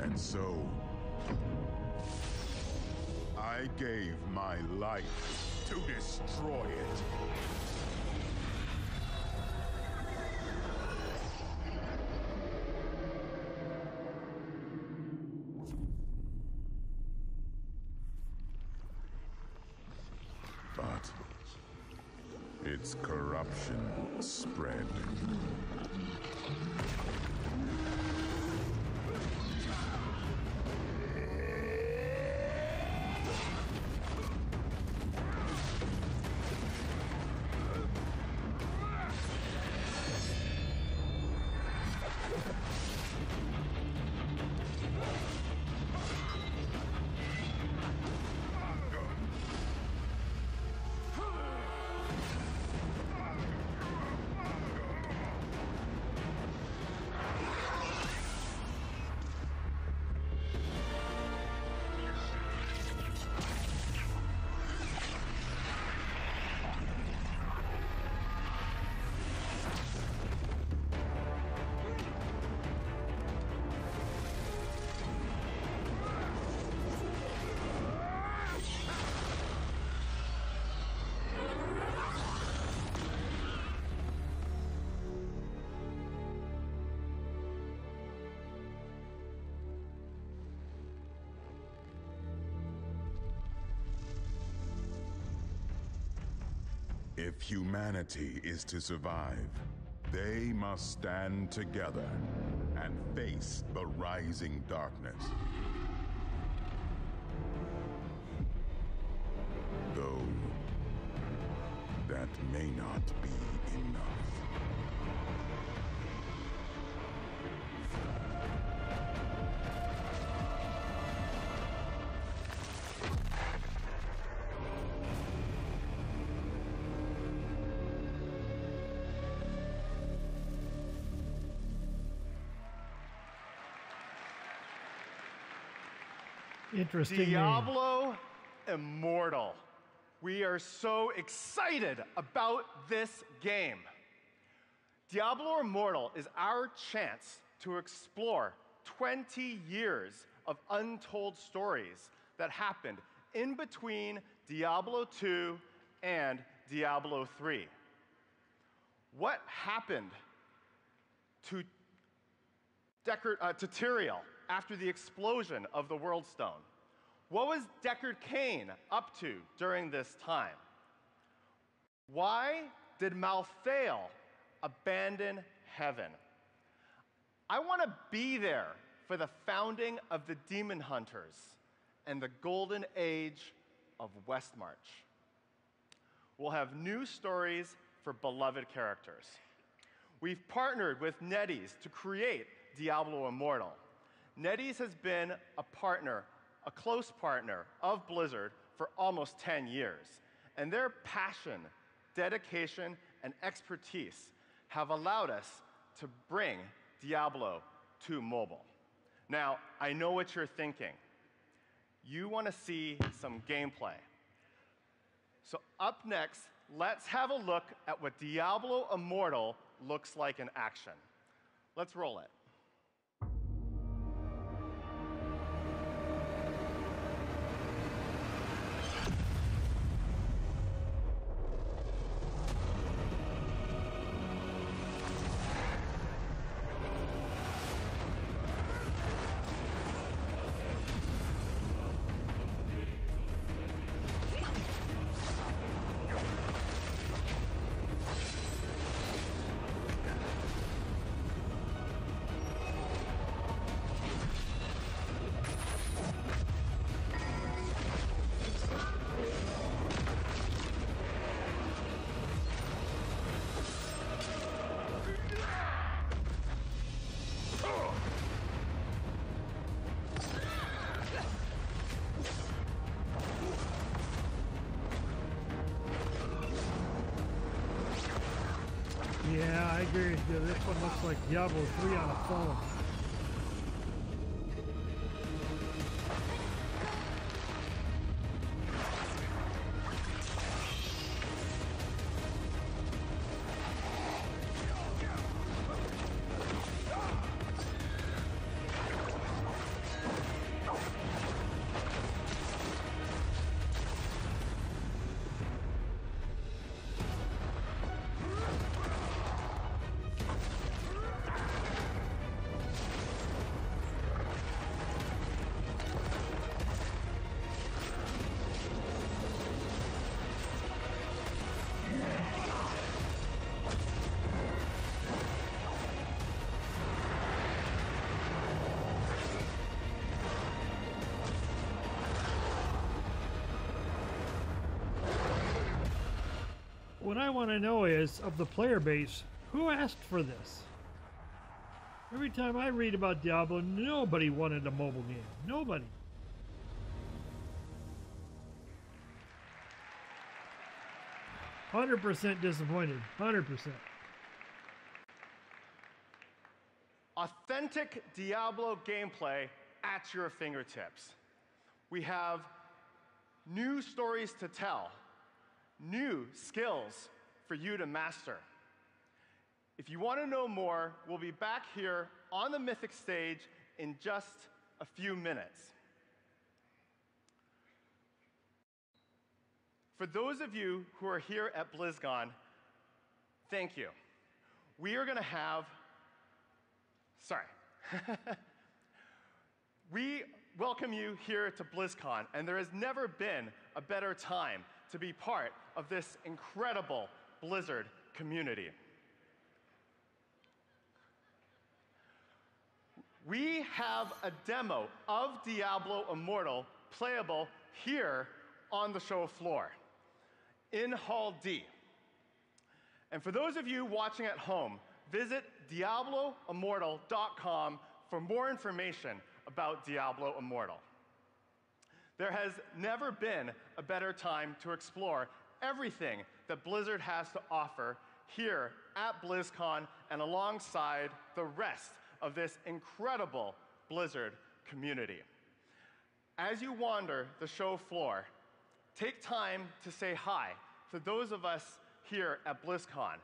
And so, I gave my life to destroy it. But its corruption spread. If humanity is to survive, they must stand together and face the rising darkness. Though that may not be enough. Interesting name. Diablo Immortal. We are so excited about this game. Diablo Immortal is our chance to explore 20 years of untold stories that happened in between Diablo 2 and Diablo 3. What happened to Tyrael after the explosion of the World Stone? What was Deckard Cain up to during this time? Why did Malthael abandon heaven? I want to be there for the founding of the Demon Hunters and the golden age of Westmarch. We'll have new stories for beloved characters. We've partnered with NetEase to create Diablo Immortal. NetEase has been a partner, a close partner of Blizzard for almost 10 years, and their passion, dedication, and expertise have allowed us to bring Diablo to mobile. Now, I know what you're thinking. You want to see some gameplay. So up next, let's have a look at what Diablo Immortal looks like in action. Let's roll it. Yeah, I agree with you. This one looks like Diablo 3 on a phone. What I want to know is, of the player base, who asked for this? Every time I read about Diablo, nobody wanted a mobile game. Nobody. %100% disappointed. 100%. Authentic Diablo gameplay at your fingertips. We have new stories to tell, new skills for you to master. If you want to know more, we'll be back here on the Mythic stage in just a few minutes. For those of you who are here at Blizzcon, thank you. We are going to have, we welcome you here to Blizzcon, and there has never been a better time to be part of this incredible Blizzard community. We have a demo of Diablo Immortal playable here on the show floor in Hall D. And for those of you watching at home, visit DiabloImmortal.com for more information about Diablo Immortal. There has never been a better time to explore everything that Blizzard has to offer here at BlizzCon and alongside the rest of this incredible Blizzard community. As you wander the show floor, take time to say hi to those of us here at BlizzCon.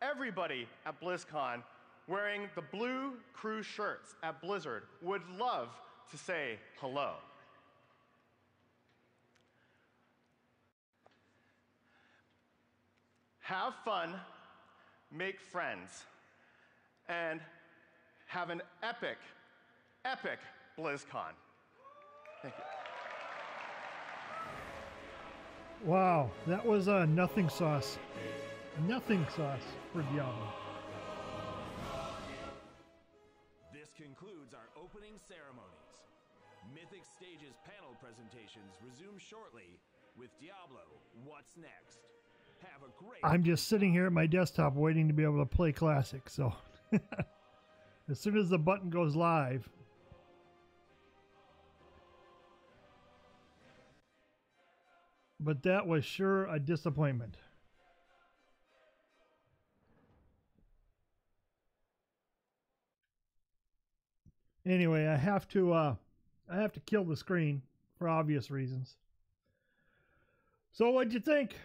Everybody at BlizzCon wearing the blue crew shirts at Blizzard would love to say hello. Have fun, make friends, and have an epic, epic BlizzCon. Thank you. Wow, that was nothing sauce. Nothing sauce for Diablo. This concludes our opening ceremonies. Mythic Stage's panel presentations resume shortly with Diablo, What's Next? Have a great I'm just sitting here at my desktop waiting to be able to play Classic. So as soon as the button goes live. But that was sure a disappointment. Anyway, I have to kill the screen for obvious reasons. So what'd you think?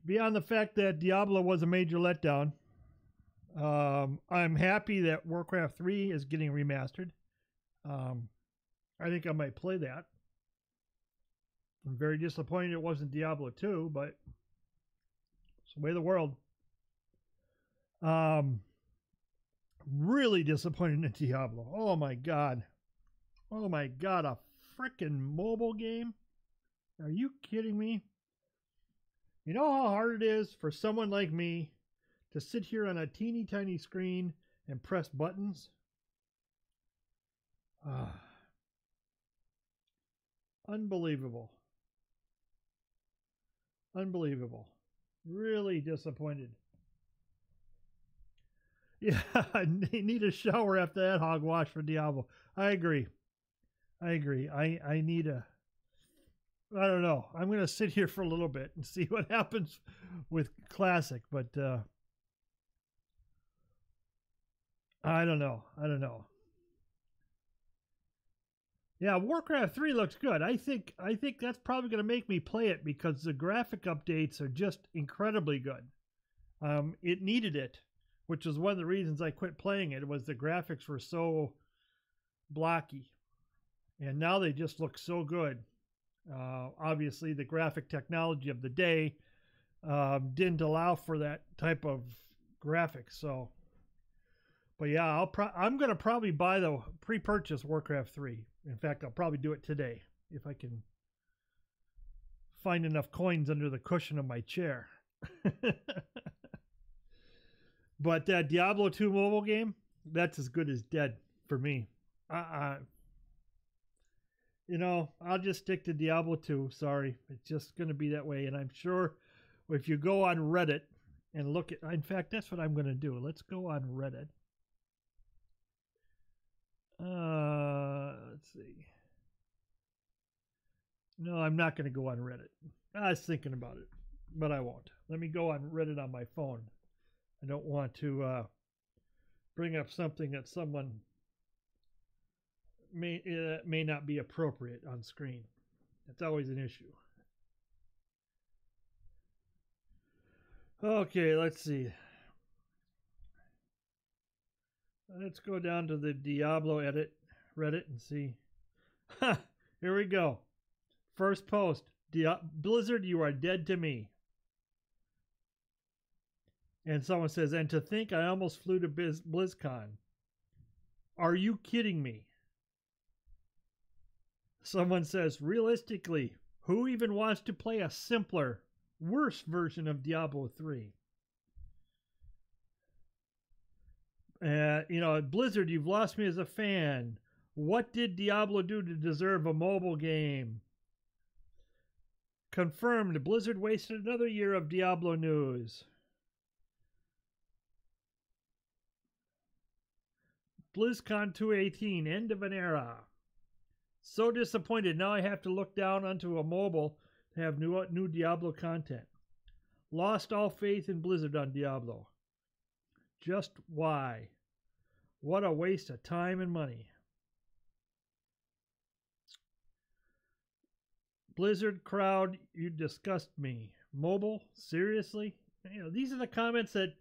Beyond the fact that Diablo was a major letdown, I'm happy that Warcraft 3 is getting remastered. I think I might play that. I'm very disappointed it wasn't Diablo 2, but it's the way of the world. Really disappointed in Diablo. Oh my god. Oh my god, a freaking mobile game? Are you kidding me? You know how hard it is for someone like me to sit here on a teeny tiny screen and press buttons? Unbelievable. Unbelievable. Really disappointed. Yeah, I need a shower after that hogwash for Diablo. I agree. I need a... I don't know. I'm going to sit here for a little bit and see what happens with Classic, but I don't know. Yeah, Warcraft 3 looks good. I think that's probably going to make me play it because the graphic updates are just incredibly good. It needed it, which was one of the reasons I quit playing it, was the graphics were so blocky. And now they just look so good. Obviously, the graphic technology of the day didn't allow for that type of graphics. So, but yeah, I'm going to probably buy the pre-purchase Warcraft 3. In fact, I'll probably do it today if I can find enough coins under the cushion of my chair. But that Diablo 2 mobile game, that's as good as dead for me. You know, I'll just stick to Diablo 2. Sorry. It's just going to be that way. And I'm sure if you go on Reddit and look at... In fact, that's what I'm going to do. Let's go on Reddit. Let's see. No, I'm not going to go on Reddit. I was thinking about it, but I won't. Let me go on Reddit on my phone. I don't want to bring up something that someone may not be appropriate on screen. That's always an issue. Okay, let's see. Let's go down to the Diablo Reddit and see. Here we go. First post. Blizzard, you are dead to me. And someone says, and to think I almost flew to BlizzCon. Are you kidding me? Someone says, realistically, who even wants to play a simpler, worse version of Diablo 3? You know, Blizzard, you've lost me as a fan. What did Diablo do to deserve a mobile game? Confirmed, Blizzard wasted another year of Diablo news. BlizzCon 218, end of an era. So disappointed, now I have to look down onto a mobile to have new Diablo content. Lost all faith in Blizzard on Diablo. Just why? What a waste of time and money. Blizzard crowd, you disgust me. Mobile? Seriously? You know, these are the comments that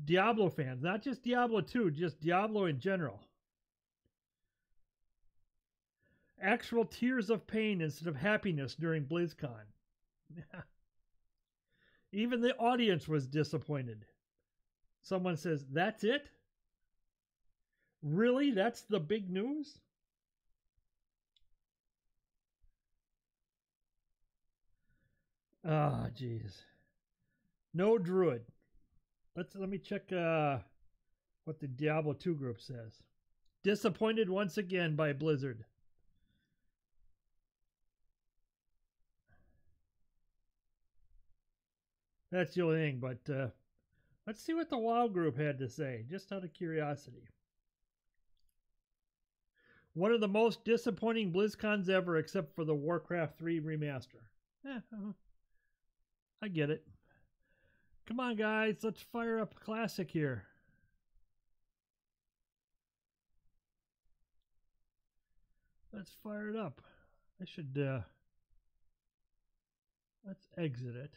Diablo fans, not just Diablo 2, just Diablo in general. Actual tears of pain instead of happiness during BlizzCon. Even the audience was disappointed. Someone says, that's it? Really? That's the big news? Ah, jeez. No Druid. Let me check what the Diablo 2 group says. Disappointed once again by Blizzard. That's the only thing, but let's see what the WoW group had to say, just out of curiosity. One of the most disappointing BlizzCons ever, except for the Warcraft 3 remaster. I get it. Come on, guys, let's fire up Classic here. Let's fire it up. I should, let's exit it.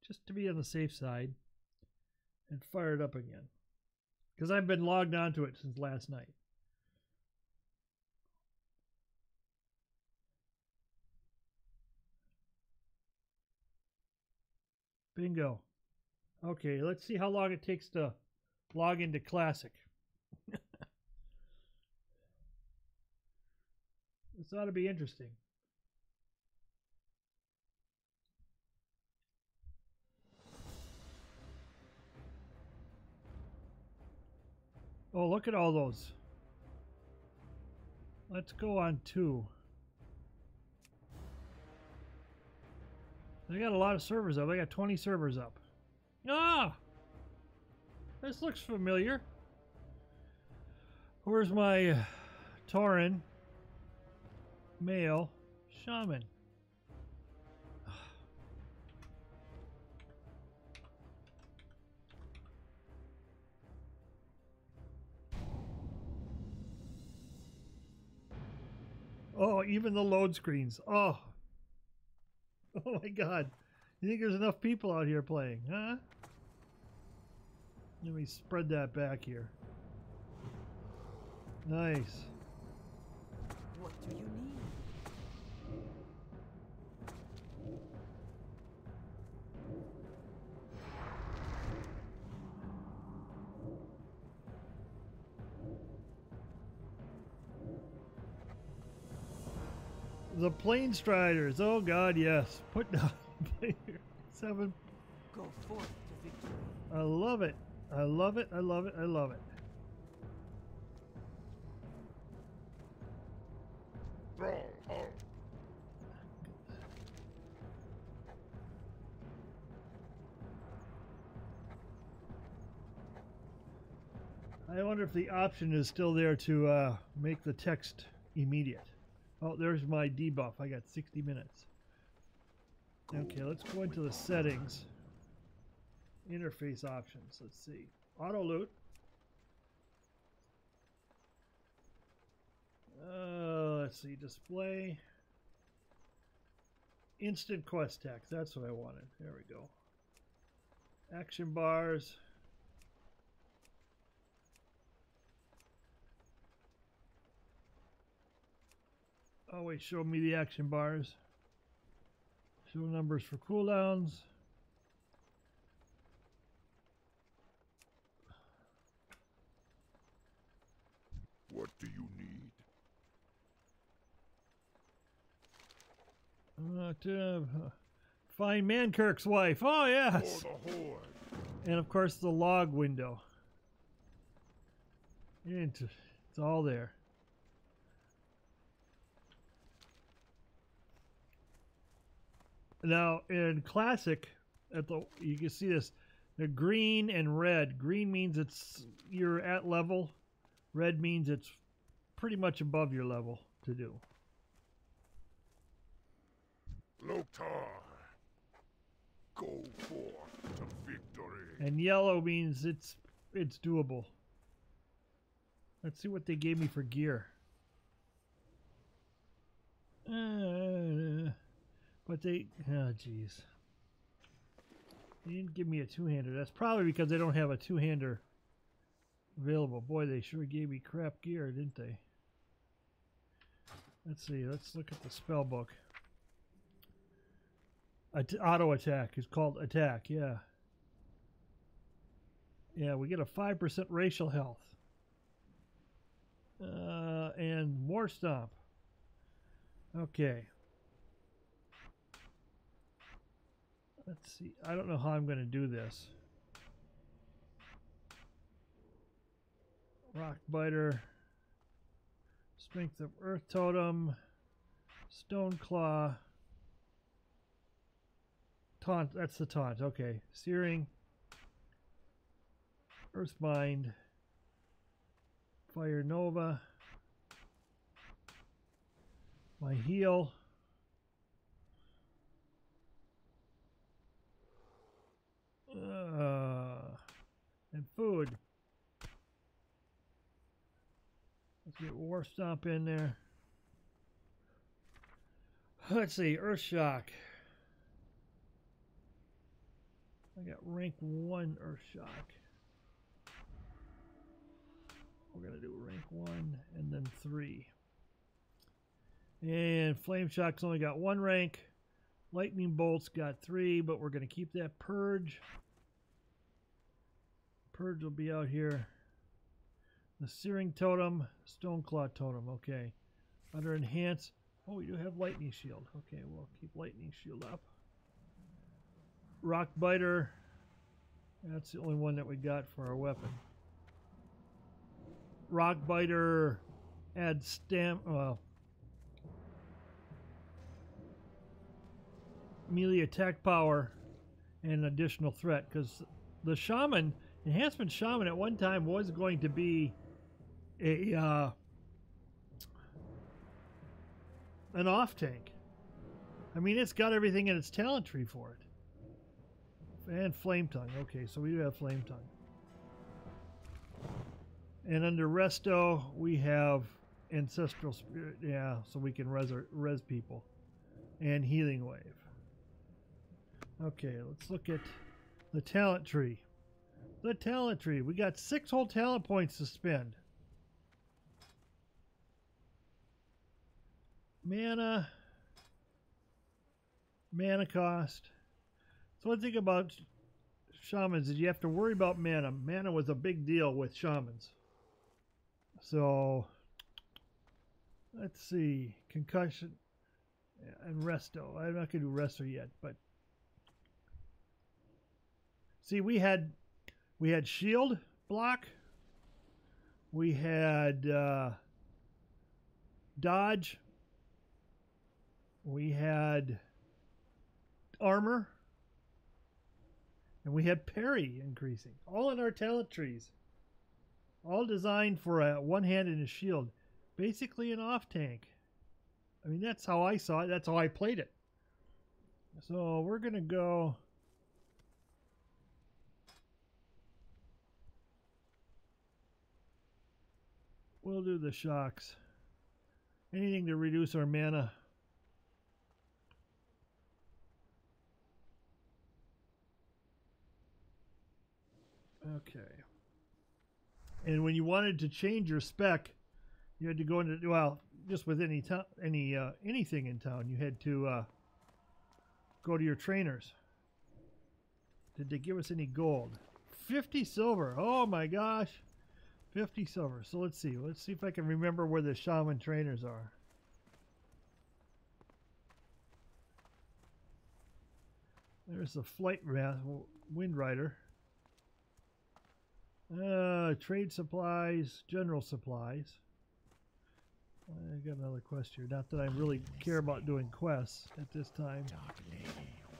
Just to be on the safe side. And fire it up again. Because I've been logged onto it since last night. Bingo. Okay, let's see how long it takes to log into Classic. This ought to be interesting. Oh, look at all those. Let's go on 2. They got a lot of servers up. They got 20 servers up. Ah! This looks familiar. Where's my Tauren? Male. Shaman. Oh, even the load screens. Oh. Oh my god. You think there's enough people out here playing, huh? Let me spread that back here. Nice. What do you need? The Plane Striders. Oh god, yes. Put down 7. Go forth to victory. I love it. I love it. I love it. I love it. I wonder if the option is still there to make the text immediate. Oh, there's my debuff. I got 60 minutes. Okay, let's go into the settings. Interface options. Let's see. Auto loot. Let's see. Display. Instant quest text. That's what I wanted. There we go. Action bars. Oh wait, show me the action bars. Show numbers for cooldowns. What do you need? Find Mankirk's wife. Oh yes. For the Horde. And of course the log window. It's all there. Now in Classic, you can see this, the green and red. Green means you're at level. Red means it's pretty much above your level to do. Loktar, go forth to victory. And yellow means it's doable. Let's see what they gave me for gear. But they, oh geez. They didn't give me a two-hander. That's probably because they don't have a two-hander available. Boy, they sure gave me crap gear, didn't they? Let's see. Let's look at the spell book. Auto attack is called attack. Yeah. Yeah, we get a 5% racial health. And more stomp. Okay. Let's see. I don't know how I'm going to do this. Rock Biter. Strength of Earth Totem. Stone Claw. Taunt, that's the taunt. Okay. Searing. Earthbind. Fire Nova. My heal. And food. Let's get War Stomp in there. Let's see, Earth Shock. I got rank 1 Earth Shock. We're going to do rank 1 and then 3. And Flame Shock's only got 1 rank. Lightning Bolt's got 3, but we're going to keep that Purge. Purge will be out here. The Searing Totem, Stoneclaw Totem, okay. Under Enhance, oh, we do have Lightning Shield. Okay, we'll keep Lightning Shield up. Rock Biter, that's the only one that we got for our weapon. Rock Biter adds melee attack power and additional threat, because the Shaman, Enhancement Shaman at one time was going to be an off tank. I mean, it's got everything in its talent tree for it. And Flame Tongue. Okay, so we do have Flame Tongue. And under Resto, we have Ancestral Spirit. Yeah, so we can res people. And Healing Wave. Okay, let's look at the talent tree. The talent tree. We got 6 whole talent points to spend. Mana cost. So one thing about shamans is you have to worry about mana. Mana was a big deal with shamans. So let's see. Concussion and Resto. I'm not going to do Resto yet, but see, we had shield block. We had dodge. We had armor. And we had parry increasing. All in our talent trees. All designed for a one hand and a shield. Basically an off tank. I mean, that's how I saw it. That's how I played it. So we're going to go... We'll do the shocks. Anything to reduce our mana. Okay. And when you wanted to change your spec, you had to go into, well, just with anything in town, you had to go to your trainers. Did they give us any gold? 50 silver. Oh my gosh. 50 silver. So let's see. Let's see if I can remember where the shaman trainers are. There's the Flight Wind Rider. Trade supplies, general supplies. I got another quest here. Not that I really care about doing quests at this time. Dark Lady,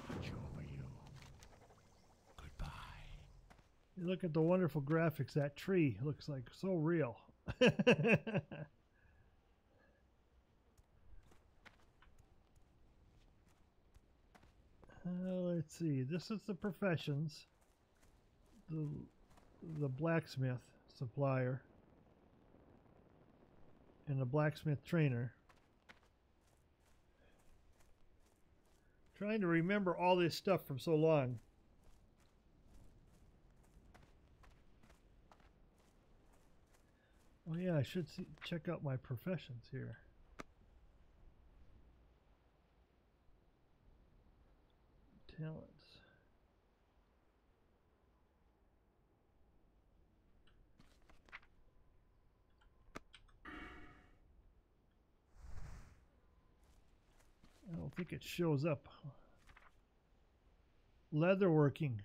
watch over you. Goodbye. You look at the wonderful graphics. That tree looks like so real. Let's see. This is the professions. The blacksmith supplier and the blacksmith trainer. Trying to remember all this stuff from so long. Oh yeah, I should check out my professions here. Talents. I don't think it shows up. Leatherworking.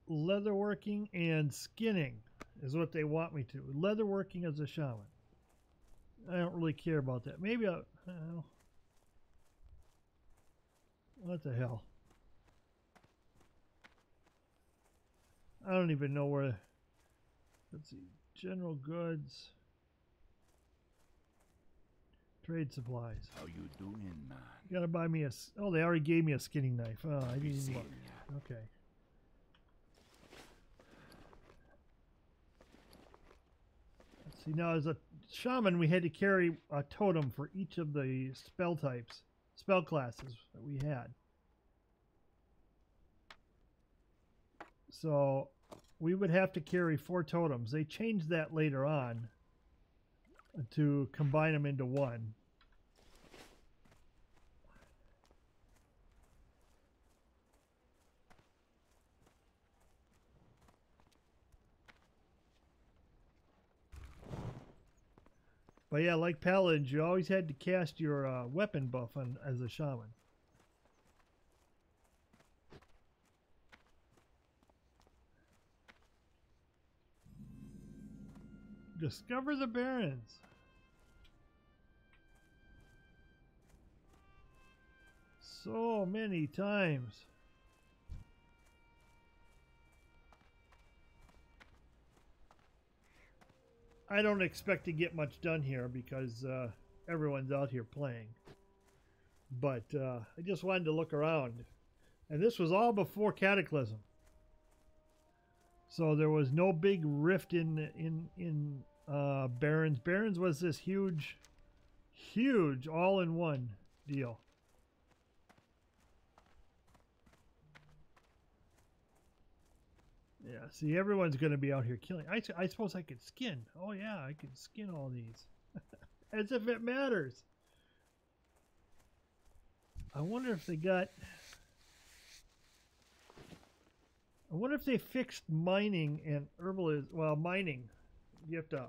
Leatherworking and skinning is what they want me to. Leatherworking as a shaman. I don't really care about that. Maybe I'll... What the hell? I don't even know where. Let's see. General goods. Trade supplies. How you doing, man? You gotta buy me a. Oh, they already gave me a skinning knife. Oh, I didn't even look. Okay. Let's see. Now, as a shaman, we had to carry a totem for each of the spell types, spell classes that we had. So we would have to carry 4 totems. They changed that later on to combine them into one. But yeah, like paladins, you always had to cast your weapon buff on as a shaman. Discover the Barrens. So many times. I don't expect to get much done here because everyone's out here playing. But I just wanted to look around. And this was all before Cataclysm. So there was no big rift in Barrens. Barrens was this huge all-in-one deal. Yeah, see, everyone's going to be out here killing. I suppose I could skin. Oh yeah, I could skin all these. As if it matters. I wonder if they got... I wonder if they fixed mining and herbalism. Well, mining. You have to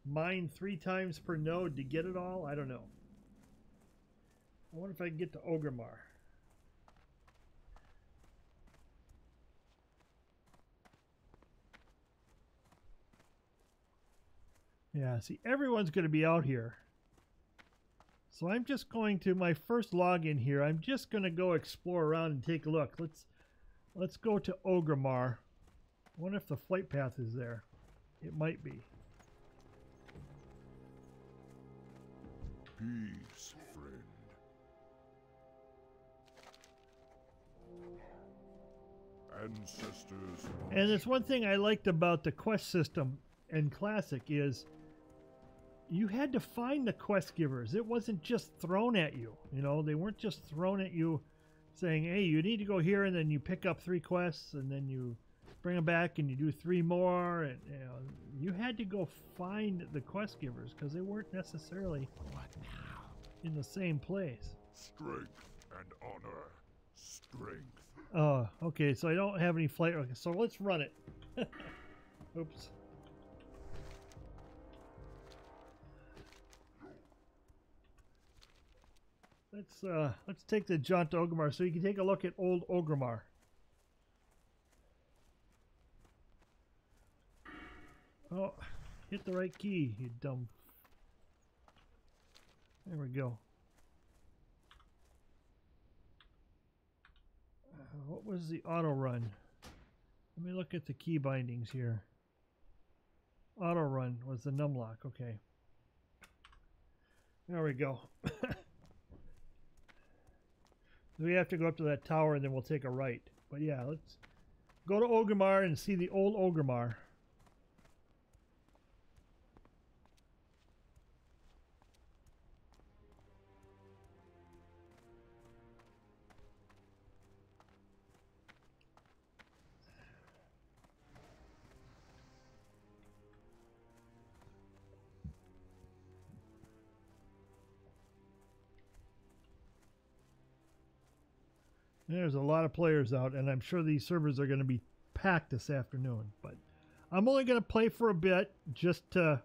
mine 3 times per node to get it all? I don't know. I wonder if I can get to Orgrimmar. Yeah, see, everyone's going to be out here. So I'm just going to, my first login here, I'm just going to go explore around and take a look. Let's go to Orgrimmar. I wonder if the flight path is there. It might be. Peace, friend. Ancestors. And there's one thing I liked about the quest system in Classic is you had to find the quest givers. It wasn't just thrown at you. You know, they weren't just thrown at you saying, hey, you need to go here, and then you pick up 3 quests, and then you bring them back and you do 3 more. And you know, you had to go find the quest givers because they weren't necessarily in the same place. Strength and honor. Strength. Oh, okay, so I don't have any flight. Okay, so let's run it. Oops. Let's take the jaunt to Orgrimmar so you can take a look at old Orgrimmar. Oh, hit the right key, you dumb. There we go. What was the auto run? Let me look at the key bindings here. Auto run was the numlock. Okay. There we go. We have to go up to that tower and then we'll take a right. But yeah, let's go to Orgrimmar and see the old Orgrimmar. There's a lot of players out, and I'm sure these servers are going to be packed this afternoon. But I'm only going to play for a bit just to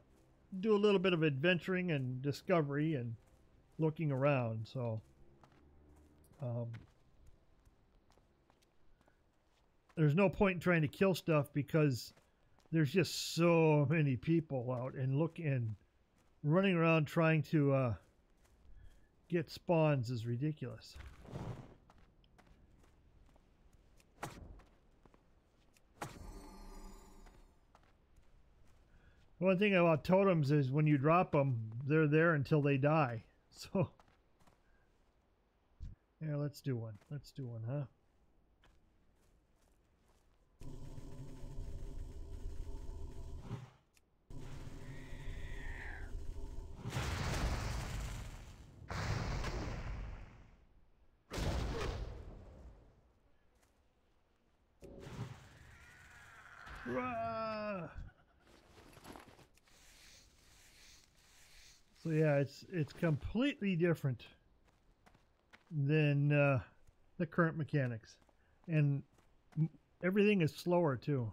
do a little bit of adventuring and discovery and looking around. So there's no point in trying to kill stuff because there's just so many people out and running around trying to get spawns is ridiculous. One thing about totems is when you drop them, they're there until they die. So, yeah, let's do one. Let's do one, huh? So yeah, it's completely different than the current mechanics, and everything is slower too.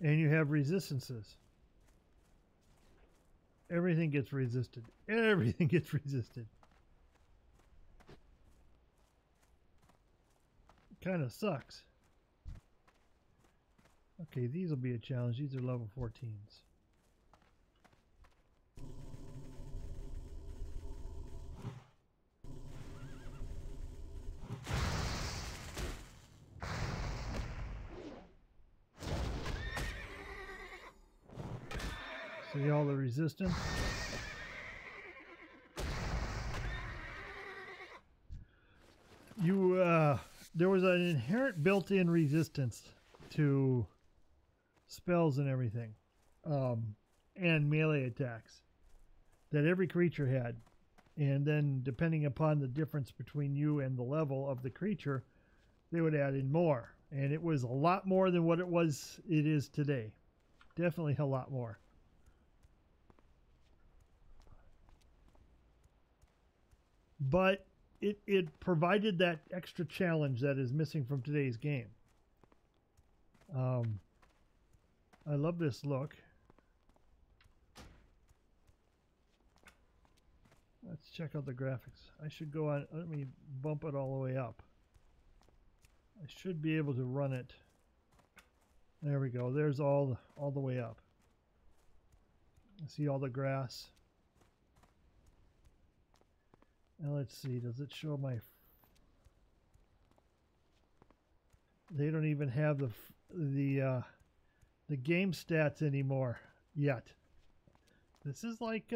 And you have resistances. Everything gets resisted. Everything gets resisted. Kind of sucks. Okay, these will be a challenge. These are level 14s. See all the resistance? There was an inherent built-in resistance to spells and everything, and melee attacks that every creature had. And then depending upon the difference between you and the level of the creature, they would add in more. And it was a lot more than what it is today. Definitely a lot more. But it provided that extra challenge that is missing from today's game. I love this look. Let's check out the graphics. I should go on, let me bump it all the way up. I should be able to run it. There we go. There's all the way up. I see all the grass. Now let's see, does it show my... They don't even have the game stats anymore yet. This is like,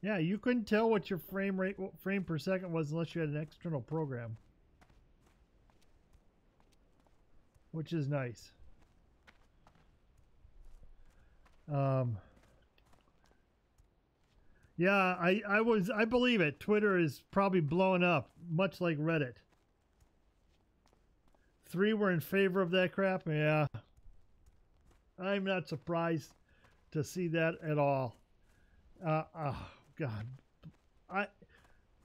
yeah, you couldn't tell what your frame per second was unless you had an external program, which is nice. Yeah, I believe it. Twitter is probably blowing up, much like Reddit. 3 were in favor of that crap. Yeah. I'm not surprised to see that at all. Oh, God.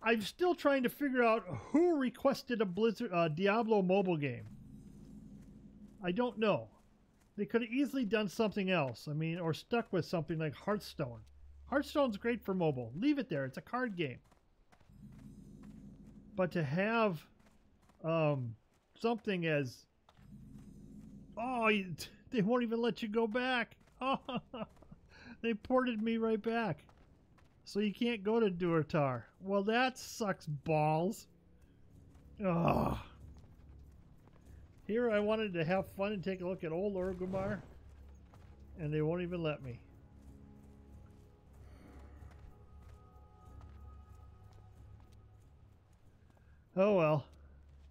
I'm still trying to figure out who requested a Diablo mobile game. I don't know. They could have easily done something else. I mean, or stuck with something like Hearthstone. Hearthstone's great for mobile. Leave it there. It's a card game. But to have something as... Oh, they won't even let you go back. Oh, they ported me right back. So you can't go to Durotar. Well, that sucks balls. Oh. Here I wanted to have fun and take a look at old Orgrimmar, and they won't even let me. Oh well,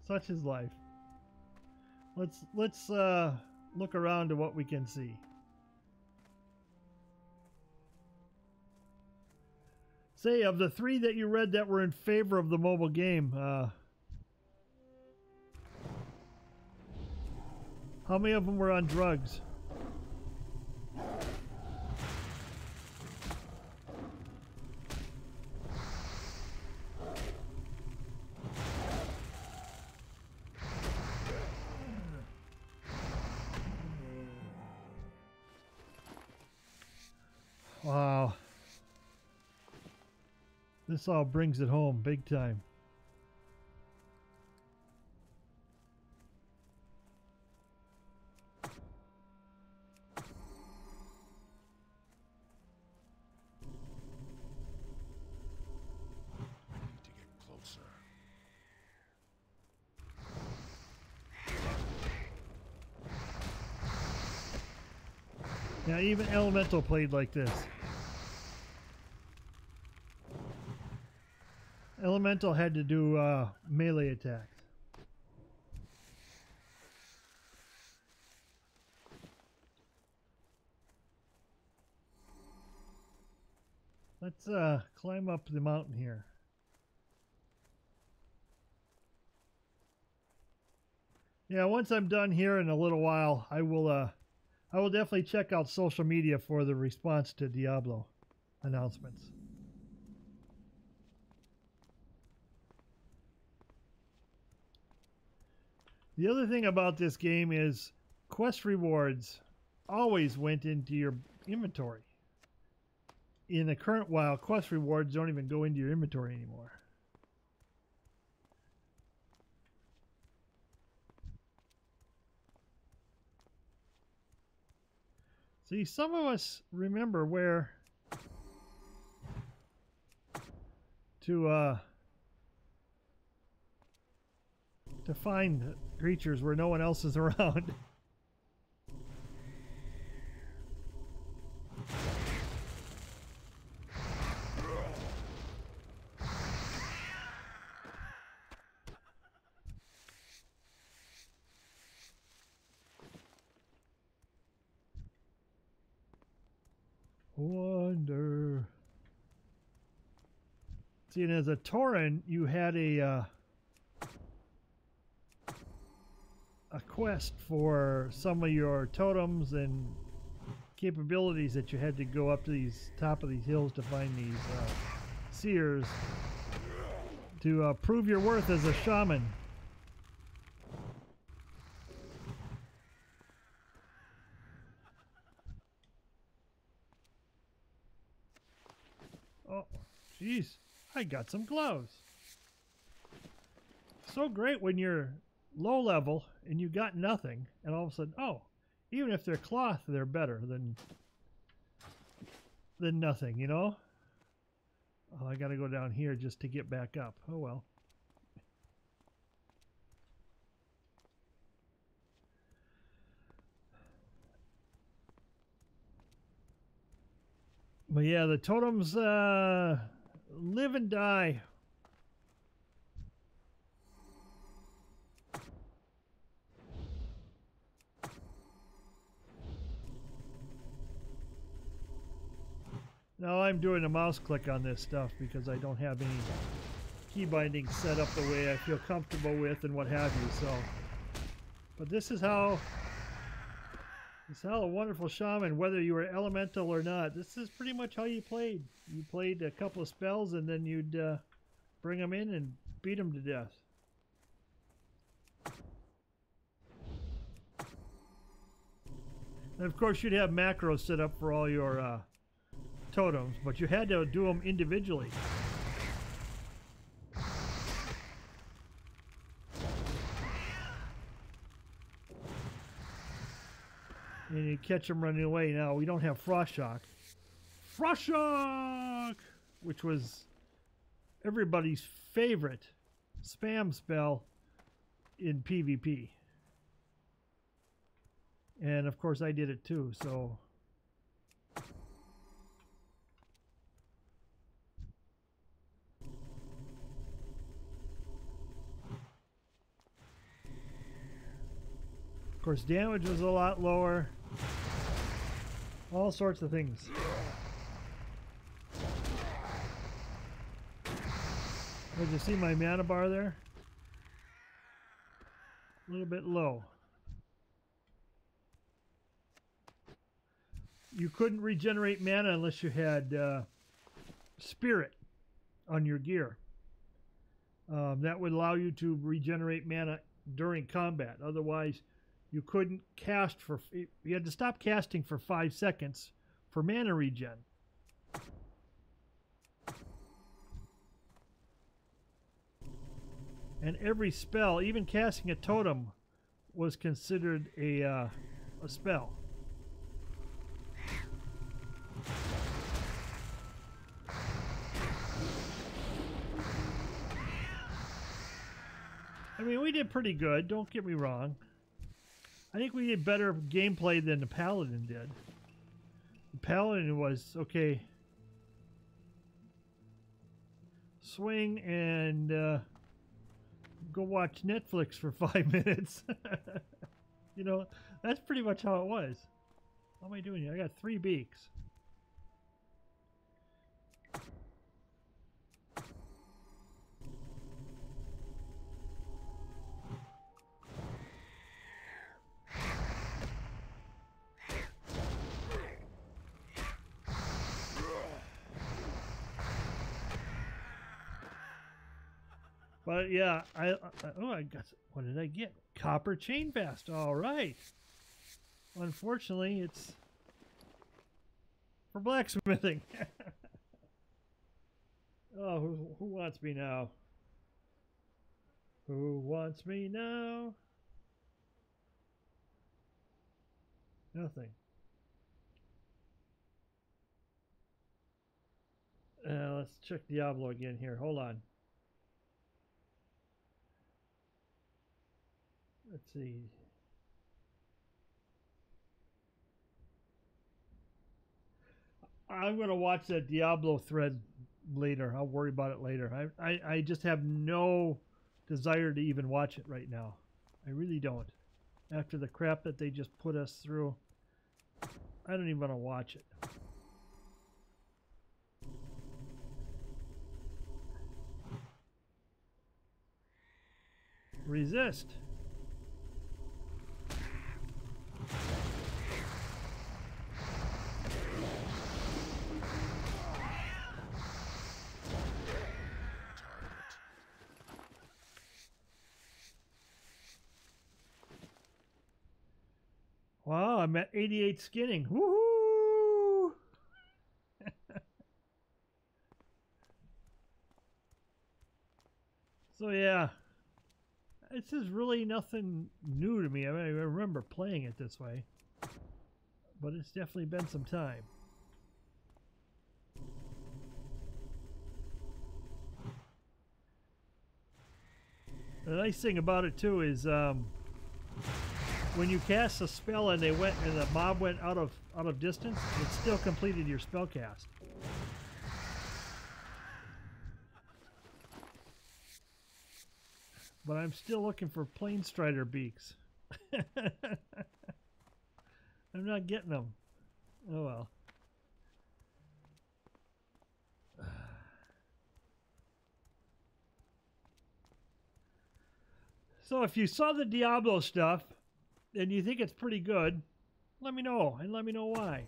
such is life. Let's look around to what we can see. Say, of the 3 that you read that were in favor of the mobile game, how many of them were on drugs? Wow. This all brings it home big time. Yeah, even Elemental played like this. Elemental had to do melee attacks. Let's climb up the mountain here. Yeah, once I'm done here in a little while, I will definitely check out social media for the response to Diablo announcements. The other thing about this game is quest rewards always went into your inventory. In the current WoW, quest rewards don't even go into your inventory anymore. See, some of us remember where to find creatures where no one else is around. Wonder. See, and as a Tauren, you had a quest for some of your totems and capabilities that you had to go up to these top of these hills to find these seers to prove your worth as a shaman. Oh, jeez, I got some gloves. So great when you're low level and you got nothing, and all of a sudden, oh, even if they're cloth, they're better than nothing, you know? Oh, I gotta go down here just to get back up. Oh well. But yeah, the totems live and die. Now I'm doing a mouse click on this stuff because I don't have any key bindings set up the way I feel comfortable with and what have you. So, but this is how a wonderful shaman, whether you were elemental or not, this is pretty much how you played. You played a couple of spells and then you'd bring them in and beat them to death. And of course you'd have macros set up for all your totems, but you had to do them individually. And you catch them running away. Now, we don't have Frost Shock. Frost Shock! Which was everybody's favorite spam spell in PvP. And of course I did it too, so... Of course, damage was a lot lower. All sorts of things. Did you see my mana bar there? A little bit low. You couldn't regenerate mana unless you had spirit on your gear. That would allow you to regenerate mana during combat. Otherwise, you couldn't cast for... You had to stop casting for 5 seconds for mana regen. And every spell, even casting a totem, was considered a spell. I mean, we did pretty good, don't get me wrong. I think we did better gameplay than the Paladin did. Paladin was okay. Swing and go watch Netflix for 5 minutes. You know, that's pretty much how it was. How am I doing here? I got 3 beaks. But yeah, I got, what did I get? Copper chain vest. All right. Unfortunately, it's for blacksmithing. Oh, who wants me now? Who wants me now? Nothing. Let's check Diablo again here. Hold on. Let's see. I'm going to watch that Diablo thread later. I'll worry about it later. I just have no desire to even watch it right now. I really don't. After the crap that they just put us through, I don't even want to watch it. Resist. Wow, I'm at 88 skinning. Woohoo! So yeah, this is really nothing new to me. I mean, I remember playing it this way, but it's definitely been some time. The nice thing about it too is when you cast a spell and the mob went out of distance, it still completed your spell cast. But I'm still looking for Plane Strider beaks. I'm not getting them. Oh well. So if you saw the Diablo stuff and you think it's pretty good, let me know, and let me know why.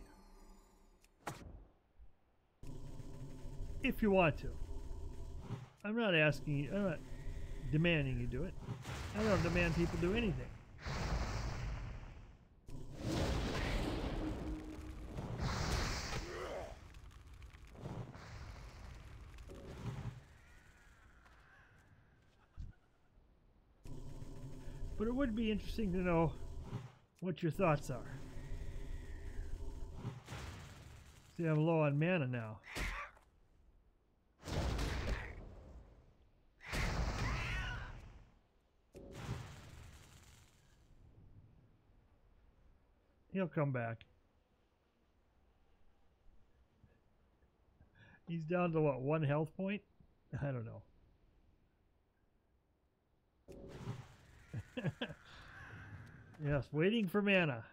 If you want to. I'm not asking you, I'm not demanding you do it. I don't demand people do anything. But it would be interesting to know what your thoughts are. See, I'm low on mana now. He'll come back. He's down to what, 1 health point? I don't know. Yes, waiting for mana.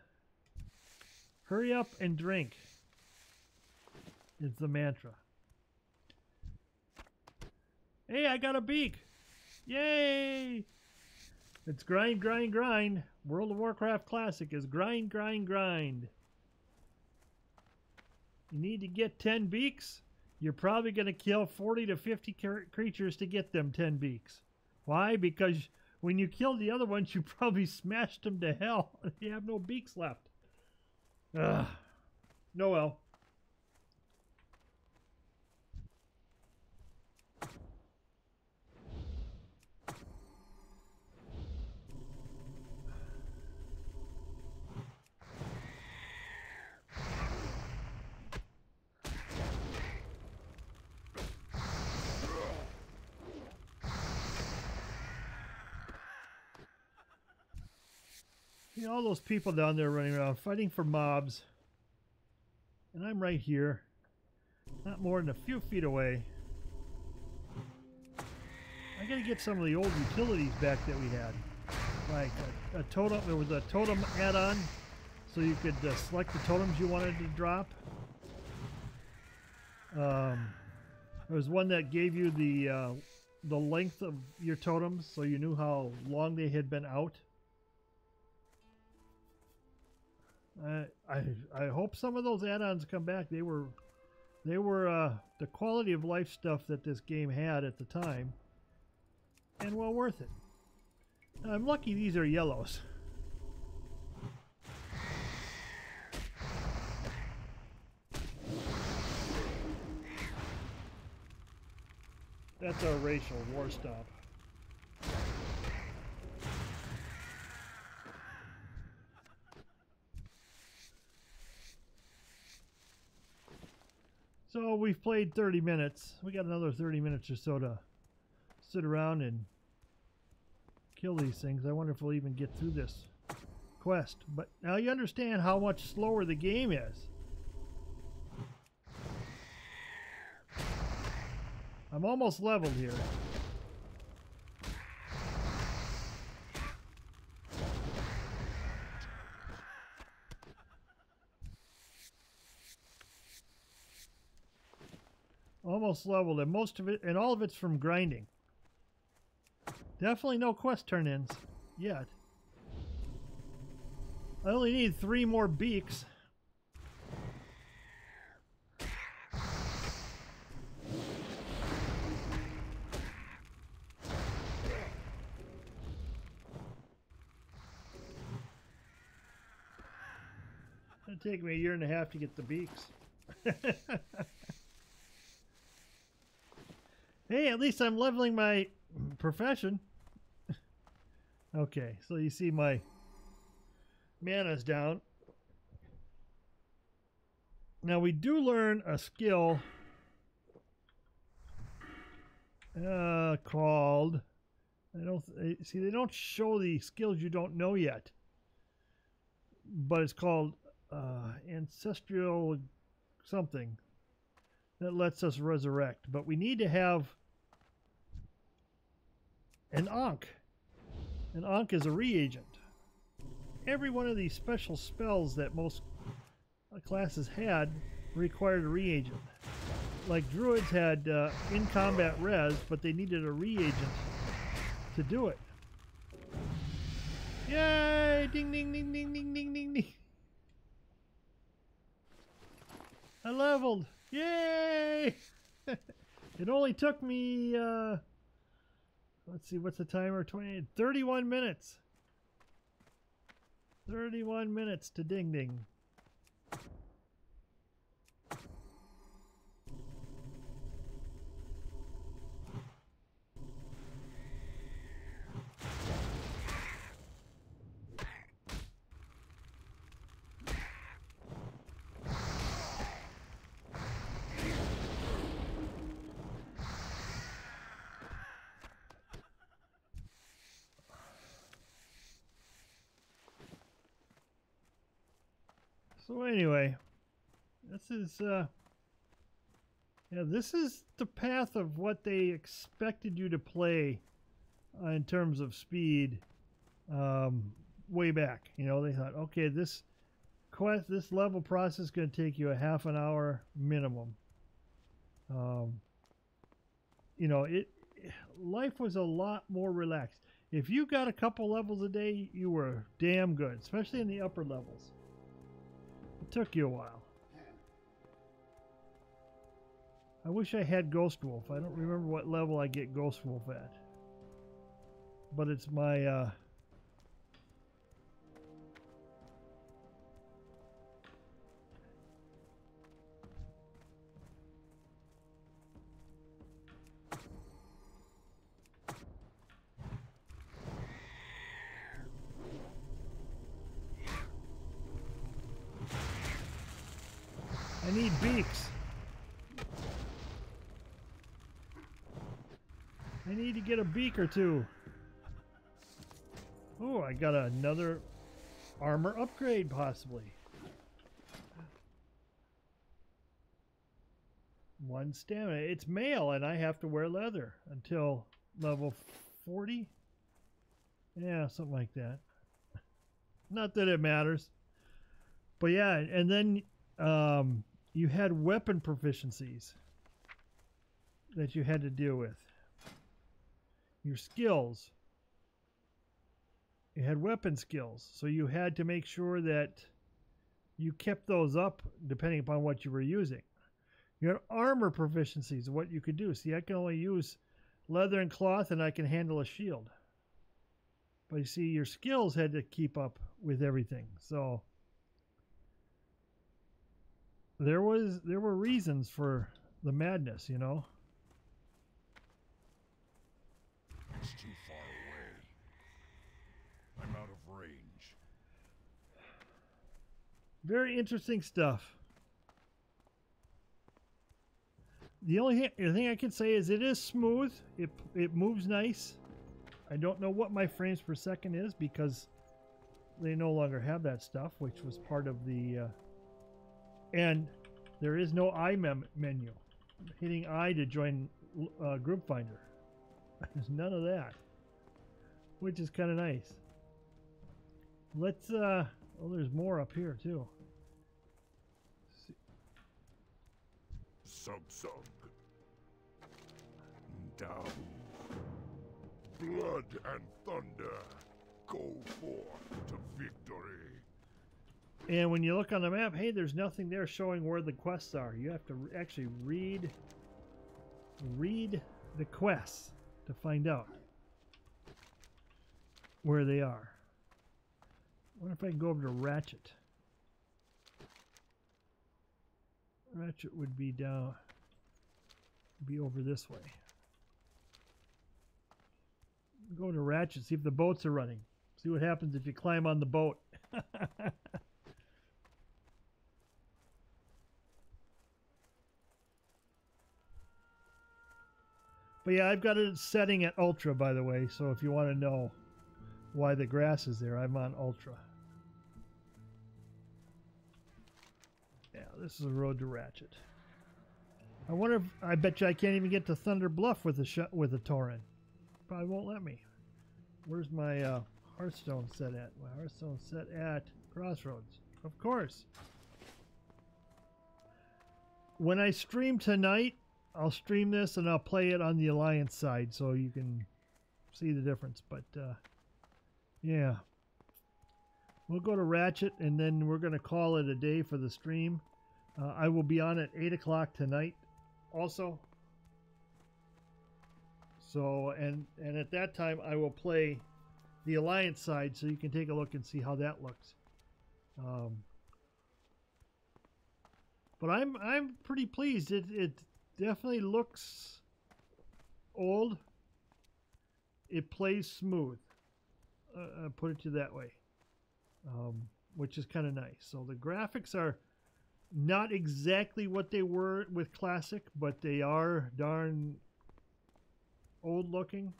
Hurry up and drink is the mantra. Hey, I got a beak! Yay! It's grind, grind, grind. World of Warcraft Classic is grind, grind, grind. You need to get 10 beaks. You're probably going to kill 40 to 50 creatures to get them 10 beaks. Why? Because when you killed the other ones, you probably smashed them to hell. You have no beaks left. Ugh. No well. You know, all those people down there running around fighting for mobs And I'm right here. Not more than a few feet away. I gotta get some of the old utilities back that we had. Like a totem, there was a totem add-on, so you could select the totems you wanted to drop. There was one that gave you the length of your totems, so you knew how long they had been out. I hope some of those add-ons come back. They were the quality of life stuff that this game had at the time, and well worth it. I'm lucky these are yellows. That's our racial war stop. So we've played 30 minutes. We got another 30 minutes or so to sit around and kill these things. I wonder if we'll even get through this quest. But now you understand how much slower the game is. I'm almost leveled here. Almost leveled, and most of it, and all of it's from grinding. Definitely no quest turn-ins yet. I only need 3 more beaks. It'll take me 1.5 years to get the beaks. Hey, at least I'm leveling my profession. Okay, so you see my mana's down. Now we do learn a skill called, see, they don't show the skills you don't know yet, but it's called ancestral something that lets us resurrect. But we need to have an Ankh. An Ankh is a reagent. Every one of these special spells that most classes had required a reagent. Like druids had in-combat res, but they needed a reagent to do it. Yay! Ding, ding, ding, ding, ding, ding, ding, ding. I leveled. Yay! It only took me, let's see, what's the timer? 31 minutes. 31 minutes to ding ding. So anyway, this is this is the path of what they expected you to play in terms of speed way back. You know, they thought, okay, this level process is going to take you a half an hour minimum. You know, life was a lot more relaxed. If you got a couple levels a day, you were damn good, especially in the upper levels. It took you a while. I wish I had Ghost Wolf. I don't remember what level I get Ghost Wolf at. But it's my I need beaks. I need to get a beak or two. Oh, I got another armor upgrade, possibly. 1 stamina. It's male, and I have to wear leather until level 40. Yeah, something like that. Not that it matters. But yeah, and then you had weapon proficiencies that you had to deal with. Your skills. You had weapon skills, so you had to make sure that you kept those up depending upon what you were using. You had armor proficiencies, what you could do. See, I can only use leather and cloth, and I can handle a shield. But you see, your skills had to keep up with everything. So there were reasons for the madness, you know. It's too far away. I'm out of range. Very interesting stuff. The only thing I can say is it is smooth. It moves nice. I don't know what my frames per second is because they no longer have that stuff, which was part of the... and there is no I menu. Hitting I to join Group Finder. There's none of that, which is kind of nice. Let's... oh, there's more up here, too. Sug. Down. Blood and thunder. Go forth to victory. And when you look on the map, hey, there's nothing there showing where the quests are. You have to actually read the quests to find out where they are. I wonder if I can go over to Ratchet. Ratchet would be down, be over this way. Go to Ratchet, see if the boats are running. See what happens if you climb on the boat. But yeah, I've got it setting at Ultra, by the way, so if you want to know why the grass is there, I'm on Ultra. Yeah, this is a road to Ratchet. I wonder if, I bet you I can't even get to Thunder Bluff with a Tauren. Probably won't let me. Where's my Hearthstone set at? My Hearthstone set at Crossroads. Of course. When I stream tonight, I'll stream this and I'll play it on the Alliance side so you can see the difference. But yeah, we'll go to Ratchet and then we're going to call it a day for the stream. I will be on at 8 o'clock tonight also. So, and at that time I will play the Alliance side so you can take a look and see how that looks. But I'm pretty pleased. It definitely looks old. It plays smooth. I'll put it to you that way. Which is kind of nice. So the graphics are not exactly what they were with Classic, but they are darn old looking.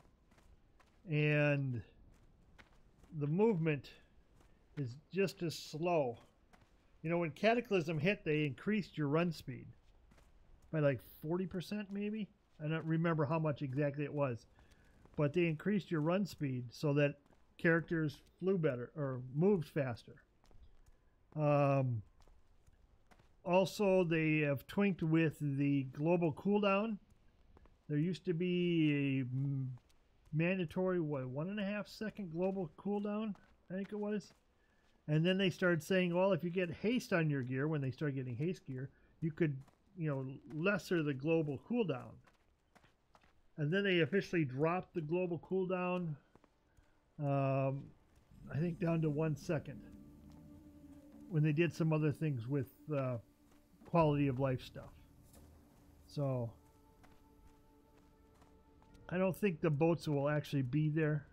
And the movement is just as slow. You know, when Cataclysm hit, they increased your run speed by like 40% maybe. I don't remember how much exactly it was. But they increased your run speed so that characters flew better or moved faster. Also, they have twinked with the global cooldown. There used to be a mandatory, 1.5 second global cooldown, I think it was. And then they started saying, well, if you get haste on your gear, when they started getting haste gear, you could, lesser the global cooldown. And then they officially dropped the global cooldown, I think down to 1 second. When they did some other things with quality of life stuff. So, I don't think the boats will actually be there.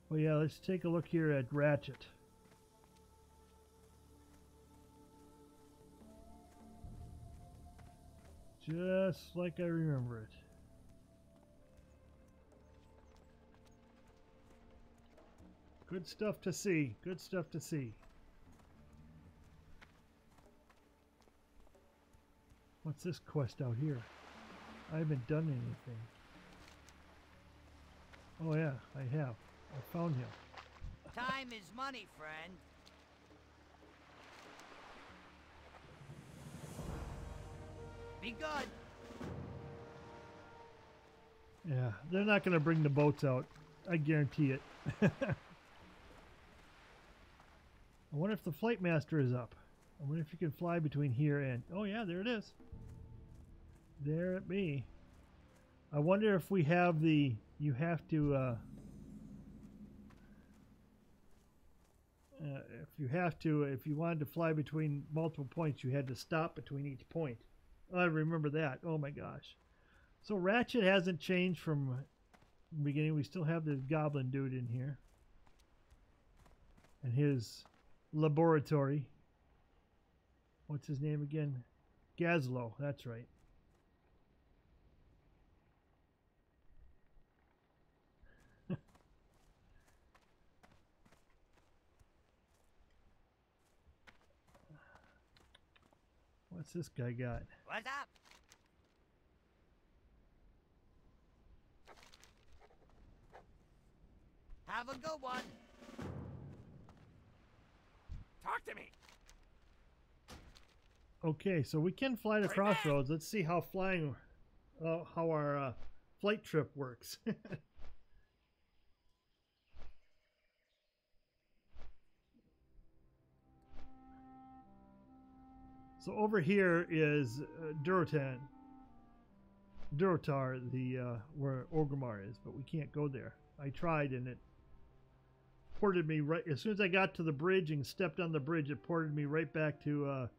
Well, yeah, let's take a look here at Ratchet. Just like I remember it. Good stuff to see. Good stuff to see. What's this quest out here? I haven't done anything. Oh yeah, I have. I found him. Time is money, friend. Be good. Yeah, they're not going to bring the boats out. I guarantee it. I wonder if the flight master is up. I wonder if you can fly between here and... Oh yeah, there it is. There it be. I wonder if we have the... You have to... if you wanted to fly between multiple points, you had to stop between each point. I remember that. Oh my gosh. So Ratchet hasn't changed from the beginning. We still have this goblin dude in here. And his laboratory. What's his name again? Gazlo, that's right. What's this guy got? What's up? Have a good one. Talk to me. Okay, so we can fly to Crossroads. Let's see how flying, how our flight trip works. So over here is Durotar, where Orgrimmar is, but we can't go there. I tried and it ported me right as soon as I got to the bridge and stepped on the bridge. It ported me right back to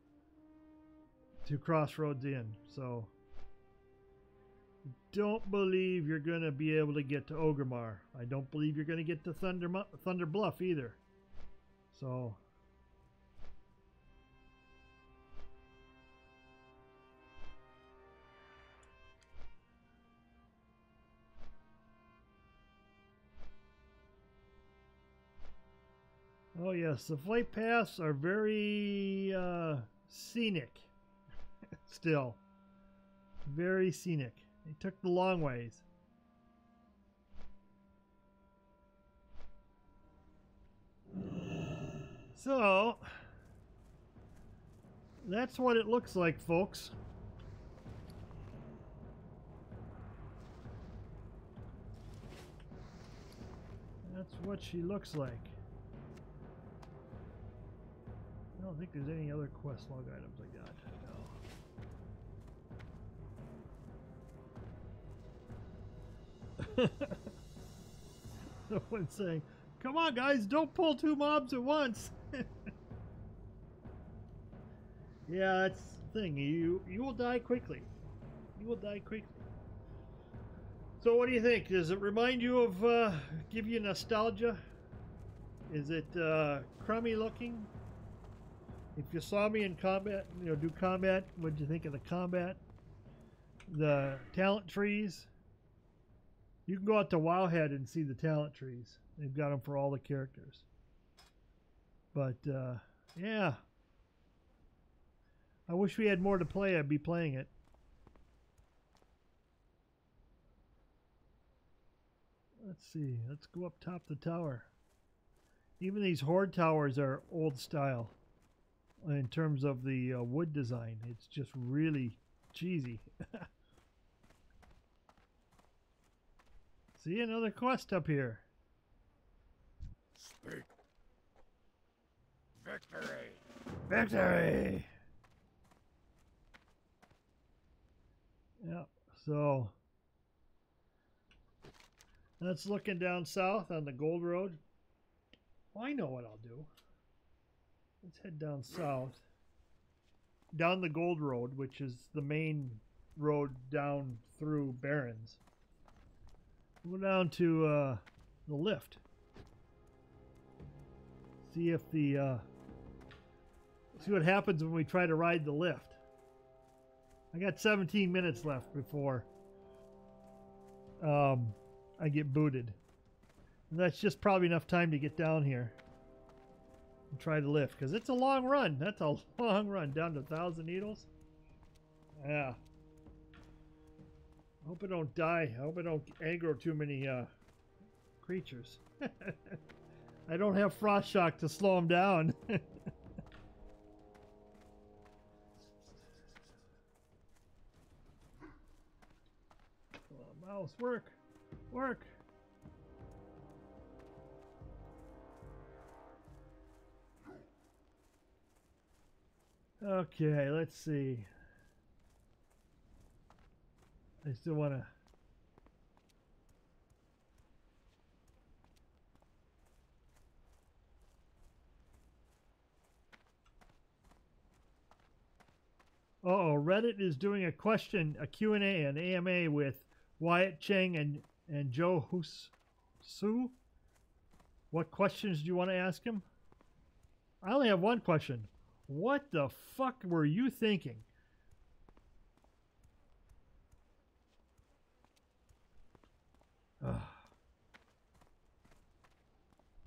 Crossroads Inn. So don't believe you're gonna be able to get to Orgrimmar. I don't believe you're gonna get to Thunder Bluff either. So. Oh yes, the flight paths are very scenic. Still. Very scenic. They took the long ways. So, that's what it looks like, folks. That's what she looks like. I don't think there's any other quest log items I got. No. Someone's saying, come on guys, don't pull 2 mobs at once. Yeah, that's the thing. You will die quickly. You will die quickly. So what do you think? Does it remind you of, give you nostalgia? Is it crummy looking? If you saw me in combat, do combat, what did you think of the combat? The talent trees? You can go out to Wowhead and see the talent trees. They've got them for all the characters. But, yeah. I wish we had more to play. I'd be playing it. Let's see. Let's go up top the tower. Even these horde towers are old style. In terms of the wood design, it's just really cheesy. See, another quest up here. Speak. Victory. Victory. Yeah, so that's looking down south on the Gold Road. Well, I know what I'll do. Let's head down south. Down the Gold Road, which is the main road down through Barrens. We'll go down to the lift. See if the see what happens when we try to ride the lift. I got 17 minutes left before I get booted. And that's just probably enough time to get down here and try the lift, because it's a long run. That's a long run down to 1,000 needles. Yeah. I hope I don't die. I hope I don't aggro too many creatures. I don't have frost shock to slow them down. Oh, mouse, work, work. Okay, let's see. I still want to. Uh-oh, Reddit is doing a Q&A, an AMA with Wyatt Cheng and Joe Su. What questions do you want to ask him? I only have one question. What the fuck were you thinking? Ugh.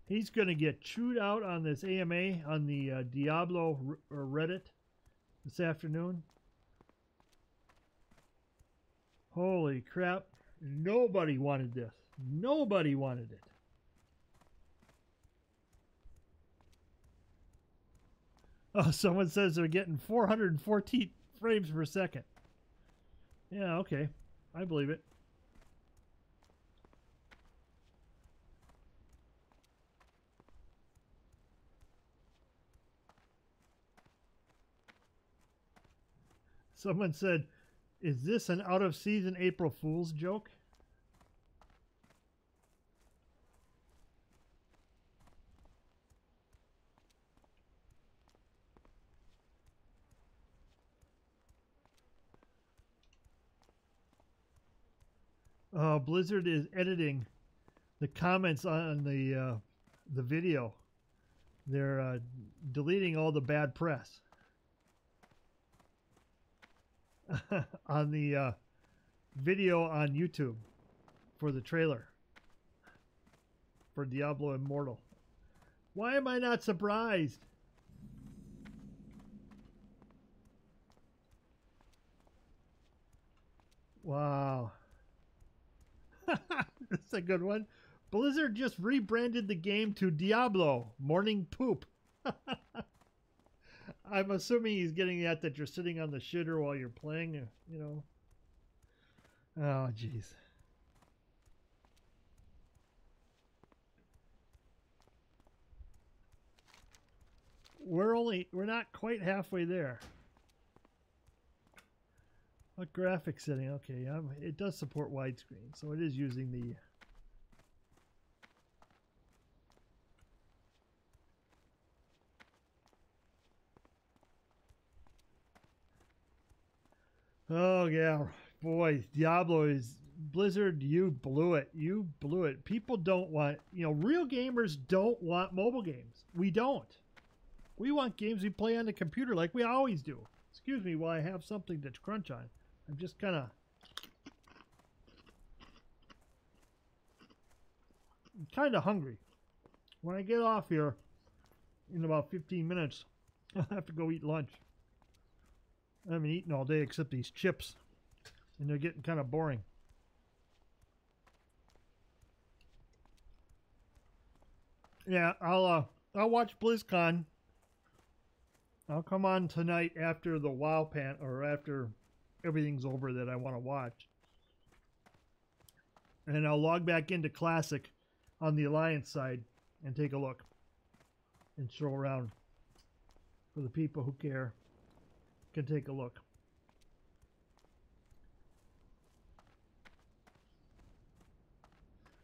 He's going to get chewed out on this AMA on the Diablo Reddit this afternoon. Holy crap. Nobody wanted this. Nobody wanted it. Oh, someone says they're getting 414 frames per second. Yeah, okay. I believe it. Someone said, is this an out-of-season April Fool's joke? Blizzard is editing the comments on the video. They're deleting all the bad press on the video on YouTube for the trailer for Diablo Immortal. Why am I not surprised? Wow. That's a good one. Blizzard just rebranded the game to Diablo Morning Poop. I'm assuming he's getting at that you're sitting on the shitter while you're playing, you know. Oh, jeez. We're not quite halfway there. What graphic setting? Okay, it does support widescreen, so it is using the. Oh yeah, boy, Diablo is Blizzard. You blew it. You blew it. People don't want, real gamers don't want mobile games. We don't. We want games we play on the computer like we always do. Excuse me while I have something to crunch on. I'm just kind of hungry. When I get off here in about 15 minutes, I'll have to go eat lunch. I haven't eaten all day except these chips, and they're getting kind of boring. Yeah, I'll watch BlizzCon. I'll come on tonight after the WoW or after everything's over that I want to watch. And I'll log back into Classic on the Alliance side and take a look and show around for the people who care. Can take a look.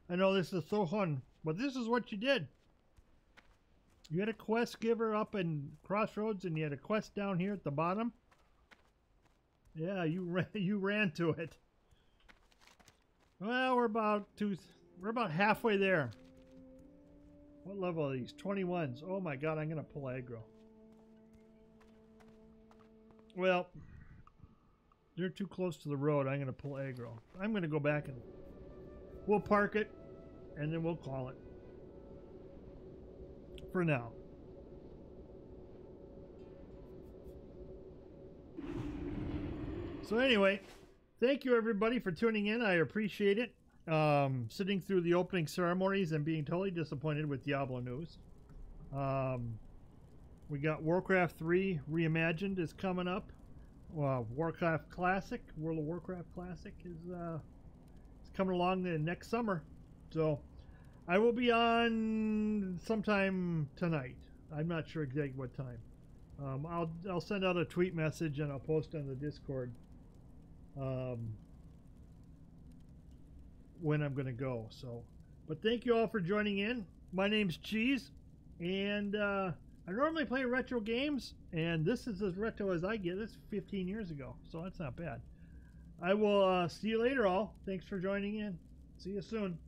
I know this is so fun, but this is what you did. You had a quest giver up in Crossroads, and you had a quest down here at the bottom. Yeah, you ran to it. Well, we're about halfway there. What level are these? 21s. Oh my god, I'm gonna pull aggro. Well, they're too close to the road. I'm gonna pull aggro. I'm gonna go back and we'll park it, and then we'll call it. for now. So anyway, thank you everybody for tuning in. I appreciate it. Sitting through the opening ceremonies and being totally disappointed with Diablo news. We got Warcraft 3 Reimagined is coming up. Warcraft Classic, World of Warcraft Classic is coming along the next summer. So I will be on sometime tonight. I'm not sure exactly what time. I'll send out a tweet message and I'll post on the Discord when I'm going to go. So, but thank you all for joining in. My name's Cheese, and I normally play retro games, and this is as retro as I get. This is 15 years ago, so that's not bad. I will see you later, all. Thanks for joining in. See you soon.